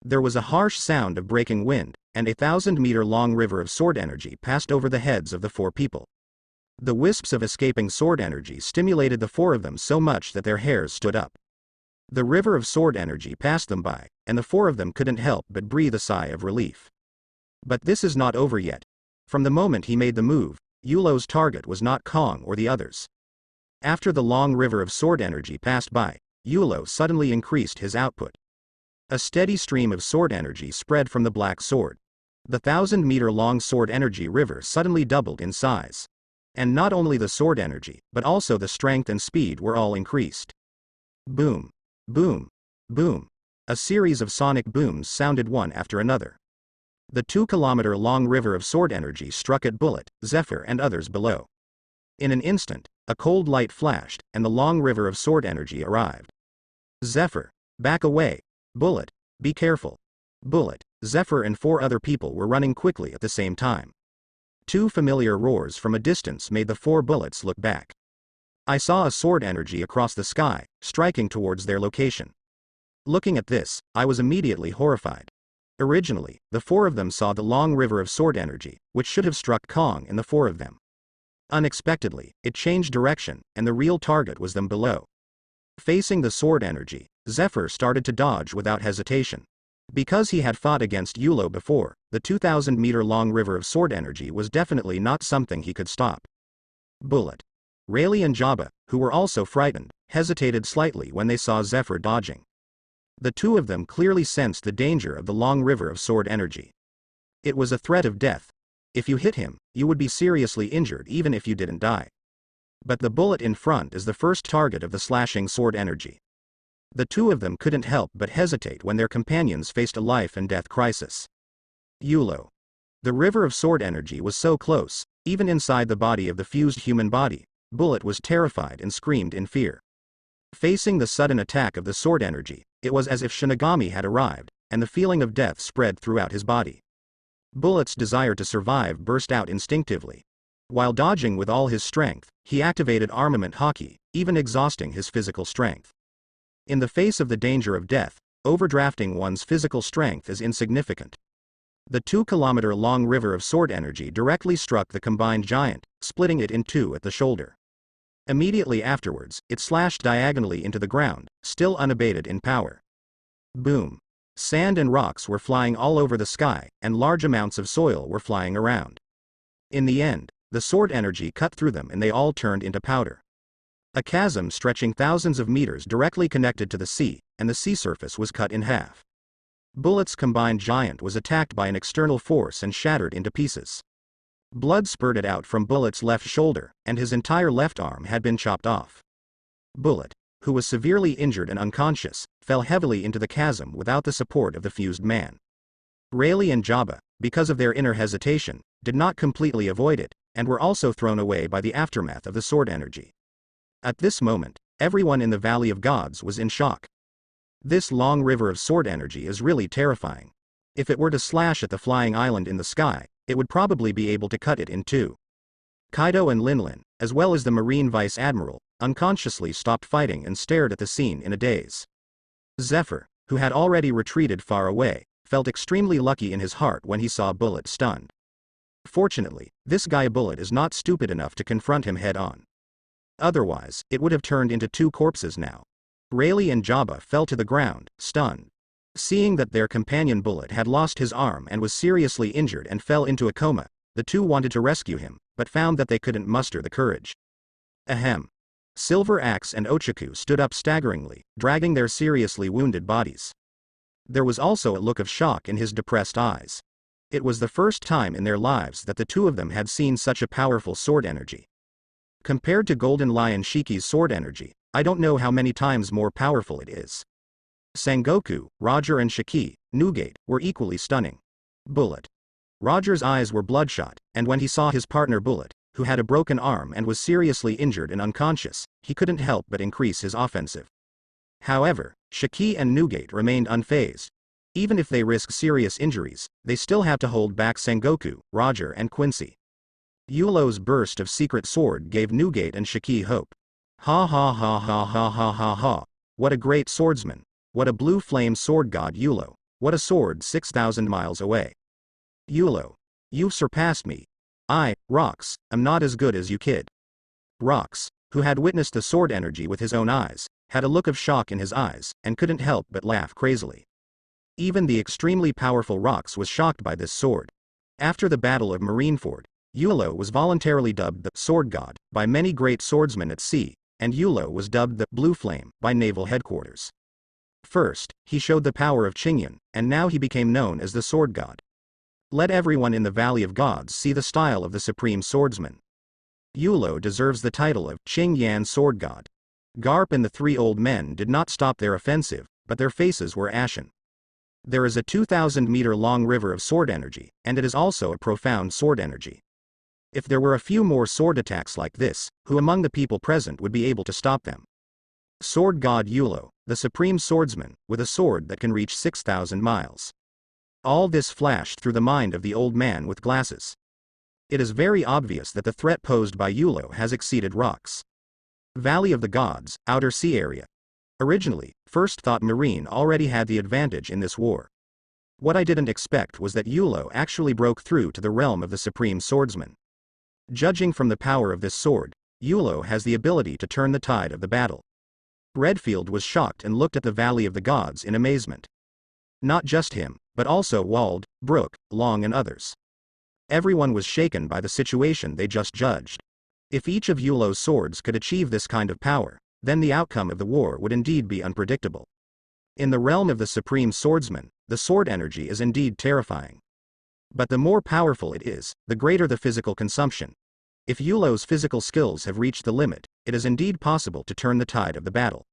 There was a harsh sound of breaking wind, and a 1,000-meter-long river of sword energy passed over the heads of the four people. The wisps of escaping sword energy stimulated the four of them so much that their hairs stood up. The river of sword energy passed them by, and the four of them couldn't help but breathe a sigh of relief. But this is not over yet. From the moment he made the move, Yulo's target was not Kong or the others. After the long river of sword energy passed by, Yulo suddenly increased his output. A steady stream of sword energy spread from the black sword. The 1,000-meter-long sword energy river suddenly doubled in size. And not only the sword energy, but also the strength and speed were all increased. Boom. Boom. Boom. A series of sonic booms sounded one after another. The 2-kilometer-long river of sword energy struck at Bullet, Zephyr and others below. In an instant, a cold light flashed, and the long river of sword energy arrived. Zephyr, back away. Bullet, be careful. Bullet, Zephyr and four other people were running quickly at the same time. Two familiar roars from a distance made the four bullets look back. I saw a sword energy across the sky, striking towards their location. Looking at this, I was immediately horrified. Originally, the four of them saw the long river of sword energy, which should have struck Kong and the four of them. Unexpectedly, it changed direction, and the real target was them below. Facing the sword energy, Zephyr started to dodge without hesitation. Because he had fought against Yulo before, the 2,000-meter-long river of sword energy was definitely not something he could stop. Bullet. Rayleigh and Jabba, who were also frightened, hesitated slightly when they saw Zephyr dodging. The two of them clearly sensed the danger of the long river of sword energy. It was a threat of death. If you hit him, you would be seriously injured even if you didn't die. But the bullet in front is the first target of the slashing sword energy. The two of them couldn't help but hesitate when their companions faced a life-and-death crisis. Yulo. The river of sword energy was so close, even inside the body of the fused human body, Bullet was terrified and screamed in fear. Facing the sudden attack of the sword energy, it was as if Shinigami had arrived, and the feeling of death spread throughout his body. Bullet's desire to survive burst out instinctively. While dodging with all his strength, he activated armament haki, even exhausting his physical strength. In the face of the danger of death, overdrafting one's physical strength is insignificant. The 2-kilometer-long river of sword energy directly struck the combined giant, splitting it in two at the shoulder. Immediately afterwards, it slashed diagonally into the ground, still unabated in power. Boom. Sand and rocks were flying all over the sky, and large amounts of soil were flying around. In the end, the sword energy cut through them and they all turned into powder. A chasm stretching thousands of meters directly connected to the sea, and the sea surface was cut in half. Bullet's combined giant was attacked by an external force and shattered into pieces. Blood spurted out from Bullet's left shoulder, and his entire left arm had been chopped off. Bullet, who was severely injured and unconscious, fell heavily into the chasm without the support of the fused man. Rayleigh and Jabba, because of their inner hesitation, did not completely avoid it, and were also thrown away by the aftermath of the sword energy. At this moment, everyone in the Valley of Gods was in shock. This long river of sword energy is really terrifying. If it were to slash at the flying island in the sky, it would probably be able to cut it in two. Kaido and Linlin, as well as the Marine Vice Admiral, unconsciously stopped fighting and stared at the scene in a daze. Zephyr, who had already retreated far away, felt extremely lucky in his heart when he saw Bullet stunned. Fortunately, this guy Bullet is not stupid enough to confront him head-on. Otherwise, it would have turned into two corpses now. Rayleigh and Jabba fell to the ground, stunned. Seeing that their companion Bullet had lost his arm and was seriously injured and fell into a coma, the two wanted to rescue him, but found that they couldn't muster the courage. Ahem. Silver Axe and Ochaku stood up staggeringly, dragging their seriously wounded bodies. There was also a look of shock in his depressed eyes. It was the first time in their lives that the two of them had seen such a powerful sword energy. Compared to Golden Lion Shiki's sword energy, I don't know how many times more powerful it is. Sengoku, Roger and Shiki, Newgate, were equally stunning. Bullet. Roger's eyes were bloodshot, and when he saw his partner Bullet, who had a broken arm and was seriously injured and unconscious, he couldn't help but increase his offensive. However, Shiki and Newgate remained unfazed. Even if they risk serious injuries, they still have to hold back Sengoku, Roger and Quincy. Yulo's burst of secret sword gave Newgate and Shiki hope. Ha ha ha ha ha ha ha ha. What a great swordsman. What a blue flame sword god Yulo. What a sword 6,000 miles away. Yulo. You've surpassed me. I, Rox, am not as good as you kid. Rox, who had witnessed the sword energy with his own eyes, had a look of shock in his eyes, and couldn't help but laugh crazily. Even the extremely powerful Rox was shocked by this sword. After the Battle of Marineford, Yulo was voluntarily dubbed the Sword God by many great swordsmen at sea, and Yulo was dubbed the Blue Flame by naval headquarters. First, he showed the power of Qingyan, and now he became known as the Sword God. Let everyone in the Valley of Gods see the style of the supreme swordsman. Yulo deserves the title of Qingyan Sword God. Garp and the three old men did not stop their offensive, but their faces were ashen. There is a 2,000-meter-long river of sword energy, and it is also a profound sword energy. If there were a few more sword attacks like this, who among the people present would be able to stop them? Sword God Yulo, the supreme swordsman, with a sword that can reach 6,000 miles. All this flashed through the mind of the old man with glasses. It is very obvious that the threat posed by Yulo has exceeded Rox. Valley of the Gods, Outer Sea Area. Originally, First thought Marine already had the advantage in this war. What I didn't expect was that Yulo actually broke through to the realm of the supreme swordsman. Judging from the power of this sword, Yulo has the ability to turn the tide of the battle. Redfield was shocked and looked at the Valley of the Gods in amazement. Not just him, but also Wald, Brooke, Long and others. Everyone was shaken by the situation they just judged. If each of Yulo's swords could achieve this kind of power, then the outcome of the war would indeed be unpredictable. In the realm of the Supreme Swordsman, the sword energy is indeed terrifying. But the more powerful it is, the greater the physical consumption. If Yulo's physical skills have reached the limit, it is indeed possible to turn the tide of the battle.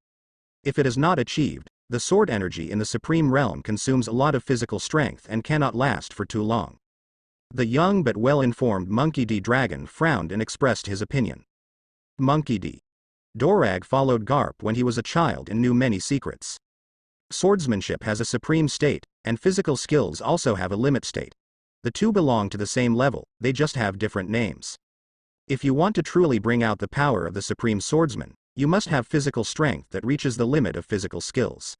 If it is not achieved, the sword energy in the Supreme Realm consumes a lot of physical strength and cannot last for too long. The young but well-informed Monkey D. Dragon frowned and expressed his opinion. Monkey D. Dorag followed Garp when he was a child and knew many secrets. Swordsmanship has a supreme state, and physical skills also have a limit state. The two belong to the same level, they just have different names. If you want to truly bring out the power of the Supreme Swordsman, you must have physical strength that reaches the limit of physical skills.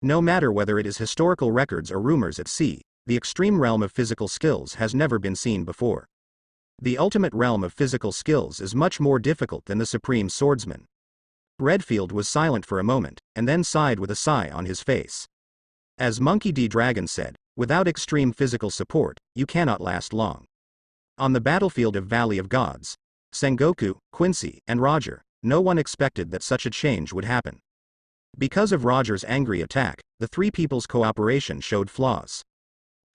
No matter whether it is historical records or rumors at sea, the extreme realm of physical skills has never been seen before. The ultimate realm of physical skills is much more difficult than the Supreme Swordsman. Redfield was silent for a moment, and then sighed with a sigh on his face. As Monkey D. Dragon said, without extreme physical support, you cannot last long. On the battlefield of Valley of Gods, Sengoku, Quincy, and Roger, no one expected that such a change would happen. Because of Roger's angry attack, the three people's cooperation showed flaws.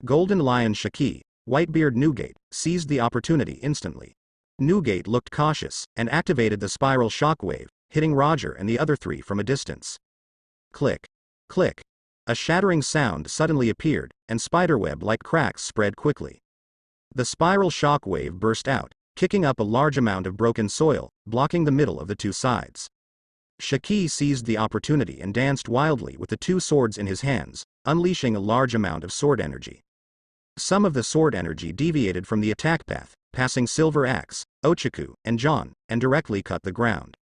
Golden Lion Shaki, Whitebeard Newgate, seized the opportunity instantly. Newgate looked cautious, and activated the spiral shockwave, hitting Roger and the other three from a distance. Click. Click. A shattering sound suddenly appeared, and spiderweb-like cracks spread quickly. The spiral shockwave burst out, kicking up a large amount of broken soil, blocking the middle of the two sides. Shaki seized the opportunity and danced wildly with the two swords in his hands, unleashing a large amount of sword energy. Some of the sword energy deviated from the attack path, passing Silver Axe, Ochaku, and John, and directly cut the ground.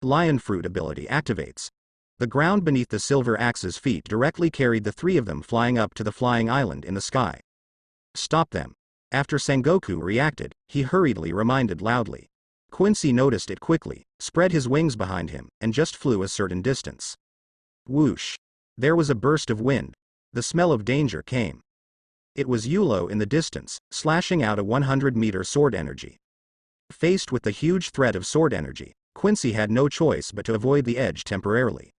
Lion Fruit ability activates. The ground beneath the Silver Axe's feet directly carried the three of them flying up to the flying island in the sky. Stop them. After Sengoku reacted, he hurriedly reminded loudly. Quincy noticed it quickly, spread his wings behind him, and just flew a certain distance. Whoosh! There was a burst of wind. The smell of danger came. It was Yulo in the distance, slashing out a 100-meter sword energy. Faced with the huge threat of sword energy, Quincy had no choice but to avoid the edge temporarily.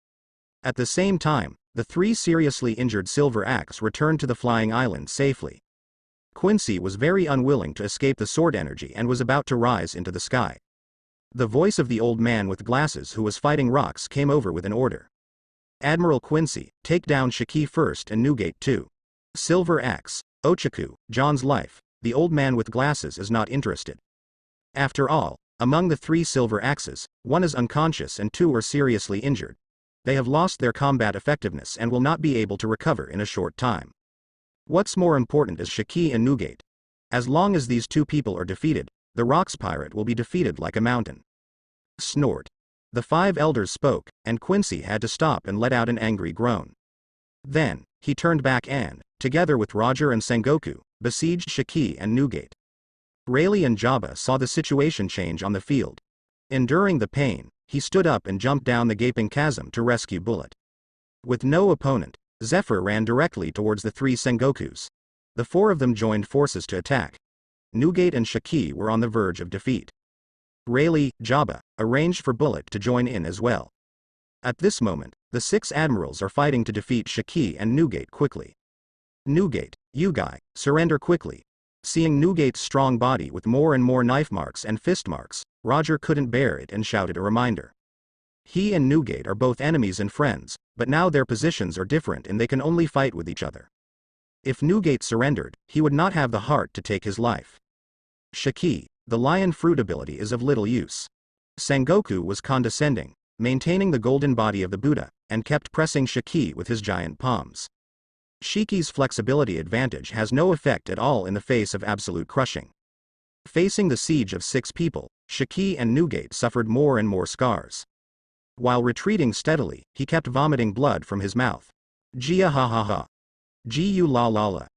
At the same time, the three seriously injured Silver Axe returned to the flying island safely. Quincy was very unwilling to escape the sword energy and was about to rise into the sky. The voice of the old man with glasses who was fighting rocks came over with an order. Admiral Quincy, take down Shaki first and Newgate too. Silver Axe, Ochaku, John's life, the old man with glasses is not interested. After all, among the three Silver Axes, one is unconscious and two are seriously injured. They have lost their combat effectiveness and will not be able to recover in a short time. What's more important is Shaki and Newgate. As long as these two people are defeated, the Rocks Pirate will be defeated like a mountain. Snort. The five elders spoke, and Quincy had to stop and let out an angry groan. Then, he turned back and, together with Roger and Sengoku, besieged Shaki and Newgate. Rayleigh and Jabba saw the situation change on the field. Enduring the pain, he stood up and jumped down the gaping chasm to rescue Bullet. With no opponent, Zephyr ran directly towards the three Sengokus. The four of them joined forces to attack. Newgate and Shaki were on the verge of defeat. Rayleigh, Jabba, arranged for Bullet to join in as well. At this moment, the six admirals are fighting to defeat Shaki and Newgate quickly. Newgate, you guy, surrender quickly. Seeing Newgate's strong body with more and more knife marks and fist marks, Roger couldn't bear it and shouted a reminder. He and Newgate are both enemies and friends, but now their positions are different and they can only fight with each other. If Newgate surrendered, he would not have the heart to take his life. Shaki, the lion fruit ability is of little use. Sengoku was condescending, maintaining the golden body of the Buddha, and kept pressing Shaki with his giant palms. Shiki's flexibility advantage has no effect at all in the face of absolute crushing. Facing the siege of 6 people, Shaki and Newgate suffered more and more scars. While retreating steadily, he kept vomiting blood from his mouth. Jia ha ha ha. Ji la la la.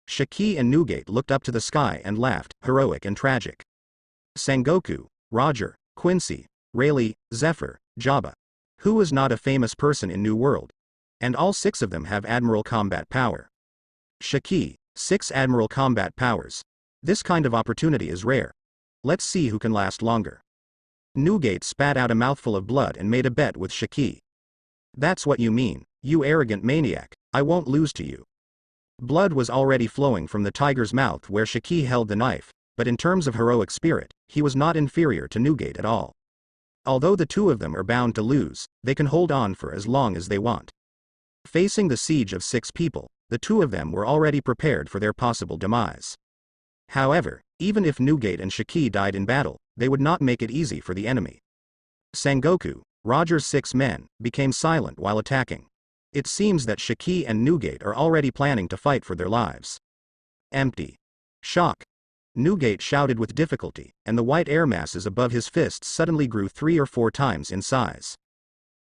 Shaki and Newgate looked up to the sky and laughed, heroic and tragic. Sengoku, Roger, Quincy, Rayleigh, Zephyr, Jabba. Who is not a famous person in New World? And all 6 of them have admiral combat power. Shiki, 6 admiral combat powers. This kind of opportunity is rare. Let's see who can last longer. Newgate spat out a mouthful of blood and made a bet with Shiki. That's what you mean, you arrogant maniac, I won't lose to you. Blood was already flowing from the tiger's mouth where Shiki held the knife, but in terms of heroic spirit, he was not inferior to Newgate at all. Although the 2 of them are bound to lose, they can hold on for as long as they want. Facing the siege of 6 people, the 2 of them were already prepared for their possible demise. However, even if Newgate and Shiki died in battle, they would not make it easy for the enemy. Sengoku, Roger's 6 men, became silent while attacking. It seems that Shiki and Newgate are already planning to fight for their lives. Empty. Shock. Newgate shouted with difficulty, and the white air masses above his fists suddenly grew 3 or 4 times in size.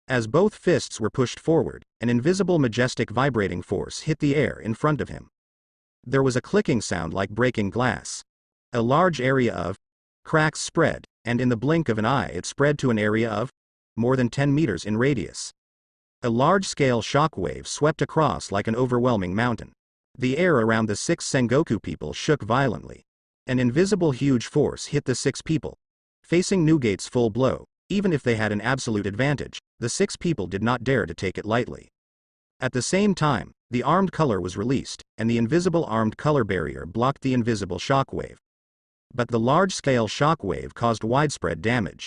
As both fists were pushed forward, an invisible majestic vibrating force hit the air in front of him. There was a clicking sound like breaking glass. A large area of cracks spread, and in the blink of an eye it spread to an area of more than 10 meters in radius. A large-scale shock wave swept across like an overwhelming mountain. The air around the 6 Sengoku people shook violently. An invisible huge force hit the 6 people. Facing Newgate's full blow, even if they had an absolute advantage, the 6 people did not dare to take it lightly. At the same time, the armed color was released, and the invisible armed color barrier blocked the invisible shock wave. But the large-scale shock wave caused widespread damage.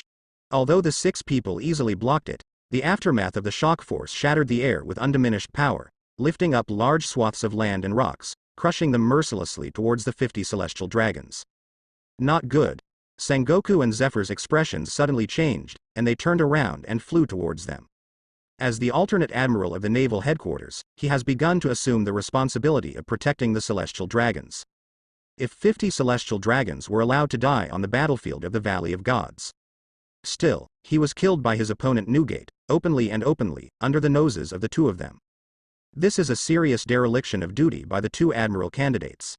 Although the 6 people easily blocked it, the aftermath of the shock force shattered the air with undiminished power, lifting up large swaths of land and rocks, crushing them mercilessly towards the 50 celestial dragons. Not good. Sengoku and Zephyr's expressions suddenly changed, and they turned around and flew towards them. As the alternate admiral of the naval headquarters, he has begun to assume the responsibility of protecting the celestial dragons. If 50 celestial dragons were allowed to die on the battlefield of the Valley of Gods. Still, he was killed by his opponent Newgate, openly, under the noses of the 2 of them. This is a serious dereliction of duty by the 2 admiral candidates.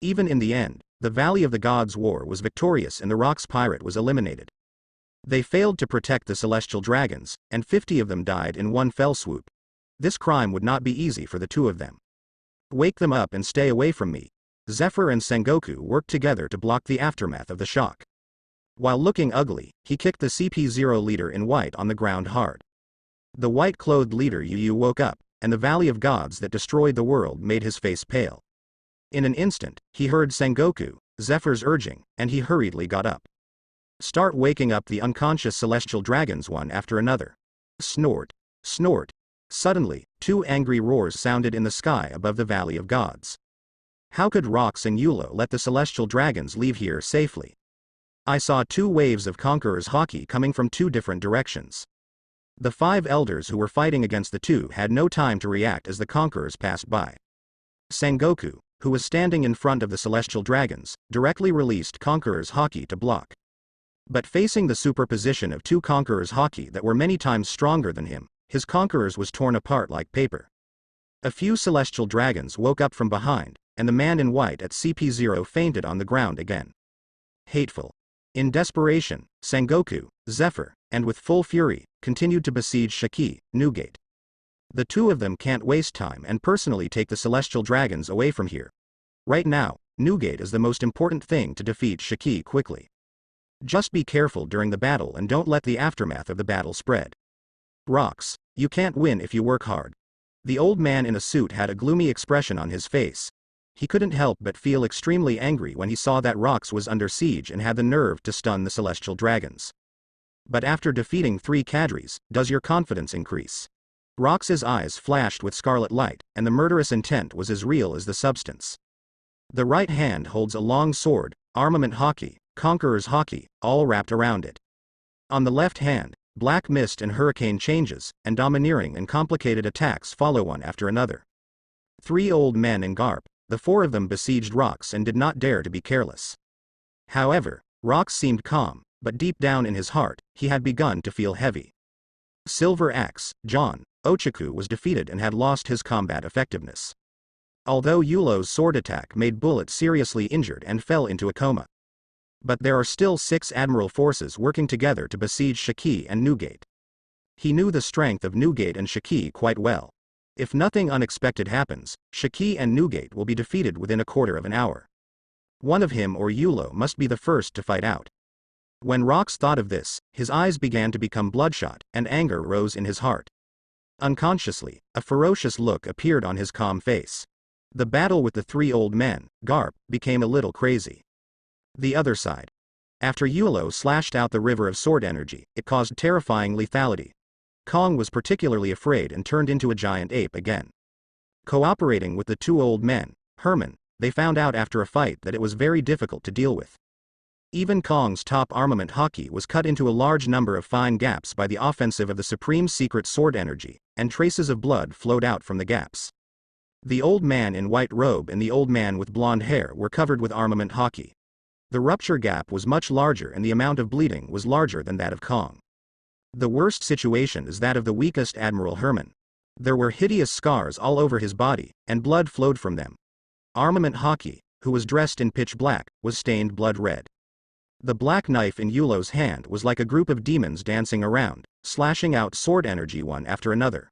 Even in the end, the Valley of the Gods war was victorious and the Rocks pirate was eliminated. They failed to protect the celestial dragons, and 50 of them died in one fell swoop. This crime would not be easy for the 2 of them. Wake them up and stay away from me. Zephyr and Sengoku worked together to block the aftermath of the shock. While looking ugly, he kicked the CP0 leader in white on the ground hard. The white-clothed leader Yu woke up, and the Valley of Gods that destroyed the world made his face pale. In an instant, he heard Sengoku, Zephyr's urging, and he hurriedly got up. Start waking up the unconscious celestial dragons one after another. Snort. Snort. Suddenly, 2 angry roars sounded in the sky above the Valley of Gods. How could Rox and Yulo let the celestial dragons leave here safely? I saw 2 waves of Conqueror's Haki coming from 2 different directions. The 5 elders who were fighting against the 2 had no time to react as the Conquerors passed by. Sengoku, who was standing in front of the celestial dragons, directly released Conqueror's Haki to block. But facing the superposition of 2 Conqueror's Haki that were many times stronger than him, his Conquerors was torn apart like paper. A few celestial dragons woke up from behind, and the man in white at CP0 fainted on the ground again. Hateful. In desperation, Sengoku, Zephyr, and with full fury, continued to besiege Shiki, Newgate. The 2 of them can't waste time and personally take the celestial dragons away from here. Right now, Newgate is the most important thing to defeat Shiki quickly. Just be careful during the battle and don't let the aftermath of the battle spread. Rox, you can't win if you work hard. The old man in a suit had a gloomy expression on his face. He couldn't help but feel extremely angry when he saw that Rox was under siege and had the nerve to stun the celestial dragons. But after defeating 3 cadres, does your confidence increase? Rox's eyes flashed with scarlet light, and the murderous intent was as real as the substance. The right hand holds a long sword, armament Haki, Conqueror's Haki, all wrapped around it. On the left hand, black mist and hurricane changes, and domineering and complicated attacks follow one after another. 3 old men in garb, the 4 of them besieged Rox and did not dare to be careless. However, Rox seemed calm, but deep down in his heart, he had begun to feel heavy. Silver Axe, John, Ochaku was defeated and had lost his combat effectiveness. Although Yulo's sword attack made Bullet seriously injured and fell into a coma. But there are still 6 admiral forces working together to besiege Shiki and Newgate. He knew the strength of Newgate and Shiki quite well. If nothing unexpected happens, Shiki and Newgate will be defeated within a quarter of an hour. One of him or Yulo must be the first to fight out. When Rox thought of this, his eyes began to become bloodshot, and anger rose in his heart. Unconsciously, a ferocious look appeared on his calm face. The battle with the 3 old men, Garp, became a little crazy. The other side. After Yulo slashed out the river of sword energy, it caused terrifying lethality. Kong was particularly afraid and turned into a giant ape again. Cooperating with the 2 old men, Herman, they found out after a fight that it was very difficult to deal with. Even Kong's top armament haki was cut into a large number of fine gaps by the offensive of the supreme secret sword energy, and traces of blood flowed out from the gaps. The old man in white robe and the old man with blonde hair were covered with armament haki. The rupture gap was much larger and the amount of bleeding was larger than that of Kong. The worst situation is that of the weakest Admiral Herman. There were hideous scars all over his body, and blood flowed from them. Armament haki, who was dressed in pitch black, was stained blood red. The black knife in Yulo's hand was like a group of demons dancing around, slashing out sword energy one after another.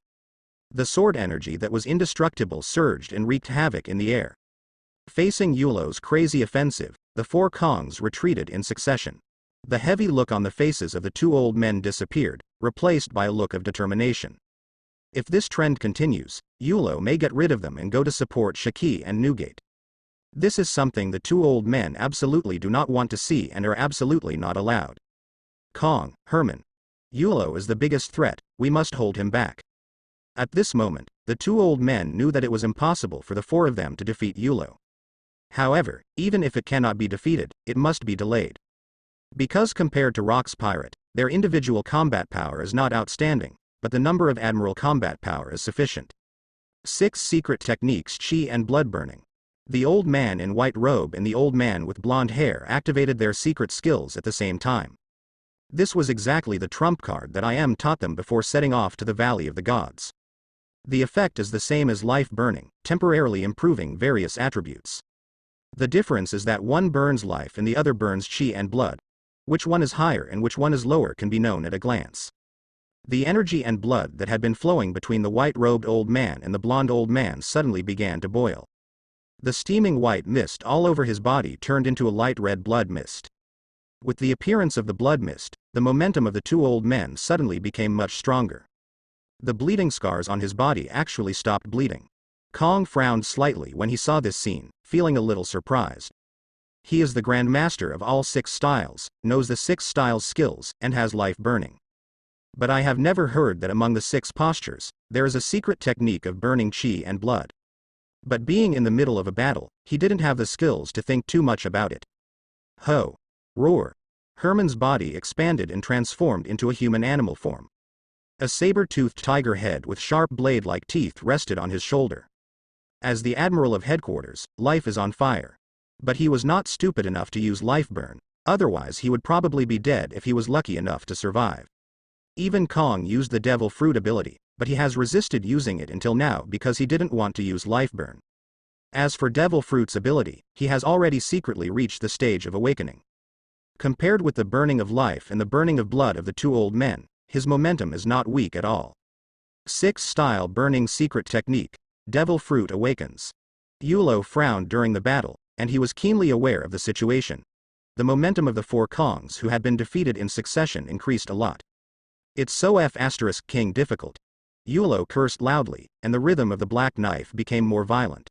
The sword energy that was indestructible surged and wreaked havoc in the air. Facing Yulo's crazy offensive, the 4 Kongs retreated in succession. The heavy look on the faces of the 2 old men disappeared, replaced by a look of determination. If this trend continues, Yulo may get rid of them and go to support Shiki and Newgate. This is something the 2 old men absolutely do not want to see and are absolutely not allowed. Kong, Herman. Yulo is the biggest threat, we must hold him back. At this moment, the 2 old men knew that it was impossible for the 4 of them to defeat Yulo. However, even if it cannot be defeated, it must be delayed. Because compared to Rock's pirate, their individual combat power is not outstanding, but the number of admiral combat power is sufficient. 6 secret techniques: chi and blood burning. The old man in white robe and the old man with blonde hair activated their secret skills at the same time. This was exactly the trump card that I taught them before setting off to the Valley of the Gods. The effect is the same as life burning, temporarily improving various attributes. The difference is that one burns life and the other burns chi and blood. Which one is higher and which one is lower can be known at a glance. The energy and blood that had been flowing between the white-robed old man and the blonde old man suddenly began to boil. The steaming white mist all over his body turned into a light red blood mist. With the appearance of the blood mist, the momentum of the 2 old men suddenly became much stronger. The bleeding scars on his body actually stopped bleeding. Kong frowned slightly when he saw this scene, feeling a little surprised. He is the Grand Master of all 6 styles, knows the 6 styles skills, and has life burning. But I have never heard that among the 6 postures, there is a secret technique of burning chi and blood. But being in the middle of a battle, he didn't have the skills to think too much about it. Ho! Roar! Herman's body expanded and transformed into a human animal form. A saber-toothed tiger head with sharp blade-like teeth rested on his shoulder. As the Admiral of Headquarters, life is on fire. But he was not stupid enough to use life burn, otherwise he would probably be dead if he was lucky enough to survive. Even Kong used the devil fruit ability, but he has resisted using it until now because he didn't want to use life burn. As for devil fruit's ability, he has already secretly reached the stage of awakening. Compared with the burning of life and the burning of blood of the 2 old men, his momentum is not weak at all. 6 style burning secret technique. Devil fruit awakens. Yulo frowned during the battle, and he was keenly aware of the situation. The momentum of the 4 Kongs who had been defeated in succession increased a lot. It's so F***king difficult. Yulo cursed loudly, and the rhythm of the black knife became more violent.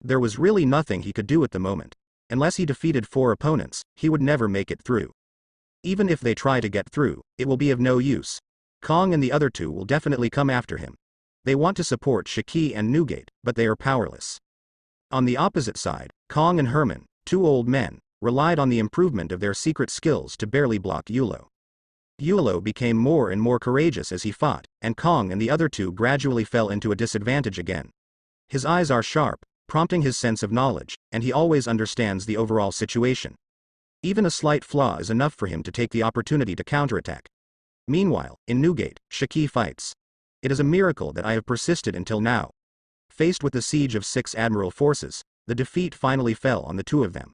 There was really nothing he could do at the moment. Unless he defeated 4 opponents, he would never make it through. Even if they try to get through, it will be of no use. Kong and the other 2 will definitely come after him. They want to support Shiki and Newgate, but they are powerless. On the opposite side, Kong and Herman, 2 old men, relied on the improvement of their secret skills to barely block Yulo. Yulo became more and more courageous as he fought, and Kong and the other 2 gradually fell into a disadvantage again. His eyes are sharp, prompting his sense of knowledge, and he always understands the overall situation. Even a slight flaw is enough for him to take the opportunity to counterattack. Meanwhile, in Newgate, Shiki fights. It is a miracle that I have persisted until now. Faced with the siege of 6 admiral forces, the defeat finally fell on the 2 of them.